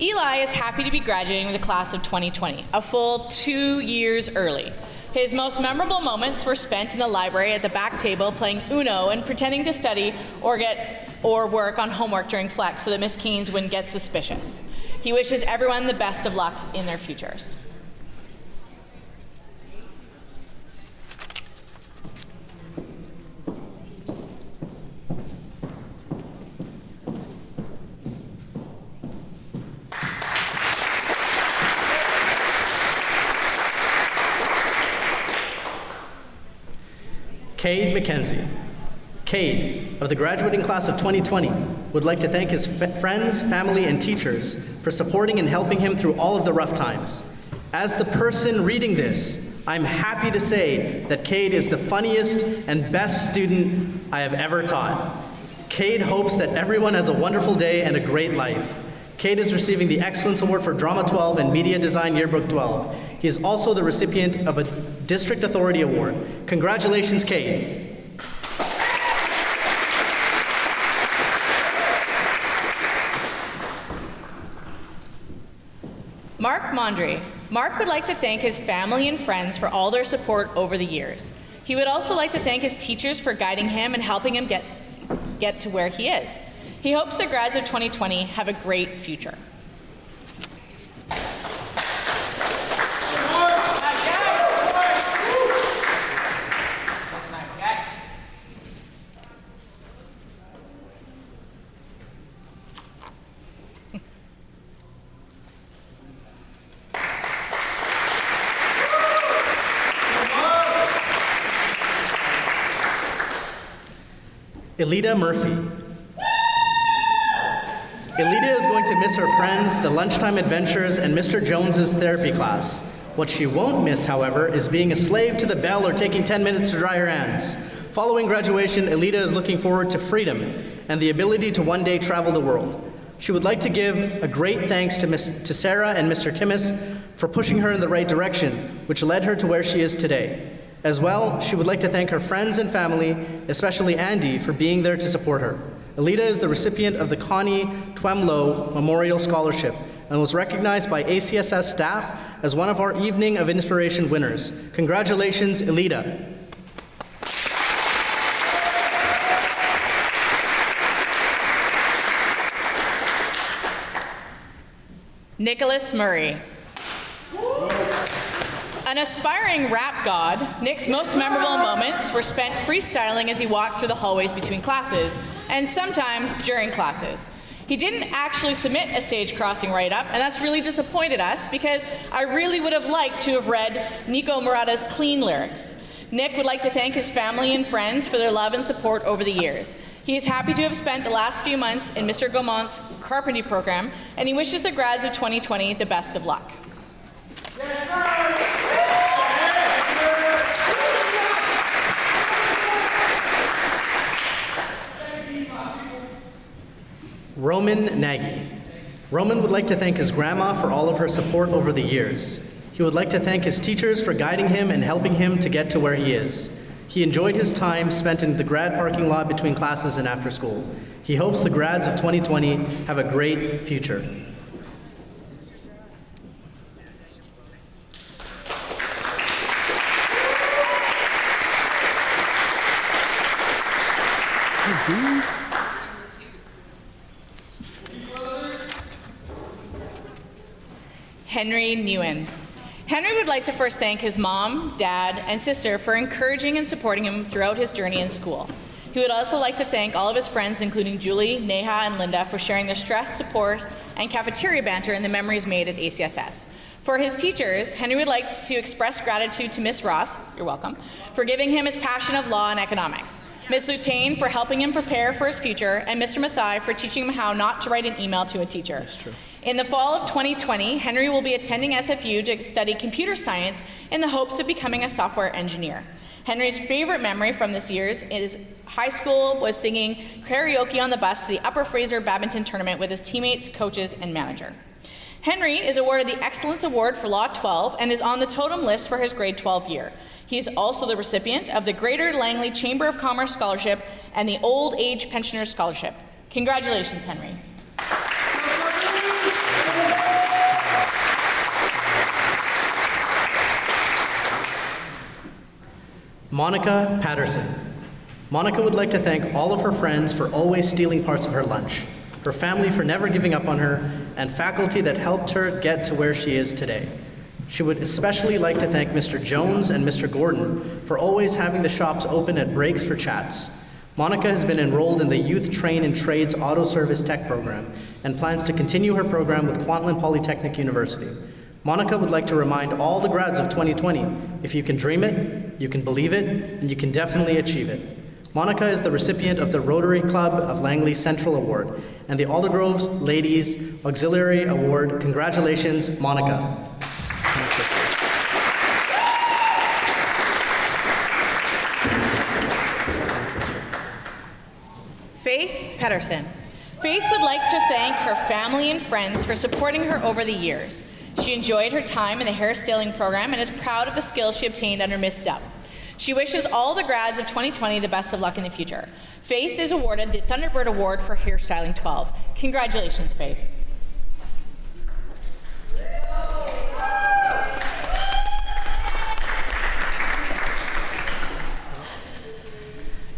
Eli is happy to be graduating with the class of 2020, a full 2 years early. His most memorable moments were spent in the library at the back table playing Uno and pretending to study or work on homework during flex so that Miss Keynes wouldn't get suspicious. He wishes everyone the best of luck in their futures. Cade McKenzie. Cade, of the graduating class of 2020, would like to thank his friends, family, and teachers for supporting and helping him through all of the rough times. As the person reading this, I'm happy to say that Cade is the funniest and best student I have ever taught. Cade hopes that everyone has a wonderful day and a great life. Cade is receiving the Excellence Award for Drama 12 and Media Design Yearbook 12. He is also the recipient of a District Authority Award. Congratulations, Cade. Mark Mondry. Mark would like to thank his family and friends for all their support over the years. He would also like to thank his teachers for guiding him and helping him get to where he is. He hopes the grads of 2020 have a great future. Elida Murphy. Elida is going to miss her friends, the lunchtime adventures, and Mr. Jones's therapy class. What she won't miss, however, is being a slave to the bell or taking 10 minutes to dry her hands. Following graduation, Elida is looking forward to freedom and the ability to one day travel the world. She would like to give a great thanks to Sarah and Mr. Timmis for pushing her in the right direction, which led her to where she is today. As well, she would like to thank her friends and family, especially Andy, for being there to support her. Elida is the recipient of the Connie Twemlow Memorial Scholarship and was recognized by ACSS staff as one of our Evening of Inspiration winners. Congratulations, Elida. Nicholas Murray. An aspiring rap god, Nick's most memorable moments were spent freestyling as he walked through the hallways between classes, and sometimes during classes. He didn't actually submit a stage crossing write-up, and that's really disappointed us because I really would have liked to have read Nico Murata's clean lyrics. Nick would like to thank his family and friends for their love and support over the years. He is happy to have spent the last few months in Mr. Gaumont's carpentry program, and he wishes the grads of 2020 the best of luck. Roman Nagy. Roman would like to thank his grandma for all of her support over the years. He would like to thank his teachers for guiding him and helping him to get to where he is. He enjoyed his time spent in the grad parking lot between classes and after school. He hopes the grads of 2020 have a great future. Henry Newen. Henry would like to first thank his mom, dad, and sister for encouraging and supporting him throughout his journey in school. He would also like to thank all of his friends, including Julie, Neha, and Linda, for sharing their stress, support, and cafeteria banter and the memories made at ACSS. For his teachers, Henry would like to express gratitude to Miss Ross, you're welcome, for giving him his passion of law and economics, Ms. Lutain for helping him prepare for his future, and Mr. Mathai for teaching him how not to write an email to a teacher. That's true. In the fall of 2020, Henry will be attending SFU to study computer science in the hopes of becoming a software engineer. Henry's favorite memory from this year's is high school was singing karaoke on the bus to the Upper Fraser Badminton Tournament with his teammates, coaches, and manager. Henry is awarded the Excellence Award for Law 12 and is on the totem list for his grade 12 year. He is also the recipient of the Greater Langley Chamber of Commerce Scholarship and the Old Age Pensioners Scholarship. Congratulations, Henry. Monica Patterson. Monica would like to thank all of her friends for always stealing parts of her lunch, her family for never giving up on her, and faculty that helped her get to where she is today. She would especially like to thank Mr. Jones and Mr. Gordon for always having the shops open at breaks for chats. Monica has been enrolled in the Youth Train in Trades Auto Service Tech program and plans to continue her program with Kwantlen Polytechnic University. Monica would like to remind all the grads of 2020, if you can dream it, you can believe it, and you can definitely achieve it. Monica is the recipient of the Rotary Club of Langley Central Award and the Aldergrove's Ladies Auxiliary Award. Congratulations, Monica. Faith Pedersen. Faith would like to thank her family and friends for supporting her over the years. She enjoyed her time in the hairstyling program and is proud of the skills she obtained under Miss Dub. She wishes all the grads of 2020 the best of luck in the future. Faith is awarded the Thunderbird Award for Hairstyling 12. Congratulations, Faith.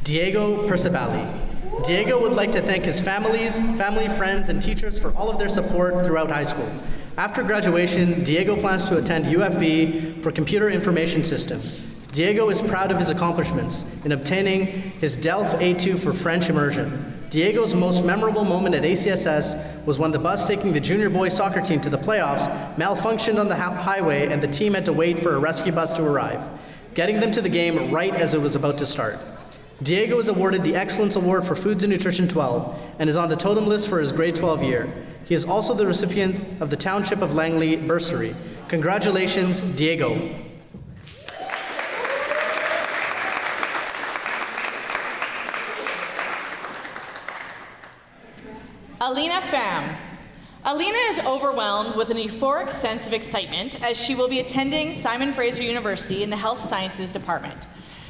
Diego Percivali. Diego would like to thank his family, friends, and teachers for all of their support throughout high school. After graduation, Diego plans to attend UFV for Computer Information Systems. Diego is proud of his accomplishments in obtaining his DELF A2 for French immersion. Diego's most memorable moment at ACSS was when the bus taking the junior boys soccer team to the playoffs malfunctioned on the highway and the team had to wait for a rescue bus to arrive, getting them to the game right as it was about to start. Diego was awarded the Excellence Award for Foods and Nutrition 12 and is on the totem list for his grade 12 year. He is also the recipient of the Township of Langley bursary. Congratulations, Diego. Alina Pham. Alina is overwhelmed with an euphoric sense of excitement as she will be attending Simon Fraser University in the Health Sciences Department.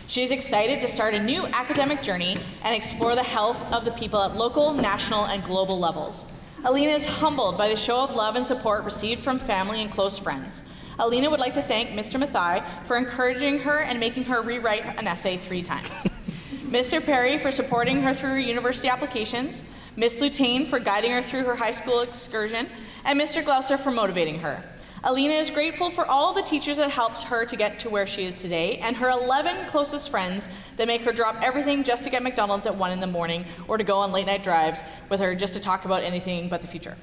She is excited to start a new academic journey and explore the health of the people at local, national, and global levels. Alina is humbled by the show of love and support received from family and close friends. Alina would like to thank Mr. Mathai for encouraging her and making her rewrite an essay 3 times. Mr. Perry for supporting her through her university applications, Ms. Lutain for guiding her through her high school excursion, and Mr. Glouser for motivating her. Alina is grateful for all the teachers that helped her to get to where she is today, and her 11 closest friends that make her drop everything just to get McDonald's at 1 in the morning or to go on late night drives with her just to talk about anything but the future.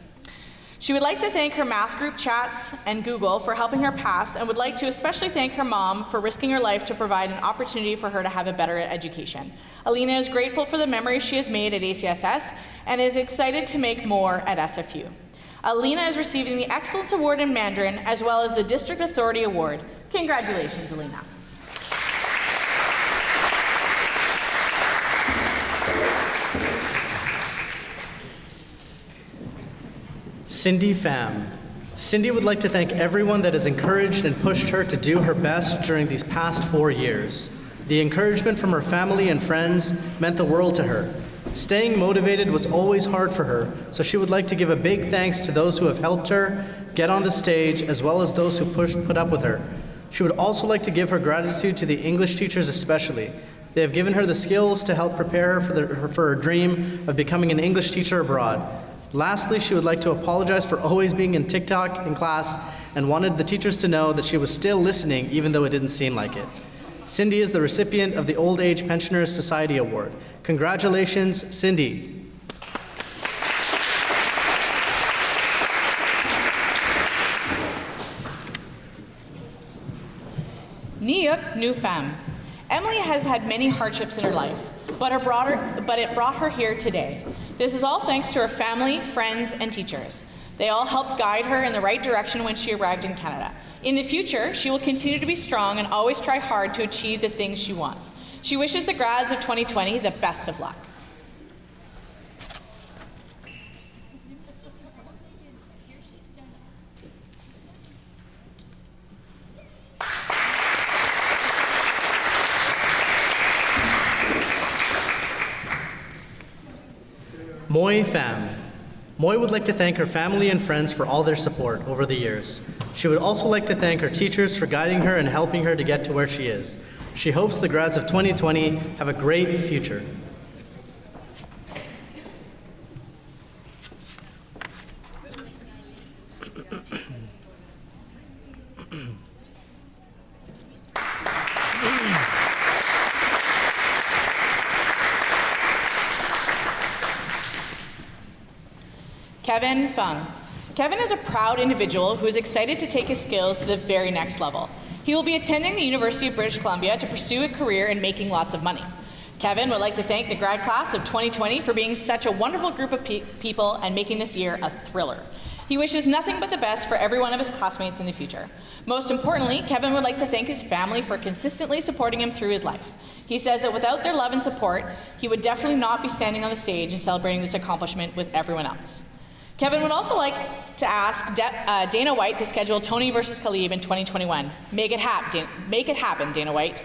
She would like to thank her math group chats and Google for helping her pass, and would like to especially thank her mom for risking her life to provide an opportunity for her to have a better education. Alina is grateful for the memories she has made at ACSS and is excited to make more at SFU. Alina is receiving the Excellence Award in Mandarin as well as the District Authority Award. Congratulations, Alina. Cindy Pham. Cindy would like to thank everyone that has encouraged and pushed her to do her best during these past 4 years. The encouragement from her family and friends meant the world to her. Staying motivated was always hard for her, so she would like to give a big thanks to those who have helped her get on the stage, as well as those who put up with her. She would also like to give her gratitude to the English teachers especially. They have given her the skills to help prepare her for her dream of becoming an English teacher abroad. Lastly, she would like to apologize for always being in TikTok in class and wanted the teachers to know that she was still listening even though it didn't seem like it. Cindy is the recipient of the Old Age Pensioners Society Award. Congratulations, Cindy. Niuk Nu Pham. Emily has had many hardships in her life, but it brought her here today. This is all thanks to her family, friends, and teachers. They all helped guide her in the right direction when she arrived in Canada. In the future, she will continue to be strong and always try hard to achieve the things she wants. She wishes the grads of 2020 the best of luck. Moi Pham. Moi would like to thank her family and friends for all their support over the years. She would also like to thank her teachers for guiding her and helping her to get to where she is. She hopes the grads of 2020 have a great future. Kevin Fung. Kevin is a proud individual who is excited to take his skills to the very next level. He will be attending the University of British Columbia to pursue a career in making lots of money. Kevin would like to thank the grad class of 2020 for being such a wonderful group of people and making this year a thriller. He wishes nothing but the best for every one of his classmates in the future. Most importantly, Kevin would like to thank his family for consistently supporting him through his life. He says that without their love and support, he would definitely not be standing on the stage and celebrating this accomplishment with everyone else. Kevin would also like to ask Dana White to schedule Tony versus Khalib in 2021. Make it happen, Dana White.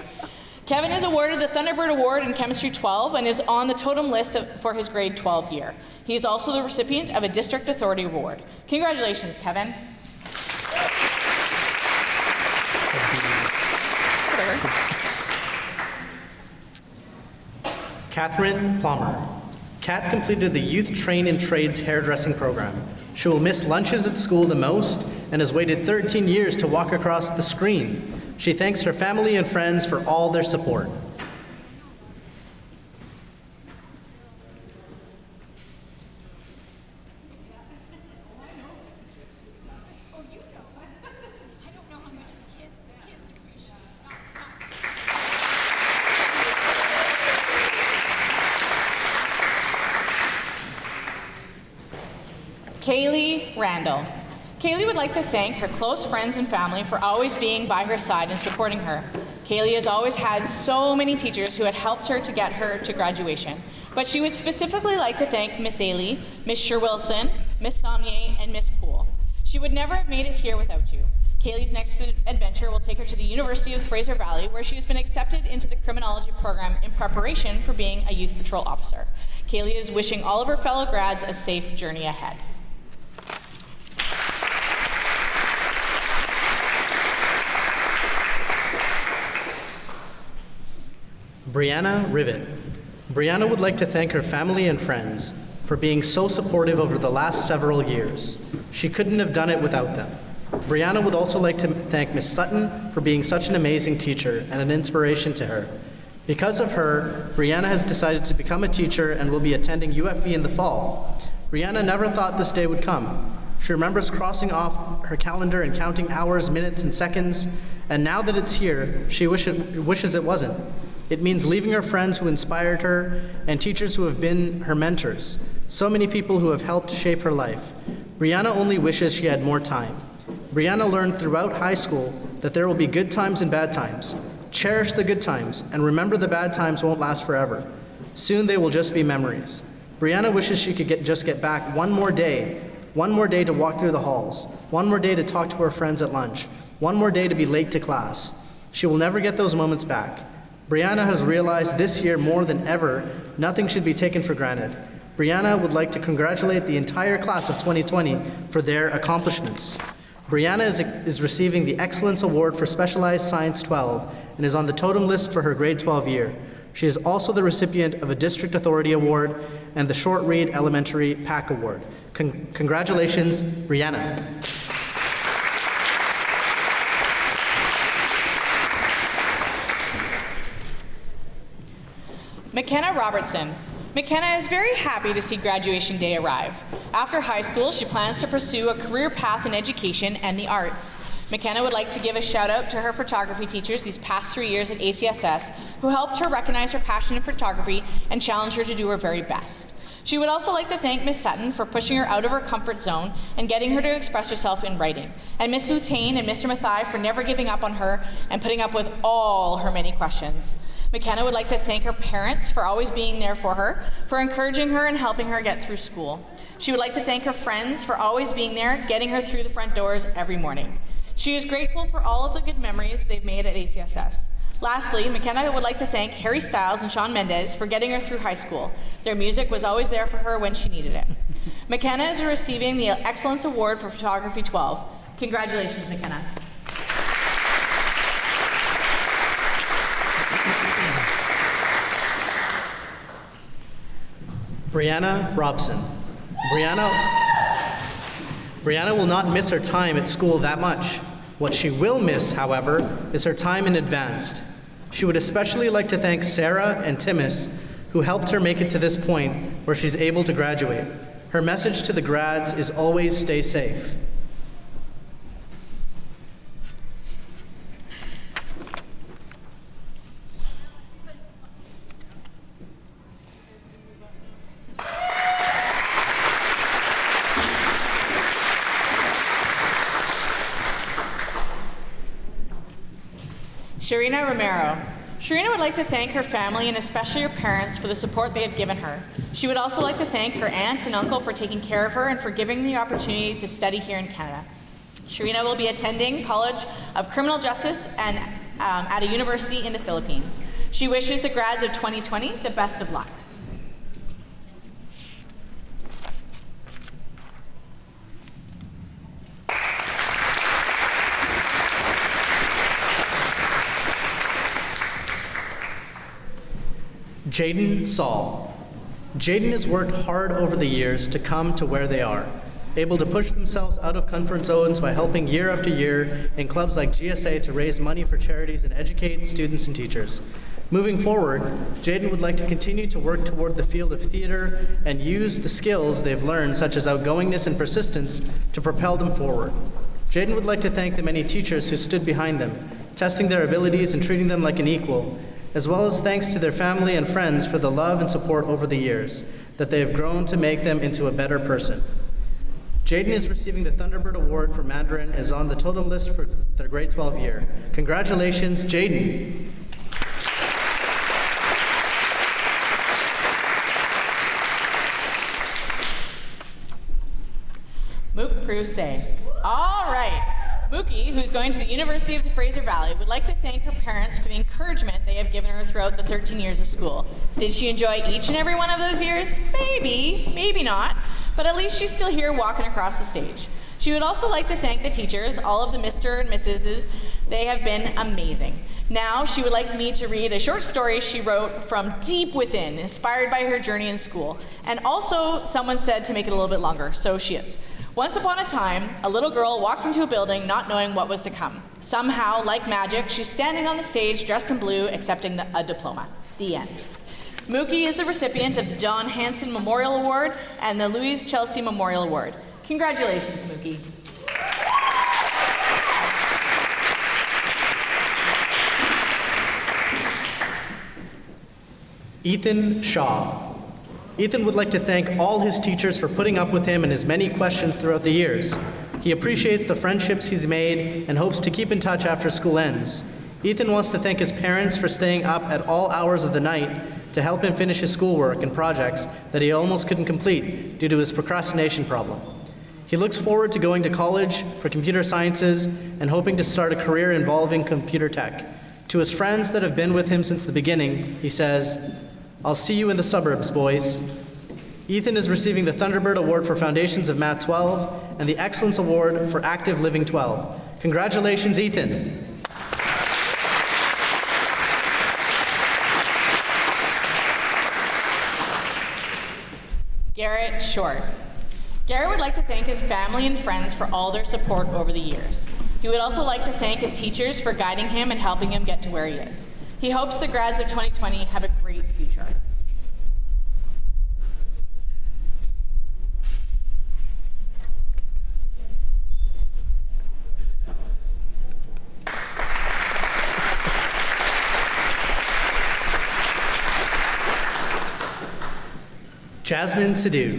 Kevin is awarded the Thunderbird Award in Chemistry 12 and is on the totem list for his grade 12 year. He is also the recipient of a District Authority Award. Congratulations, Kevin. Catherine Plummer. Kat completed the Youth Train in Trades hairdressing program. She will miss lunches at school the most and has waited 13 years to walk across the screen. She thanks her family and friends for all their support. Randall. Kaylee would like to thank her close friends and family for always being by her side and supporting her. Kaylee has always had so many teachers who had helped her to get her to graduation, but she would specifically like to thank Miss Ailey, Miss Sherwilson, Miss Sommier, and Miss Poole. She would never have made it here without you. Kaylee's next adventure will take her to the University of Fraser Valley, where she has been accepted into the criminology program in preparation for being a youth patrol officer. Kaylee is wishing all of her fellow grads a safe journey ahead. Brianna Rivet. Brianna would like to thank her family and friends for being so supportive over the last several years. She couldn't have done it without them. Brianna would also like to thank Miss Sutton for being such an amazing teacher and an inspiration to her. Because of her, Brianna has decided to become a teacher and will be attending UFV in the fall. Brianna never thought this day would come. She remembers crossing off her calendar and counting hours, minutes, and seconds, and now that it's here, she wishes it wasn't. It means leaving her friends who inspired her and teachers who have been her mentors, so many people who have helped shape her life. Brianna only wishes she had more time. Brianna learned throughout high school that there will be good times and bad times. Cherish the good times, and remember the bad times won't last forever. Soon they will just be memories. Brianna wishes she could just get back one more day to walk through the halls, one more day to talk to her friends at lunch, one more day to be late to class. She will never get those moments back. Brianna has realized this year more than ever, nothing should be taken for granted. Brianna would like to congratulate the entire class of 2020 for their accomplishments. Brianna is receiving the Excellence Award for Specialized Science 12 and is on the totem list for her grade 12 year. She is also the recipient of a District Authority Award and the Short Read Elementary PAC Award. Congratulations, Brianna. McKenna Robertson. McKenna is very happy to see graduation day arrive. After high school, she plans to pursue a career path in education and the arts. McKenna would like to give a shout out to her photography teachers these past 3 years at ACSS who helped her recognize her passion in photography and challenged her to do her very best. She would also like to thank Miss Sutton for pushing her out of her comfort zone and getting her to express herself in writing, and Miss Lutain and Mr. Mathai for never giving up on her and putting up with all her many questions. McKenna would like to thank her parents for always being there for her, for encouraging her and helping her get through school. She would like to thank her friends for always being there, getting her through the front doors every morning. She is grateful for all of the good memories they've made at ACSS. Lastly, McKenna would like to thank Harry Stiles and Sean Mendez for getting her through high school. Their music was always there for her when she needed it. McKenna is receiving the Excellence Award for Photography 12. Congratulations, McKenna. Brianna Robson. Brianna will not miss her time at school that much. What she will miss, however, is her time in advanced. She would especially like to thank Sarah and Timus, who helped her make it to this point where she's able to graduate. Her message to the grads is always stay safe. Sharina Romero. Sharina would like to thank her family and especially her parents for the support they have given her. She would also like to thank her aunt and uncle for taking care of her and for giving the opportunity to study here in Canada. Sharina will be attending College of Criminal Justice and at a university in the Philippines. She wishes the grads of 2020 the best of luck. Jaden Saul. Jaden has worked hard over the years to come to where they are, able to push themselves out of comfort zones by helping year after year in clubs like GSA to raise money for charities and educate students and teachers. Moving forward, Jaden would like to continue to work toward the field of theater and use the skills they've learned, such as outgoingness and persistence, to propel them forward. Jaden would like to thank the many teachers who stood behind them, testing their abilities and treating them like an equal, as well as thanks to their family and friends for the love and support over the years that they have grown to make them into a better person. Jaden is receiving the Thunderbird Award for Mandarin and is on the totem list for their grade 12 year. Congratulations, Jaden. Mook Pruse. All right. Mookie, who's going to the University of the Fraser Valley, would like to thank her parents for the encouragement they have given her throughout the 13 years of school. Did she enjoy each and every one of those years? Maybe, maybe not, but at least she's still here walking across the stage. She would also like to thank the teachers, all of the Mr. and Mrs. They have been amazing. Now, she would like me to read a short story she wrote from deep within, inspired by her journey in school. And also, someone said to make it a little bit longer, so she is. Once upon a time, a little girl walked into a building not knowing what was to come. Somehow, like magic, she's standing on the stage dressed in blue, accepting a diploma. The end. Mookie is the recipient of the John Hanson Memorial Award and the Louise Chelsea Memorial Award. Congratulations, Mookie. Ethan Shaw. Ethan would like to thank all his teachers for putting up with him and his many questions throughout the years. He appreciates the friendships he's made and hopes to keep in touch after school ends. Ethan wants to thank his parents for staying up at all hours of the night to help him finish his schoolwork and projects that he almost couldn't complete due to his procrastination problem. He looks forward to going to college for computer sciences and hoping to start a career involving computer tech. To his friends that have been with him since the beginning, he says, "I'll see you in the suburbs, boys." Ethan is receiving the Thunderbird Award for Foundations of Math 12 and the Excellence Award for Active Living 12. Congratulations, Ethan. Garrett Short. Garrett would like to thank his family and friends for all their support over the years. He would also like to thank his teachers for guiding him and helping him get to where he is. He hopes the grads of 2020 have a great future. Jasmine Sidhu.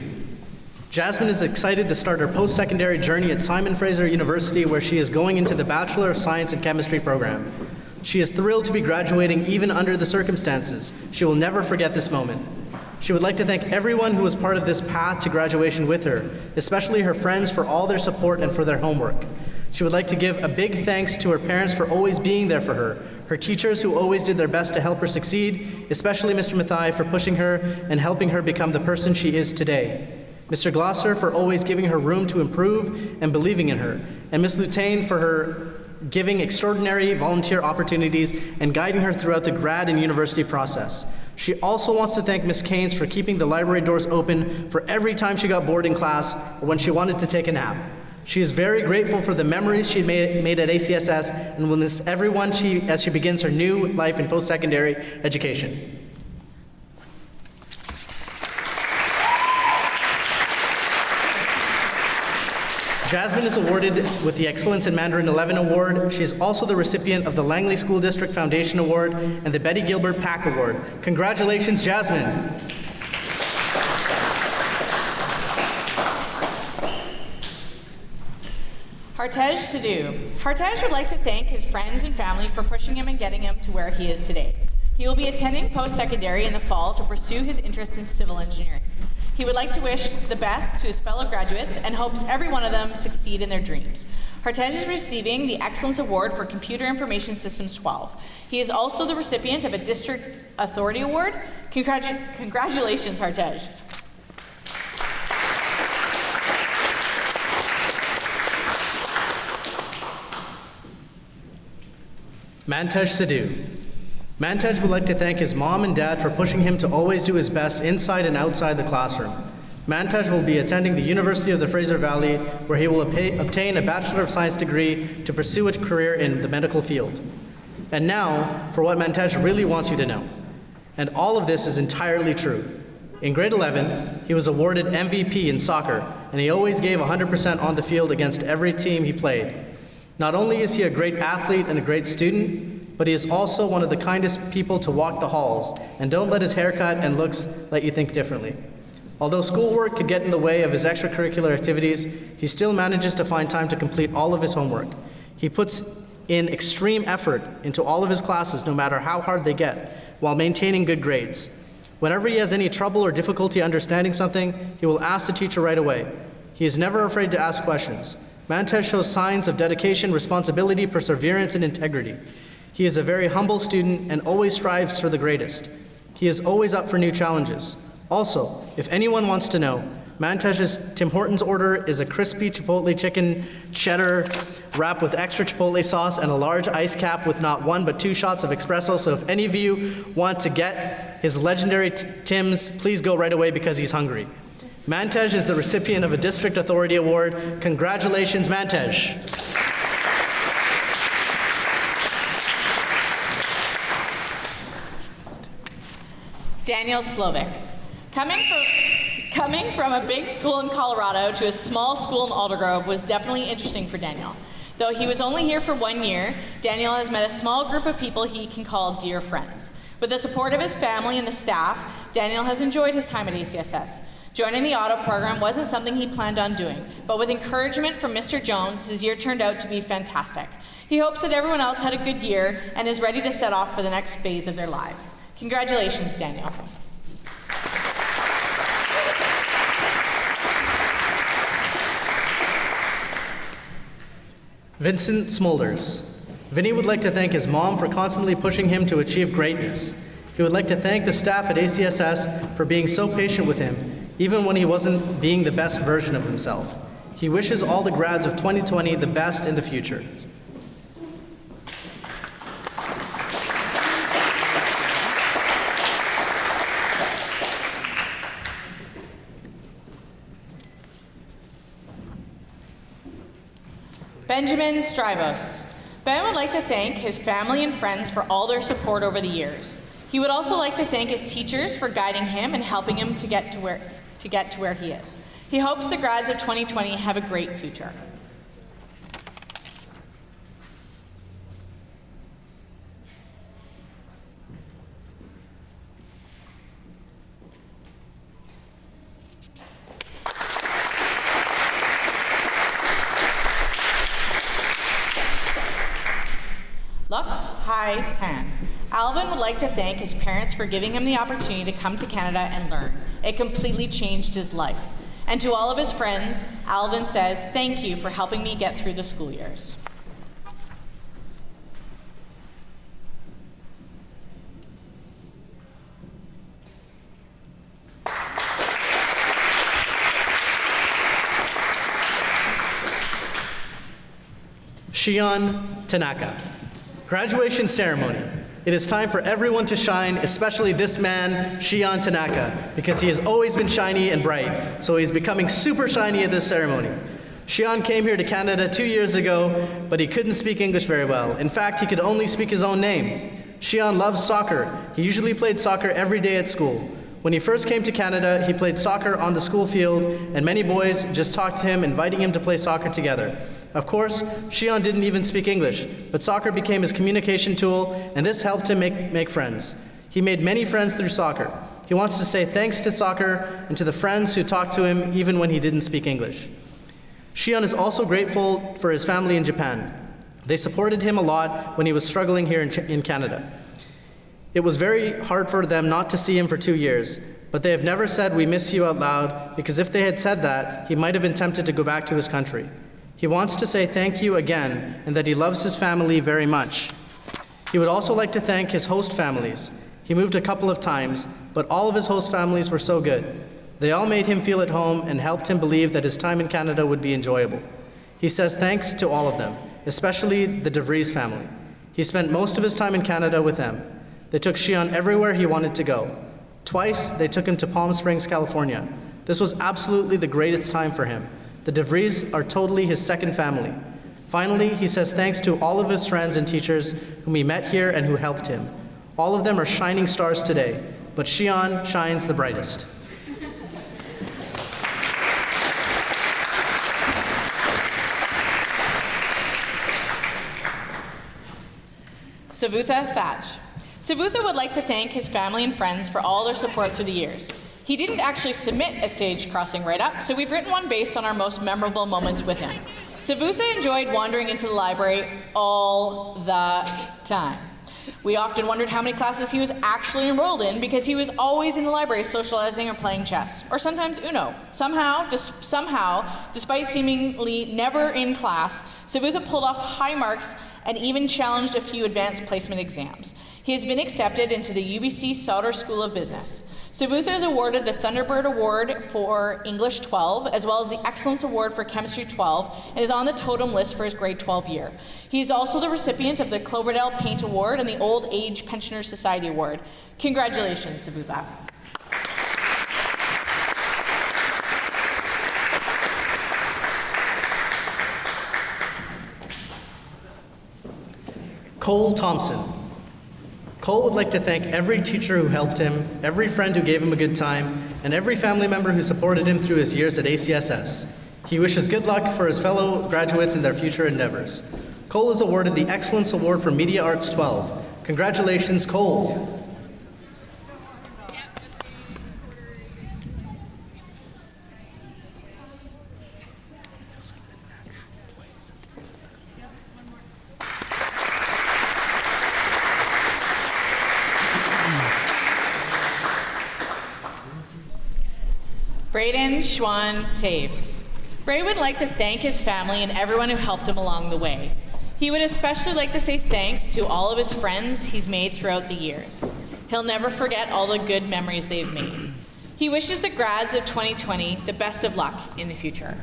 Jasmine is excited to start her post-secondary journey at Simon Fraser University, where she is going into the Bachelor of Science in Chemistry program. She is thrilled to be graduating even under the circumstances. She will never forget this moment. She would like to thank everyone who was part of this path to graduation with her, especially her friends for all their support and for their homework. She would like to give a big thanks to her parents for always being there for her teachers who always did their best to help her succeed, especially Mr. Mathai for pushing her and helping her become the person she is today. Mr. Glosser for always giving her room to improve and believing in her, and Ms. Lutain for her giving extraordinary volunteer opportunities and guiding her throughout the grad and university process. She also wants to thank Ms. Keynes for keeping the library doors open for every time she got bored in class or when she wanted to take a nap. She is very grateful for the memories she made at ACSS and will miss everyone as she begins her new life in post-secondary education. Jasmine is awarded with the Excellence in Mandarin 11 Award. She is also the recipient of the Langley School District Foundation Award and the Betty Gilbert Pack Award. Congratulations, Jasmine. Hartej Sidhu. Hartej would like to thank his friends and family for pushing him and getting him to where he is today. He will be attending post-secondary in the fall to pursue his interest in civil engineering. He would like to wish the best to his fellow graduates and hopes every one of them succeed in their dreams. Hartej is receiving the Excellence Award for Computer Information Systems 12. He is also the recipient of a District Authority Award. Congratulations, Hartej. Mantej Sidhu. Mantej would like to thank his mom and dad for pushing him to always do his best inside and outside the classroom. Mantej will be attending the University of the Fraser Valley, where he will obtain a Bachelor of Science degree to pursue a career in the medical field. And now, for what Mantej really wants you to know. And all of this is entirely true. In grade 11, he was awarded MVP in soccer, and he always gave 100% on the field against every team he played. Not only is he a great athlete and a great student, but he is also one of the kindest people to walk the halls, and don't let his haircut and looks let you think differently. Although schoolwork could get in the way of his extracurricular activities, he still manages to find time to complete all of his homework. He puts in extreme effort into all of his classes, no matter how hard they get, while maintaining good grades. Whenever he has any trouble or difficulty understanding something, he will ask the teacher right away. He is never afraid to ask questions. Mantej shows signs of dedication, responsibility, perseverance, and integrity. He is a very humble student and always strives for the greatest. He is always up for new challenges. Also, if anyone wants to know, Mantej's Tim Hortons order is a crispy Chipotle chicken cheddar wrap with extra Chipotle sauce and a large ice cap with not 1 but 2 shots of espresso. So if any of you want to get his legendary Tim's, please go right away because he's hungry. Mantej is the recipient of a District Authority Award. Congratulations, Mantej. Daniel Slovic. Coming from a big school in Colorado to a small school in Aldergrove was definitely interesting for Daniel. Though he was only here for 1 year, Daniel has met a small group of people he can call dear friends. With the support of his family and the staff, Daniel has enjoyed his time at ACSS. Joining the auto program wasn't something he planned on doing, but with encouragement from Mr. Jones, his year turned out to be fantastic. He hopes that everyone else had a good year and is ready to set off for the next phase of their lives. Congratulations, Daniel. Vincent Smolders. Vinny would like to thank his mom for constantly pushing him to achieve greatness. He would like to thank the staff at ACSS for being so patient with him, even when he wasn't being the best version of himself. He wishes all the grads of 2020 the best in the future. Benjamin Strivos. Ben would like to thank his family and friends for all their support over the years. He would also like to thank his teachers for guiding him and helping him to get to where he is. He hopes the grads of 2020 have a great future. Look, hi, Tan. Alvin would like to thank his parents for giving him the opportunity to come to Canada and learn. It completely changed his life. And to all of his friends, Alvin says, thank you for helping me get through the school years. Shion Tanaka. Graduation ceremony. It is time for everyone to shine, especially this man, Shion Tanaka, because he has always been shiny and bright, so he's becoming super shiny at this ceremony. Shion came here to Canada 2 years ago, but he couldn't speak English very well. In fact, he could only speak his own name. Shion loves soccer. He usually played soccer every day at school. When he first came to Canada, he played soccer on the school field, and many boys just talked to him, inviting him to play soccer together. Of course, Shion didn't even speak English, but soccer became his communication tool, and this helped him make friends. He made many friends through soccer. He wants to say thanks to soccer and to the friends who talked to him even when he didn't speak English. Shion is also grateful for his family in Japan. They supported him a lot when he was struggling here in Canada. It was very hard for them not to see him for 2 years, but they have never said we miss you out loud, because if they had said that, he might have been tempted to go back to his country. He wants to say thank you again and that he loves his family very much. He would also like to thank his host families. He moved a couple of times, but all of his host families were so good. They all made him feel at home and helped him believe that his time in Canada would be enjoyable. He says thanks to all of them, especially the DeVries family. He spent most of his time in Canada with them. They took Shion everywhere he wanted to go. Twice, they took him to Palm Springs, California. This was absolutely the greatest time for him. The DeVries are totally his second family. Finally, he says thanks to all of his friends and teachers whom he met here and who helped him. All of them are shining stars today, but Shion shines the brightest. Savutha Thatch. Savutha would like to thank his family and friends for all their support through the years. He didn't actually submit a stage crossing write-up, so we've written one based on our most memorable moments with him. Savutha enjoyed wandering into the library all the time. We often wondered how many classes he was actually enrolled in because he was always in the library socializing or playing chess, or sometimes Uno. Somehow, despite seemingly never in class, Savutha pulled off high marks and even challenged a few advanced placement exams. He has been accepted into the UBC Sauder School of Business. Savutha is awarded the Thunderbird Award for English 12, as well as the Excellence Award for Chemistry 12, and is on the totem list for his grade 12 year. He is also the recipient of the Cloverdale Paint Award and the Old Age Pensioners Society Award. Congratulations, Savutha. Cole Thompson. Cole would like to thank every teacher who helped him, every friend who gave him a good time, and every family member who supported him through his years at ACSS. He wishes good luck for his fellow graduates in their future endeavors. Cole is awarded the Excellence Award for Media Arts 12. Congratulations, Cole. Braden Schwan Taves. Bray would like to thank his family and everyone who helped him along the way. He would especially like to say thanks to all of his friends he's made throughout the years. He'll never forget all the good memories they've made. He wishes the grads of 2020 the best of luck in the future.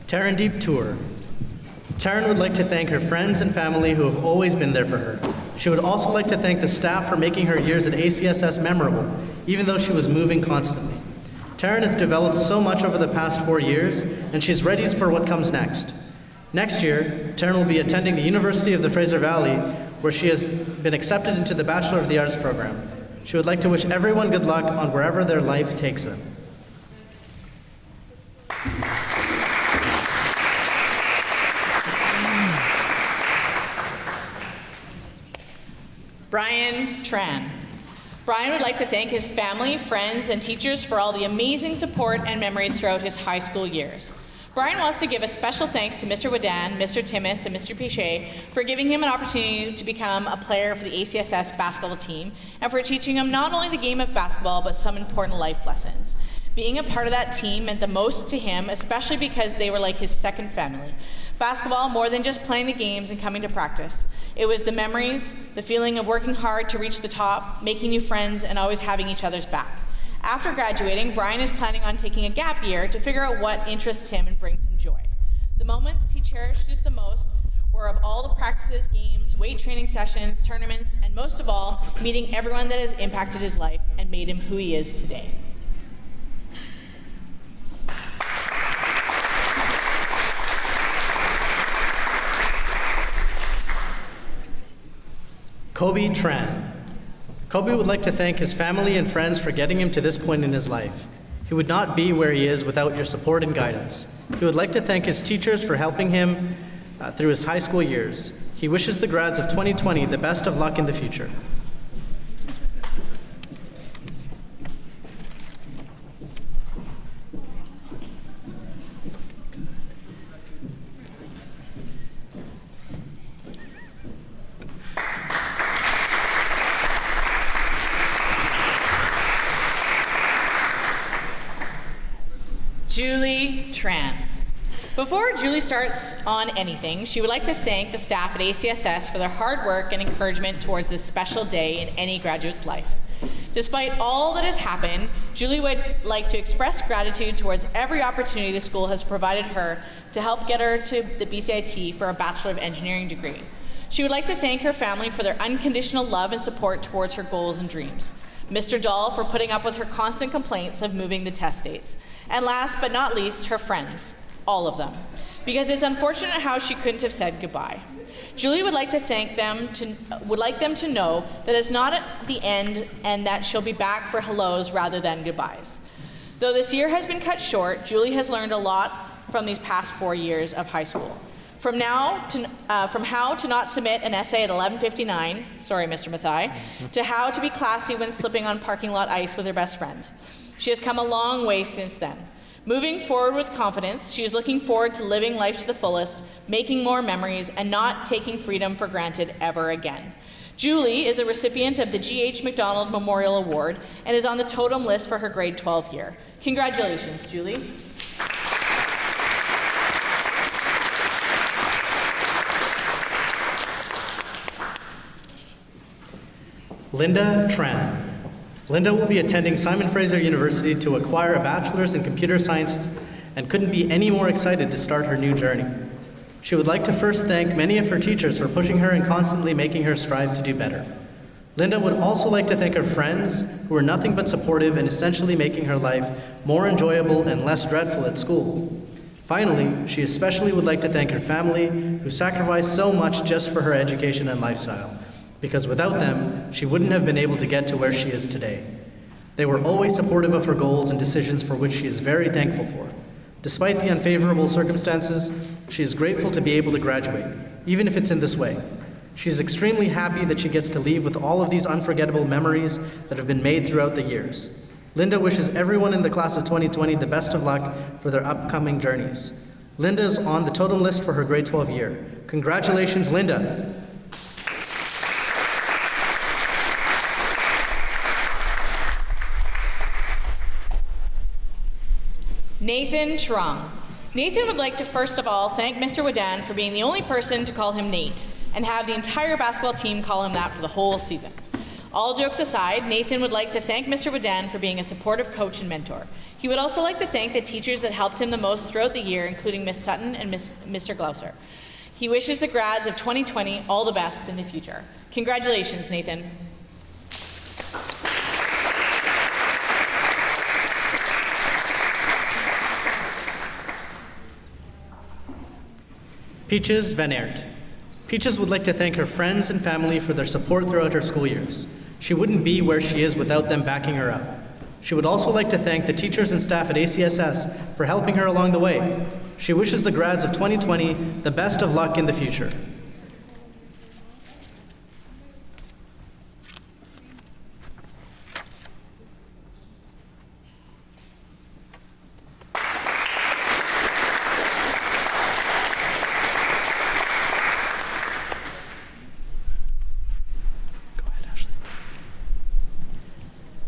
Taryn Deep Tour. Taryn would like to thank her friends and family who have always been there for her. She would also like to thank the staff for making her years at ACSS memorable, even though she was moving constantly. Taryn has developed so much over the past 4 years, and she's ready for what comes next. Next year, Taryn will be attending the University of the Fraser Valley, where she has been accepted into the Bachelor of the Arts program. She would like to wish everyone good luck on wherever their life takes them. Brian Tran. Brian would like to thank his family, friends, and teachers for all the amazing support and memories throughout his high school years. Brian wants to give a special thanks to Mr. Wadan, Mr. Timmis, and Mr. Pichet for giving him an opportunity to become a player for the ACSS basketball team and for teaching him not only the game of basketball but some important life lessons. Being a part of that team meant the most to him, especially because they were like his second family. Basketball, more than just playing the games and coming to practice. It was the memories, the feeling of working hard to reach the top, making new friends, and always having each other's back. After graduating, Brian is planning on taking a gap year to figure out what interests him and brings him joy. The moments he cherishes the most were of all the practices, games, weight training sessions, tournaments, and most of all, meeting everyone that has impacted his life and made him who he is today. Kobe Tran. Kobe would like to thank his family and friends for getting him to this point in his life. He would not be where he is without your support and guidance. He would like to thank his teachers for helping him through his high school years. He wishes the grads of 2020 the best of luck in the future. Julie Tran. Before Julie starts on anything, she would like to thank the staff at ACSS for their hard work and encouragement towards this special day in any graduate's life. Despite all that has happened, Julie would like to express gratitude towards every opportunity the school has provided her to help get her to the BCIT for a Bachelor of Engineering degree. She would like to thank her family for their unconditional love and support towards her goals and dreams. Mr. Dahl for putting up with her constant complaints of moving the test dates. And last but not least, her friends, all of them, because it's unfortunate how she couldn't have said goodbye. Julie would like them to know that it's not at the end and that she'll be back for hellos rather than goodbyes. Though this year has been cut short, Julie has learned a lot from these past 4 years of high school. From how to not submit an essay at 11:59, sorry, Mr. Mathai, to how to be classy when slipping on parking lot ice with her best friend. She has come a long way since then. Moving forward with confidence, she is looking forward to living life to the fullest, making more memories, and not taking freedom for granted ever again. Julie is the recipient of the G.H. MacDonald Memorial Award and is on the totem list for her grade 12 year. Congratulations, Julie. Linda Tran. Linda will be attending Simon Fraser University to acquire a bachelor's in computer science and couldn't be any more excited to start her new journey. She would like to first thank many of her teachers for pushing her and constantly making her strive to do better. Linda would also like to thank her friends who were nothing but supportive and essentially making her life more enjoyable and less dreadful at school. Finally, she especially would like to thank her family who sacrificed so much just for her education and lifestyle, because without them, she wouldn't have been able to get to where she is today. They were always supportive of her goals and decisions, for which she is very thankful for. Despite the unfavorable circumstances, she is grateful to be able to graduate, even if it's in this way. She is extremely happy that she gets to leave with all of these unforgettable memories that have been made throughout the years. Linda wishes everyone in the class of 2020 the best of luck for their upcoming journeys. Linda is on the totem list for her grade 12 year. Congratulations, Linda. Nathan Trong. Nathan would like to first of all thank Mr. Wadan for being the only person to call him Nate and have the entire basketball team call him that for the whole season. All jokes aside, Nathan would like to thank Mr. Wadan for being a supportive coach and mentor. He would also like to thank the teachers that helped him the most throughout the year, including Miss Sutton and Mr. Glauser. He wishes the grads of 2020 all the best in the future. Congratulations, Nathan. Peaches Van Aert. Peaches would like to thank her friends and family for their support throughout her school years. She wouldn't be where she is without them backing her up. She would also like to thank the teachers and staff at ACSS for helping her along the way. She wishes the grads of 2020 the best of luck in the future.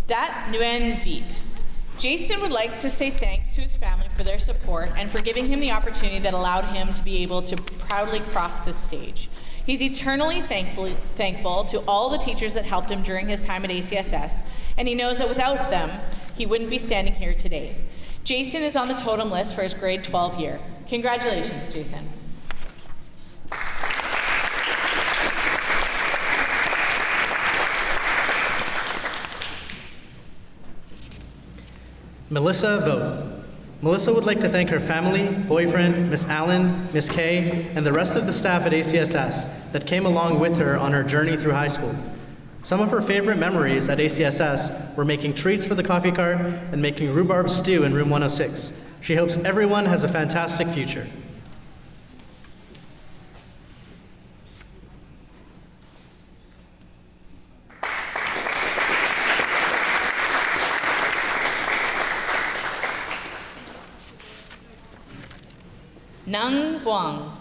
Dat Nguyen Viet. Jason would like to say thanks to his family for their support and for giving him the opportunity that allowed him to be able to proudly cross this stage. He's eternally thankful to all the teachers that helped him during his time at ACSS, and he knows that without them, he wouldn't be standing here today. Jason is on the totem list for his grade 12 year. Congratulations, Jason. Melissa Vogt. Melissa would like to thank her family, boyfriend, Miss Allen, Miss Kay, and the rest of the staff at ACSS that came along with her on her journey through high school. Some of her favorite memories at ACSS were making treats for the coffee cart and making rhubarb stew in room 106. She hopes everyone has a fantastic future. Nung Vuong.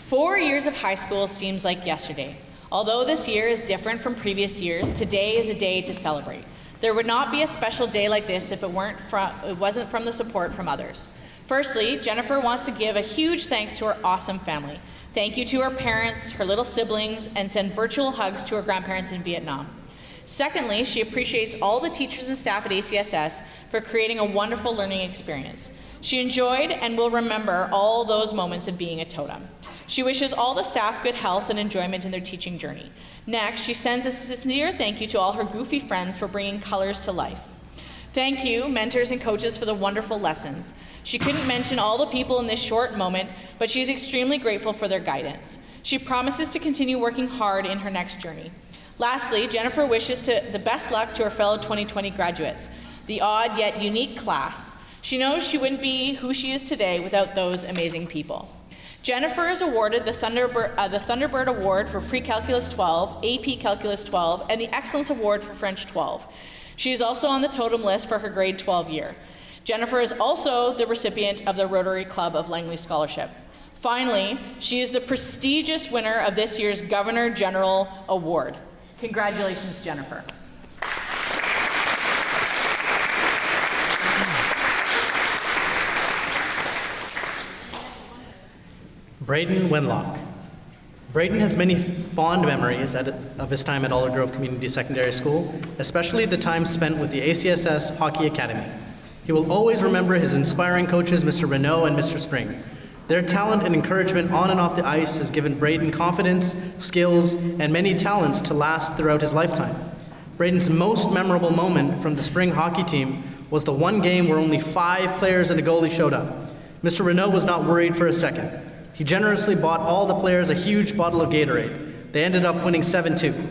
4 years of high school seems like yesterday. Although this year is different from previous years, today is a day to celebrate. There would not be a special day like this if it wasn't from the support from others. Firstly, Jennifer wants to give a huge thanks to her awesome family. Thank you to her parents, her little siblings, and send virtual hugs to her grandparents in Vietnam. Secondly, she appreciates all the teachers and staff at ACSS for creating a wonderful learning experience. She enjoyed and will remember all those moments of being a totem. She wishes all the staff good health and enjoyment in their teaching journey. Next, she sends a sincere thank you to all her goofy friends for bringing colors to life. Thank you, mentors and coaches, for the wonderful lessons. She couldn't mention all the people in this short moment, but she is extremely grateful for their guidance. She promises to continue working hard in her next journey. Lastly, Jennifer wishes the best luck to her fellow 2020 graduates, the odd yet unique class. She knows she wouldn't be who she is today without those amazing people. Jennifer is awarded the Thunderbird Award for Pre-Calculus 12, AP Calculus 12, and the Excellence Award for French 12. She is also on the totem list for her grade 12 year. Jennifer is also the recipient of the Rotary Club of Langley Scholarship. Finally, she is the prestigious winner of this year's Governor General Award. Congratulations, Jennifer. Braden Wenlock. Braden has many fond memories of his time at Alder Grove Community Secondary School, especially the time spent with the ACSS Hockey Academy. He will always remember his inspiring coaches, Mr. Renault and Mr. Spring. Their talent and encouragement on and off the ice has given Braden confidence, skills, and many talents to last throughout his lifetime. Braden's most memorable moment from the spring hockey team was the one game where only 5 players and a goalie showed up. Mr. Renault was not worried for a second. He generously bought all the players a huge bottle of Gatorade. They ended up winning 7-2.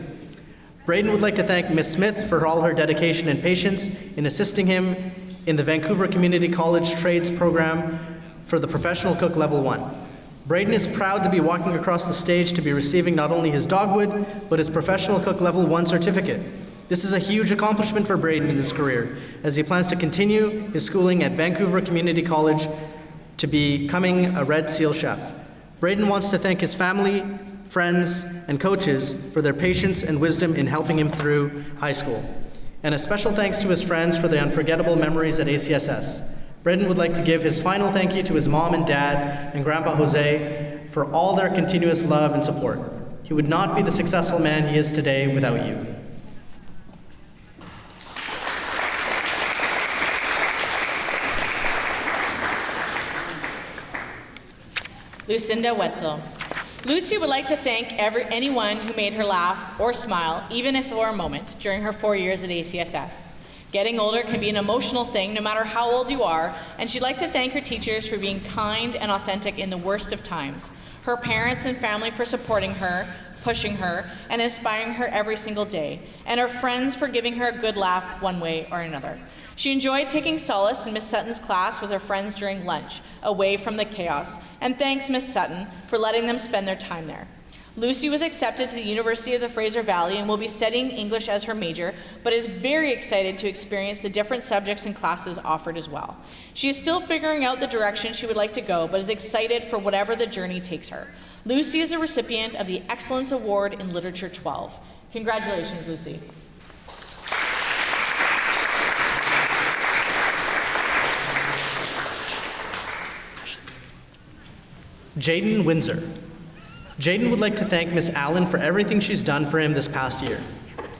Braden would like to thank Ms. Smith for all her dedication and patience in assisting him in the Vancouver Community College Trades program for the Professional Cook Level 1. Braden is proud to be walking across the stage to be receiving not only his dogwood, but his Professional Cook Level 1 certificate. This is a huge accomplishment for Braden in his career, as he plans to continue his schooling at Vancouver Community College to becoming a Red Seal chef. Braden wants to thank his family, friends, and coaches for their patience and wisdom in helping him through high school. And a special thanks to his friends for the unforgettable memories at ACSS. Braden would like to give his final thank you to his mom and dad and Grandpa Jose for all their continuous love and support. He would not be the successful man he is today without you. Lucinda Wetzel. Lucy would like to thank anyone who made her laugh or smile, even if for a moment, during her 4 years at ACSS. Getting older can be an emotional thing no matter how old you are, and she'd like to thank her teachers for being kind and authentic in the worst of times, her parents and family for supporting her, pushing her, and inspiring her every single day, and her friends for giving her a good laugh one way or another. She enjoyed taking solace in Miss Sutton's class with her friends during lunch, away from the chaos, and thanks Miss Sutton for letting them spend their time there. Lucy was accepted to the University of the Fraser Valley and will be studying English as her major, but is very excited to experience the different subjects and classes offered as well. She is still figuring out the direction she would like to go, but is excited for whatever the journey takes her. Lucy is a recipient of the Excellence Award in Literature 12. Congratulations, Lucy. Jaden Windsor. Jaden would like to thank Miss Allen for everything she's done for him this past year.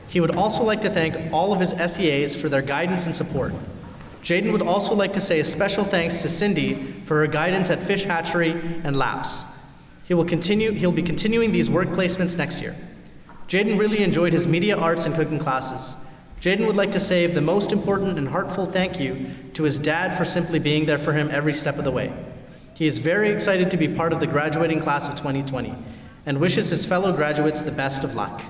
He would also like to thank all of his SEAs for their guidance and support. Jaden would also like to say a special thanks to Cindy for her guidance at Fish Hatchery and Laps. He'll be continuing these work placements next year. Jaden really enjoyed his media arts and cooking classes. Jaden would like to say the most important and heartfelt thank you to his dad for simply being there for him every step of the way. He is very excited to be part of the graduating class of 2020 and wishes his fellow graduates the best of luck.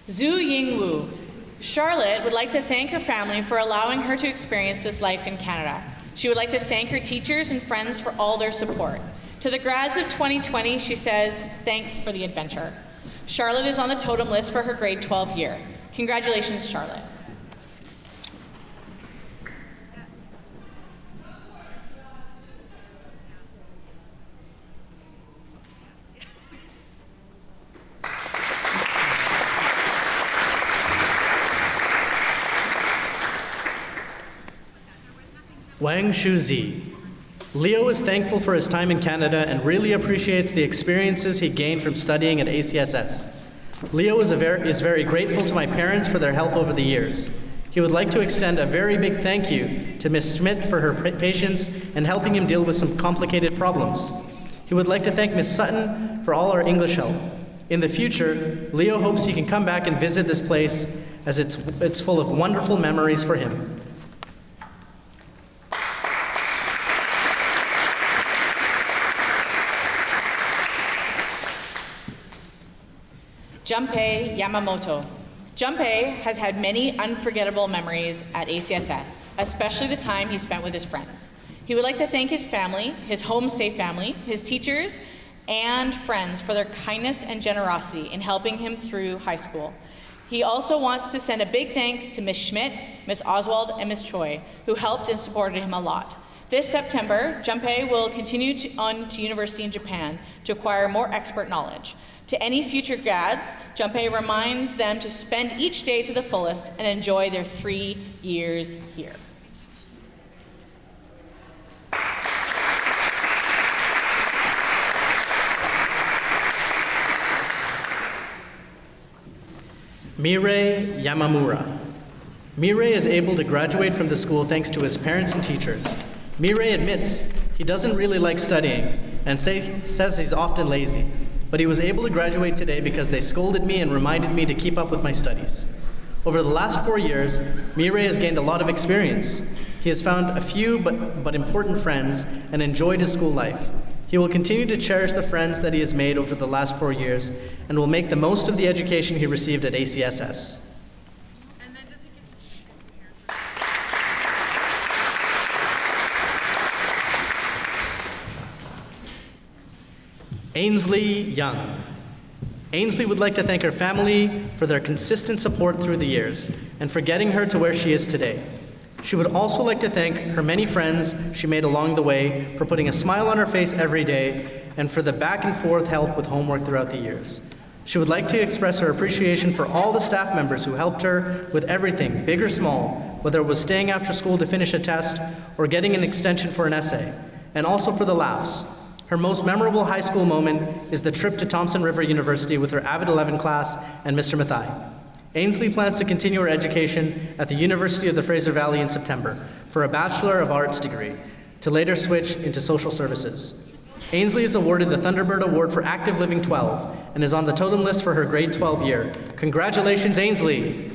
Zhu Ying Wu. Charlotte would like to thank her family for allowing her to experience this life in Canada. She would like to thank her teachers and friends for all their support. To the grads of 2020, she says, thanks for the adventure. Charlotte is on the totem list for her grade 12 year. Congratulations, Charlotte. Wang Shuzi. Leo is thankful for his time in Canada and really appreciates the experiences he gained from studying at ACSS. Leo is very grateful to my parents for their help over the years. He would like to extend a very big thank you to Ms. Smith for her patience and helping him deal with some complicated problems. He would like to thank Ms. Sutton for all our English help. In the future, Leo hopes he can come back and visit this place as it's full of wonderful memories for him. Junpei Yamamoto. Junpei has had many unforgettable memories at ACSS, especially the time he spent with his friends. He would like to thank his family, his homestay family, his teachers, and friends for their kindness and generosity in helping him through high school. He also wants to send a big thanks to Ms. Schmidt, Ms. Oswald, and Ms. Choi, who helped and supported him a lot. This September, Junpei will continue on to university in Japan to acquire more expert knowledge. To any future grads, Junpei reminds them to spend each day to the fullest and enjoy their 3 years here. Mirei Yamamura. Mirei is able to graduate from the school thanks to his parents and teachers. Mirei admits he doesn't really like studying and says he's often lazy, but he was able to graduate today because they scolded me and reminded me to keep up with my studies. Over the last 4 years, Mirei has gained a lot of experience. He has found a few but important friends and enjoyed his school life. He will continue to cherish the friends that he has made over the last 4 years and will make the most of the education he received at ACSS. And then does he get to speak to me or Ainsley Young. Ainsley would like to thank her family for their consistent support through the years and for getting her to where she is today. She would also like to thank her many friends she made along the way for putting a smile on her face every day and for the back and forth help with homework throughout the years. She would like to express her appreciation for all the staff members who helped her with everything, big or small, whether it was staying after school to finish a test or getting an extension for an essay, and also for the laughs. Her most memorable high school moment is the trip to Thompson River University with her Avid 11 class and Mr. Mathai. Ainsley plans to continue her education at the University of the Fraser Valley in September for a Bachelor of Arts degree, to later switch into social services. Ainsley is awarded the Thunderbird Award for Active Living 12 and is on the totem list for her grade 12 year. Congratulations, Ainsley!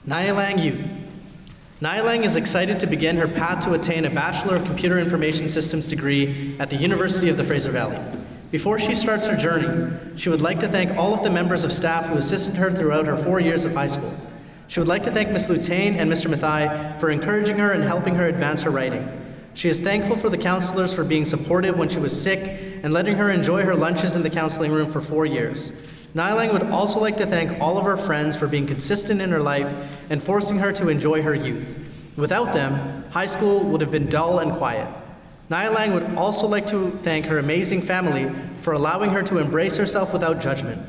Nailang Yu. Nailang is excited to begin her path to attain a Bachelor of Computer Information Systems degree at the University of the Fraser Valley. Before she starts her journey, she would like to thank all of the members of staff who assisted her throughout her 4 years of high school. She would like to thank Ms. Lutain and Mr. Mathai for encouraging her and helping her advance her writing. She is thankful for the counselors for being supportive when she was sick and letting her enjoy her lunches in the counseling room for 4 years. Nailang would also like to thank all of her friends for being consistent in her life and forcing her to enjoy her youth. Without them, high school would have been dull and quiet. Nailang would also like to thank her amazing family for allowing her to embrace herself without judgment.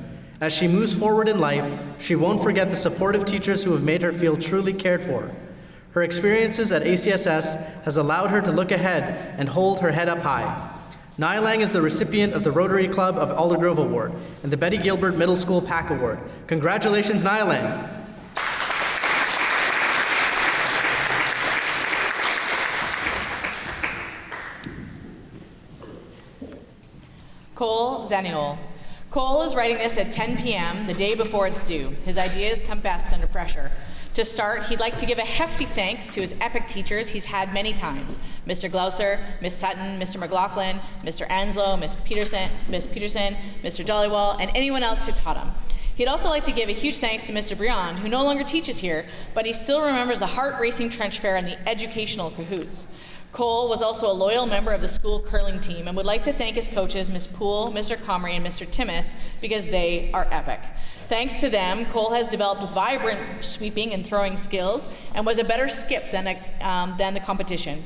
As she moves forward in life, she won't forget the supportive teachers who have made her feel truly cared for. Her experiences at ACSS has allowed her to look ahead and hold her head up high. Nailang is the recipient of the Rotary Club of Aldergrove Award and the Betty Gilbert Middle School PAC Award. Congratulations, Nailang! Cole Zaniol. Cole is writing this at 10 p.m., the day before it's due. His ideas come best under pressure. To start, he'd like to give a hefty thanks to his epic teachers he's had many times. Mr. Glouser, Miss Sutton, Mr. McLaughlin, Mr. Anslow, Miss Peterson, Mr. Dollywall, and anyone else who taught him. He'd also like to give a huge thanks to Mr. Briand, who no longer teaches here, but he still remembers the heart-racing trench fair and the educational cahoots. Cole was also a loyal member of the school curling team and would like to thank his coaches, Ms. Poole, Mr. Comrie, and Mr. Timmis, because they are epic. Thanks to them, Cole has developed vibrant sweeping and throwing skills and was a better skip than the competition.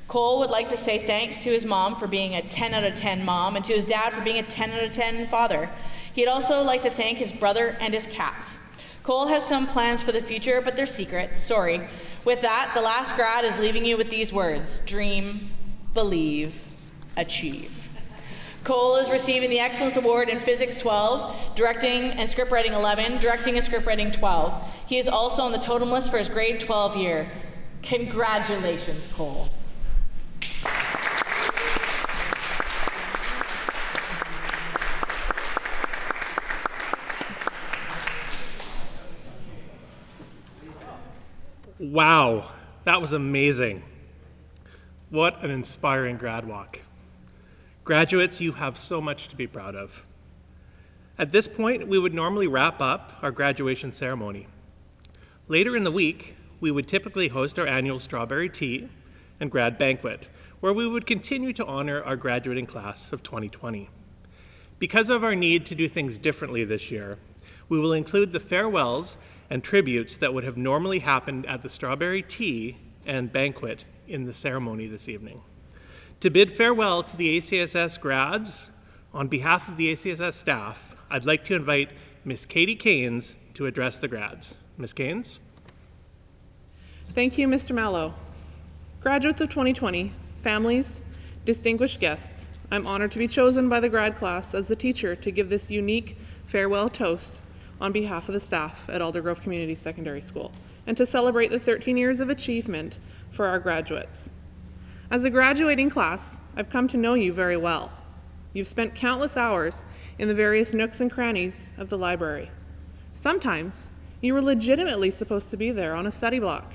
Cole would like to say thanks to his mom for being a 10 out of 10 mom and to his dad for being a 10 out of 10 father. He'd also like to thank his brother and his cats. Cole has some plans for the future, but they're secret, sorry. With that, the last grad is leaving you with these words: dream, believe, achieve. Cole is receiving the Excellence Award in Physics 12, Directing and Scriptwriting 11, Directing and Scriptwriting 12. He is also on the totem list for his grade 12 year. Congratulations, Cole. Wow, that was amazing. What an inspiring grad walk. Graduates, you have so much to be proud of. At this point, we would normally wrap up our graduation ceremony. Later in the week, we would typically host our annual strawberry tea and grad banquet, where we would continue to honor our graduating class of 2020. Because of our need to do things differently this year, we will include the farewells and tributes that would have normally happened at the strawberry tea and banquet in the ceremony this evening. To bid farewell to the ACSS grads, on behalf of the ACSS staff, I'd like to invite Ms. Katie Keynes to address the grads. Ms. Keynes? Thank you, Mr. Mallow. Graduates of 2020, families, distinguished guests, I'm honored to be chosen by the grad class as the teacher to give this unique farewell toast on behalf of the staff at Aldergrove Community Secondary School, and to celebrate the 13 years of achievement for our graduates. As a graduating class, I've come to know you very well. You've spent countless hours in the various nooks and crannies of the library. Sometimes you were legitimately supposed to be there on a study block,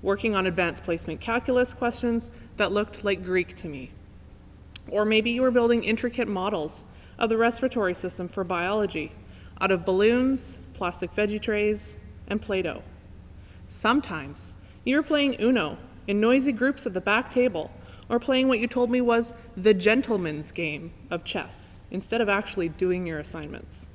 working on advanced placement calculus questions that looked like Greek to me. Or maybe you were building intricate models of the respiratory system for biology out of balloons, plastic veggie trays, and Play-Doh. Sometimes you were playing Uno in noisy groups at the back table, or playing what you told me was the gentleman's game of chess, instead of actually doing your assignments.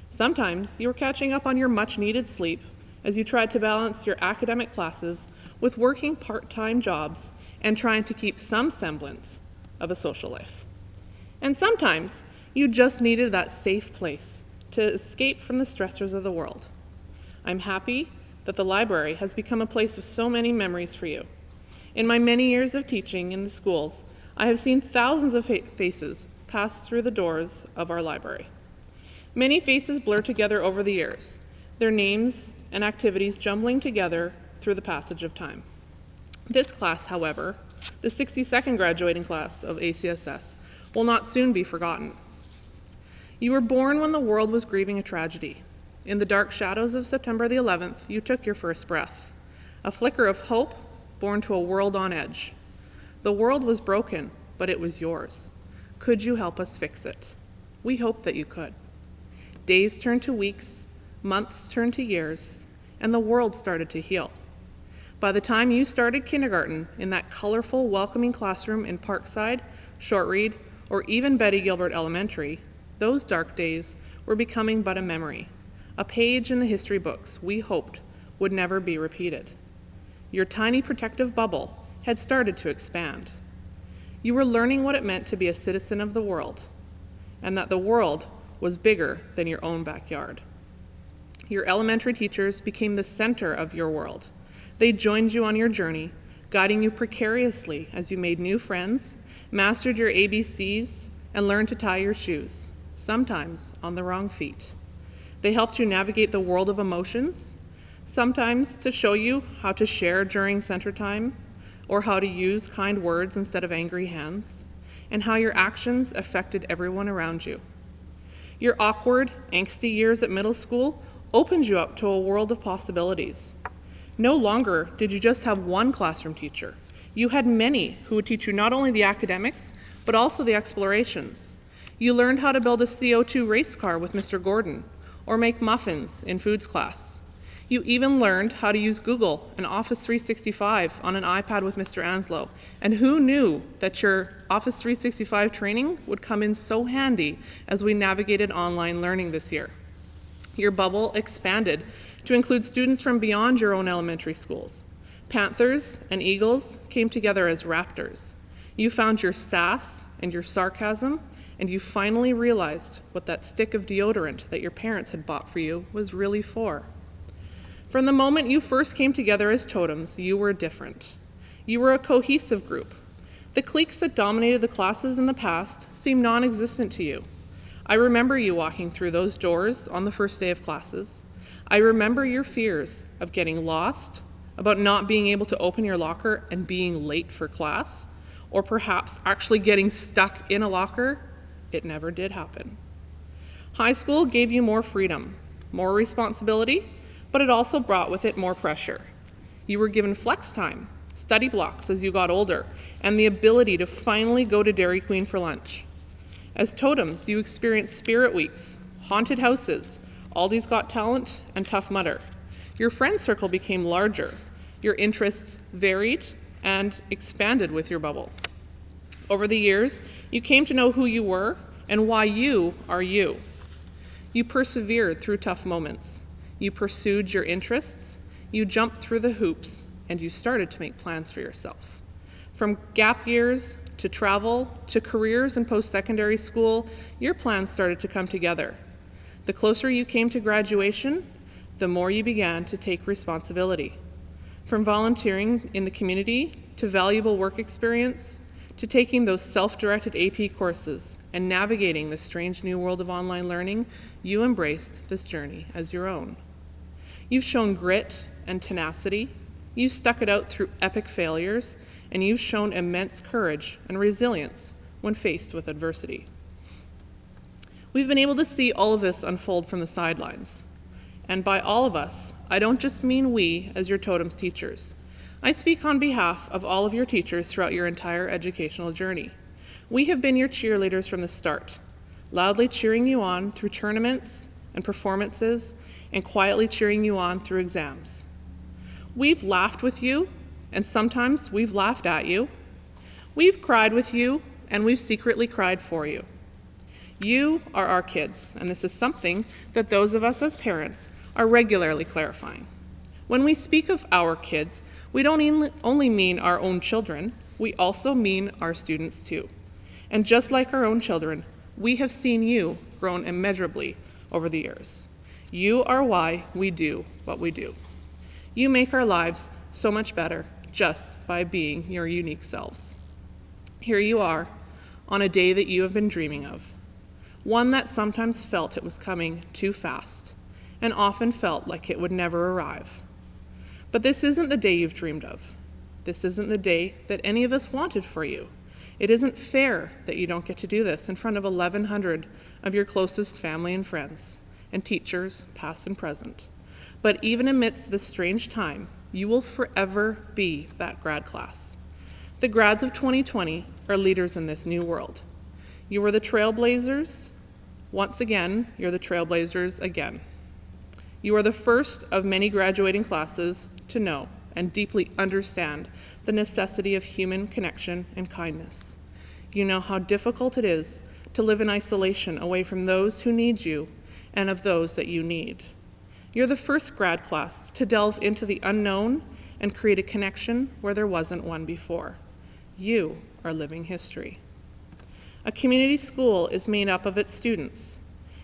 Sometimes you were catching up on your much-needed sleep as you tried to balance your academic classes with working part-time jobs and trying to keep some semblance of a social life. And sometimes you just needed that safe place to escape from the stressors of the world. I'm happy that the library has become a place of so many memories for you. In my many years of teaching in the schools, I have seen thousands of faces pass through the doors of our library. Many faces blur together over the years, their names and activities jumbling together through the passage of time. This class, however, the 62nd graduating class of ACSS, will not soon be forgotten. You were born when the world was grieving a tragedy. In the dark shadows of September the 11th, you took your first breath, a flicker of hope born to a world on edge. The world was broken, but it was yours. Could you help us fix it? We hoped that you could. Days turned to weeks, months turned to years, and the world started to heal. By the time you started kindergarten in that colorful, welcoming classroom in Parkside, Shortreed, or even Betty Gilbert Elementary, those dark days were becoming but a memory, a page in the history books we hoped would never be repeated. Your tiny protective bubble had started to expand. You were learning what it meant to be a citizen of the world, and that the world was bigger than your own backyard. Your elementary teachers became the center of your world. They joined you on your journey, guiding you precariously as you made new friends, mastered your ABCs, and learned to tie your shoes, sometimes on the wrong feet. They helped you navigate the world of emotions, sometimes to show you how to share during center time, or how to use kind words instead of angry hands, and how your actions affected everyone around you. Your awkward, angsty years at middle school opened you up to a world of possibilities. No longer did you just have one classroom teacher. You had many who would teach you not only the academics, but also the explorations. You learned how to build a CO2 race car with Mr. Gordon, or make muffins in foods class. You even learned how to use Google and Office 365 on an iPad with Mr. Anslow. And who knew that your Office 365 training would come in so handy as we navigated online learning this year? Your bubble expanded to include students from beyond your own elementary schools. Panthers and eagles came together as raptors. You found your sass and your sarcasm, and you finally realized what that stick of deodorant that your parents had bought for you was really for. From the moment you first came together as totems, you were different. You were a cohesive group. The cliques that dominated the classes in the past seem non-existent to you. I remember you walking through those doors on the first day of classes. I remember your fears of getting lost, about not being able to open your locker and being late for class, or perhaps actually getting stuck in a locker. It never did happen. High school gave you more freedom, more responsibility, but it also brought with it more pressure. You were given flex time, study blocks as you got older, and the ability to finally go to Dairy Queen for lunch. As totems, you experienced spirit weeks, haunted houses, Aldi's Got Talent, and Tough Mudder. Your friend circle became larger. Your interests varied and expanded with your bubble. Over the years, you came to know who you were and why you are you. You persevered through tough moments. You pursued your interests. You jumped through the hoops, and you started to make plans for yourself. From gap years to travel to careers in post-secondary school, your plans started to come together. The closer you came to graduation, the more you began to take responsibility. From volunteering in the community to valuable work experience to taking those self-directed AP courses and navigating the strange new world of online learning, you embraced this journey as your own. You've shown grit and tenacity. You've stuck it out through epic failures, and you've shown immense courage and resilience when faced with adversity. We've been able to see all of this unfold from the sidelines. And by all of us, I don't just mean we as your totems teachers. I speak on behalf of all of your teachers throughout your entire educational journey. We have been your cheerleaders from the start, loudly cheering you on through tournaments and performances, and quietly cheering you on through exams. We've laughed with you, and sometimes we've laughed at you. We've cried with you, and we've secretly cried for you. You are our kids, and this is something that those of us as parents are regularly clarifying. When we speak of our kids, we don't only mean our own children, we also mean our students too. And just like our own children, we have seen you grown immeasurably over the years. You are why we do what we do. You make our lives so much better just by being your unique selves. Here you are on a day that you have been dreaming of, one that sometimes felt it was coming too fast and often felt like it would never arrive. But this isn't the day you've dreamed of. This isn't the day that any of us wanted for you. It isn't fair that you don't get to do this in front of 1,100 of your closest family and friends, and teachers, past and present. But even amidst this strange time, you will forever be that grad class. The grads of 2020 are leaders in this new world. You are the trailblazers. Once again, you're the trailblazers again. You are the first of many graduating classes to know and deeply understand the necessity of human connection and kindness. You know how difficult it is to live in isolation away from those who need you and of those that you need. You're the first grad class to delve into the unknown and create a connection where there wasn't one before. You are living history. A community school is made up of its students.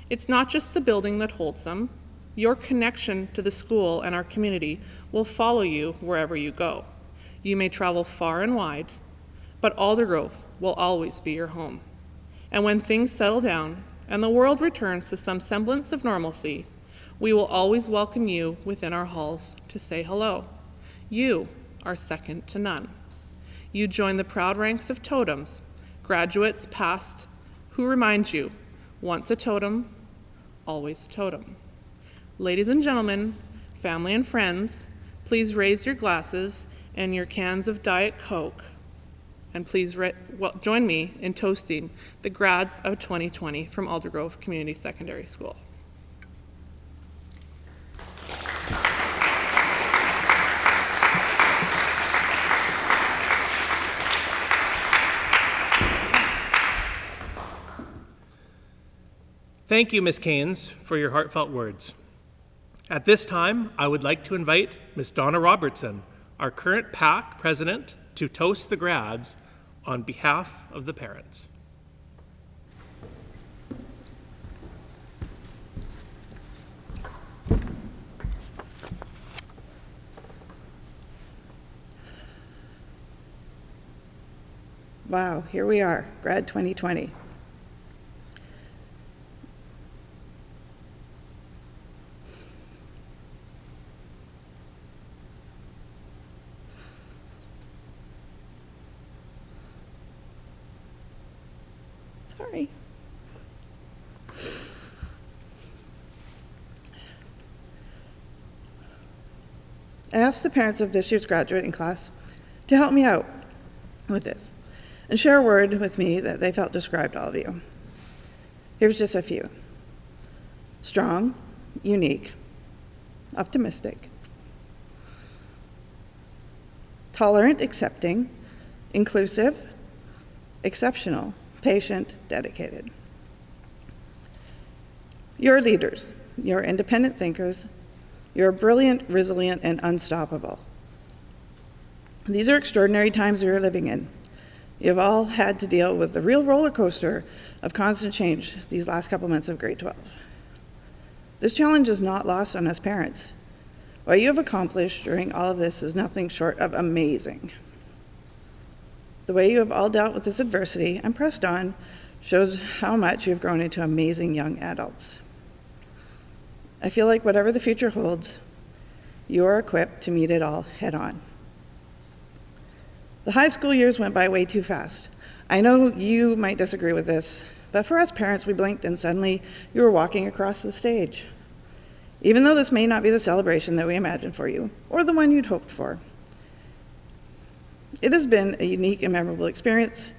It's not just the building that holds them. Your connection to the school and our community will follow you wherever you go. You may travel far and wide, but Aldergrove will always be your home. And when things settle down and the world returns to some semblance of normalcy, we will always welcome you within our halls to say hello. You are second to none. You join the proud ranks of totems, graduates past who remind you, once a totem, always a totem. Ladies and gentlemen, family and friends, please raise your glasses and your cans of Diet Coke, and please join me in toasting the grads of 2020 from Aldergrove Community Secondary School. Thank you, Ms. Keynes, for your heartfelt words. At this time, I would like to invite Ms. Donna Robertson, our current PAC president, to toast the grads on behalf of the parents. Wow, here we are, Grad 2020. Sorry. I asked the parents of this year's graduating class to help me out with this and share a word with me that they felt described all of you. Here's just a few. Strong, unique, optimistic, tolerant, accepting, inclusive, exceptional, patient, dedicated. You're leaders. You're independent thinkers. You're brilliant, resilient, and unstoppable. These are extraordinary times we are living in. You've all had to deal with the real roller coaster of constant change these last couple months of grade 12. This challenge is not lost on us parents. What you have accomplished during all of this is nothing short of amazing. The way you have all dealt with this adversity and pressed on shows how much you've grown into amazing young adults. I feel like whatever the future holds, you are equipped to meet it all head on. The high school years went by way too fast. I know you might disagree with this, but for us parents, we blinked and suddenly you were walking across the stage. Even though this may not be the celebration that we imagined for you, or the one you'd hoped for, it has been a unique and memorable experience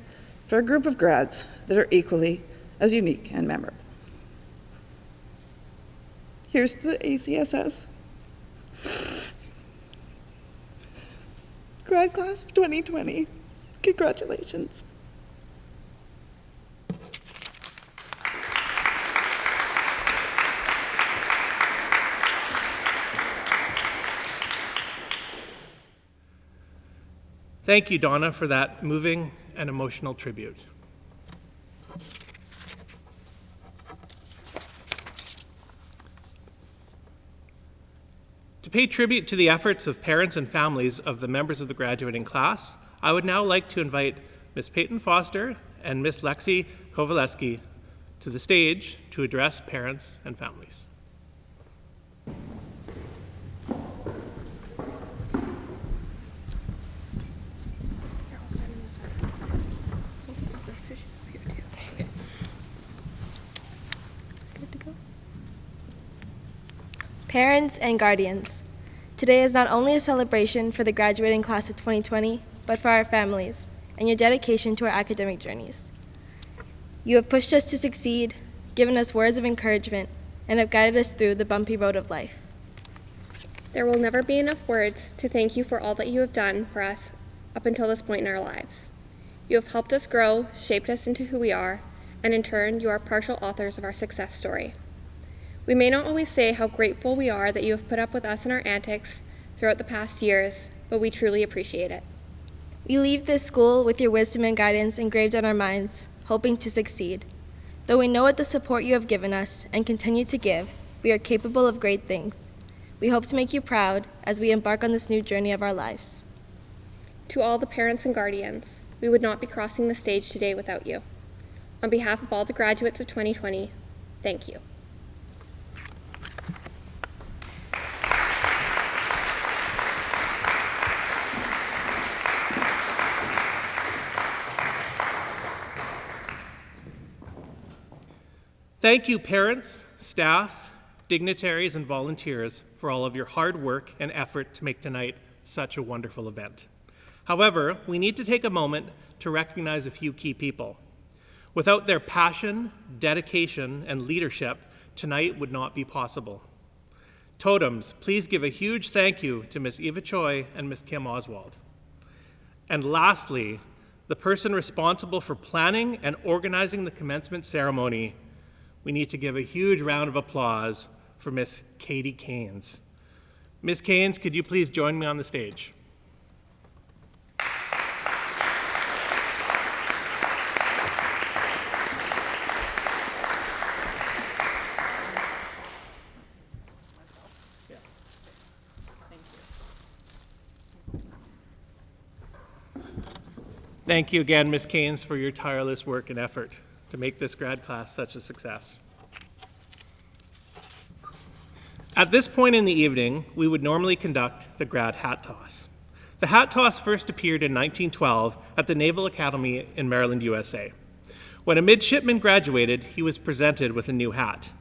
for a group of grads that are equally as unique and memorable. Here's the ACSS Grad Class of 2020. Congratulations. Thank you, Donna, for that moving and emotional tribute. To pay tribute to the efforts of parents and families of the members of the graduating class, I would now like to invite Ms. Peyton Foster and Ms. Lexi Kowaleski to the stage to address parents and families. Parents and guardians, today is not only a celebration for the graduating class of 2020, but for our families and your dedication to our academic journeys. You have pushed us to succeed, given us words of encouragement, and have guided us through the bumpy road of life. There will never be enough words to thank you for all that you have done for us up until this point in our lives. You have helped us grow, shaped us into who we are, and in turn, you are partial authors of our success story. We may not always say how grateful we are that you have put up with us and our antics throughout the past years, but we truly appreciate it. We leave this school with your wisdom and guidance engraved on our minds, hoping to succeed. Though we know what the support you have given us and continue to give, we are capable of great things. We hope to make you proud as we embark on this new journey of our lives. To all the parents and guardians, we would not be crossing the stage today without you. On behalf of all the graduates of 2020, thank you. Thank you, parents, staff, dignitaries, and volunteers for all of your hard work and effort to make tonight such a wonderful event. However, we need to take a moment to recognize a few key people. Without their passion, dedication, and leadership, tonight would not be possible. Totems, please give a huge thank you to Ms. Eva Choi and Ms. Kim Oswald. And lastly, the person responsible for planning and organizing the commencement ceremony, we need to give a huge round of applause for Miss Katie Keynes. Miss Keynes, could you please join me on the stage? Thank you again, Ms. Keynes, for your tireless work and effort to make this grad class such a success. At this point in the evening, we would normally conduct the grad hat toss. The hat toss first appeared in 1912 at the Naval Academy in Maryland, USA. When a midshipman graduated, he was presented with a new hat.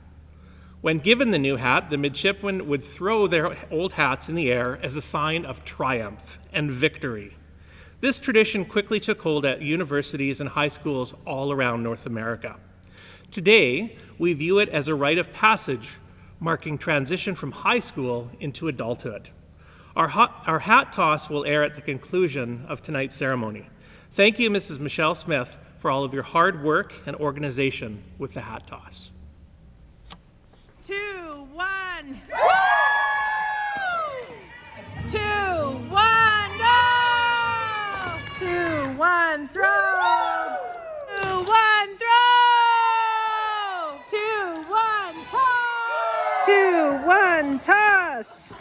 When given the new hat, the midshipmen would throw their old hats in the air as a sign of triumph and victory. This tradition quickly took hold at universities and high schools all around North America. Today, we view it as a rite of passage, marking transition from high school into adulthood. Our hat toss will air at the conclusion of tonight's ceremony. Thank you, Mrs. Michelle Smith, for all of your hard work and organization with the hat toss. 2, 1. 2, 1, go! 2, 1, throw! 2, 1, throw! 2, 1, toss! 2, 1, toss!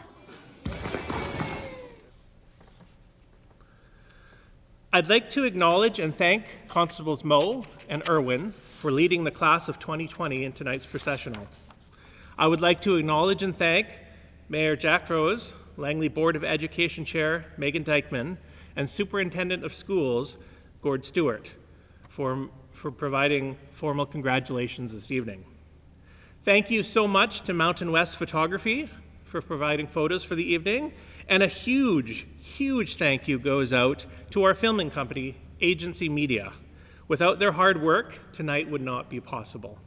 I'd like to acknowledge and thank Constables Moe and Irwin for leading the class of 2020 in tonight's processional. I would like to acknowledge and thank Mayor Jack Rose, Langley Board of Education Chair Megan Dykeman, and Superintendent of Schools Gord Stewart for providing formal congratulations this evening. Thank you so much to Mountain West Photography for providing photos for the evening, and a huge, huge thank you goes out to our filming company, Agency Media. Without their hard work, tonight would not be possible.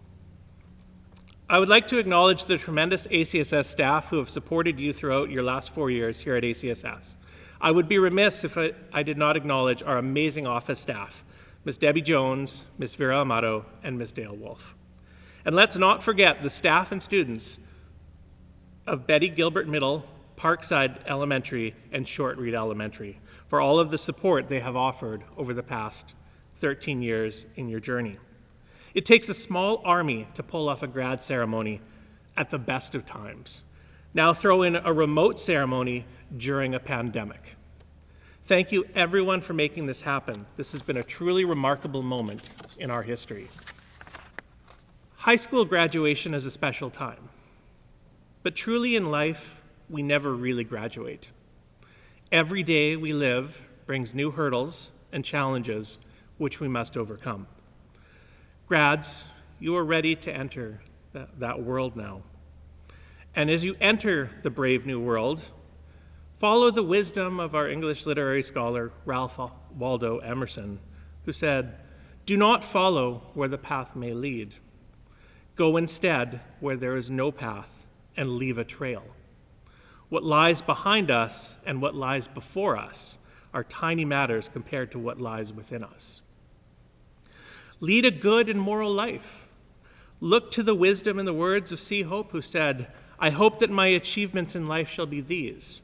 I would like to acknowledge the tremendous ACSS staff who have supported you throughout your last 4 years here at ACSS. I would be remiss if I did not acknowledge our amazing office staff, Ms. Debbie Jones, Ms. Vera Amato, and Ms. Dale Wolf. And let's not forget the staff and students of Betty Gilbert Middle, Parkside Elementary, and Short Reed Elementary for all of the support they have offered over the past 13 years in your journey. It takes a small army to pull off a grad ceremony at the best of times. Now throw in a remote ceremony during a pandemic. Thank you everyone for making this happen. This has been a truly remarkable moment in our history. High school graduation is a special time, but truly in life, we never really graduate. Every day we live brings new hurdles and challenges which we must overcome. Grads, you are ready to enter that world now. And as you enter the brave new world, follow the wisdom of our English literary scholar, Ralph Waldo Emerson, who said, "Do not follow where the path may lead. Go instead where there is no path and leave a trail. What lies behind us and what lies before us are tiny matters compared to what lies within us. Lead a good and moral life. Look to the wisdom and the words of C. Hope, who said, 'I hope that my achievements in life shall be these,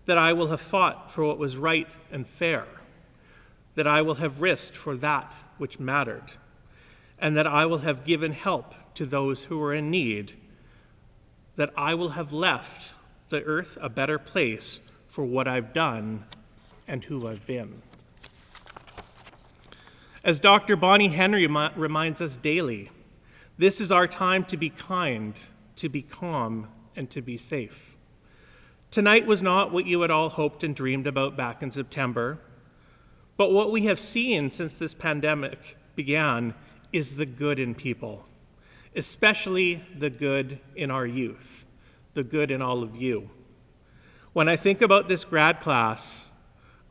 that I will have fought for what was right and fair, that I will have risked for that which mattered, and that I will have given help to those who were in need, that I will have left the earth a better place for what I've done and who I've been.'" As Dr. Bonnie Henry reminds us daily, this is our time to be kind, to be calm, and to be safe. Tonight was not what you had all hoped and dreamed about back in September, but what we have seen since this pandemic began is the good in people, especially the good in our youth, the good in all of you. When I think about this grad class,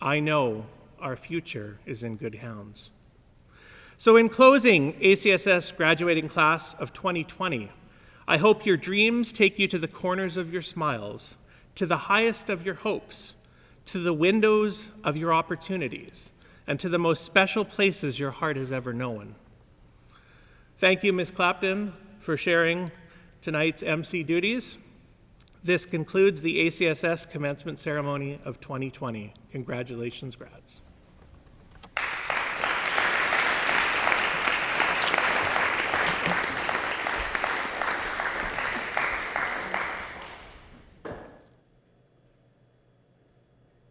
I know our future is in good hands. So in closing, ACSS graduating class of 2020, I hope your dreams take you to the corners of your smiles, to the highest of your hopes, to the windows of your opportunities, and to the most special places your heart has ever known. Thank you, Ms. Clapton, for sharing tonight's MC duties. This concludes the ACSS commencement ceremony of 2020. Congratulations, grads.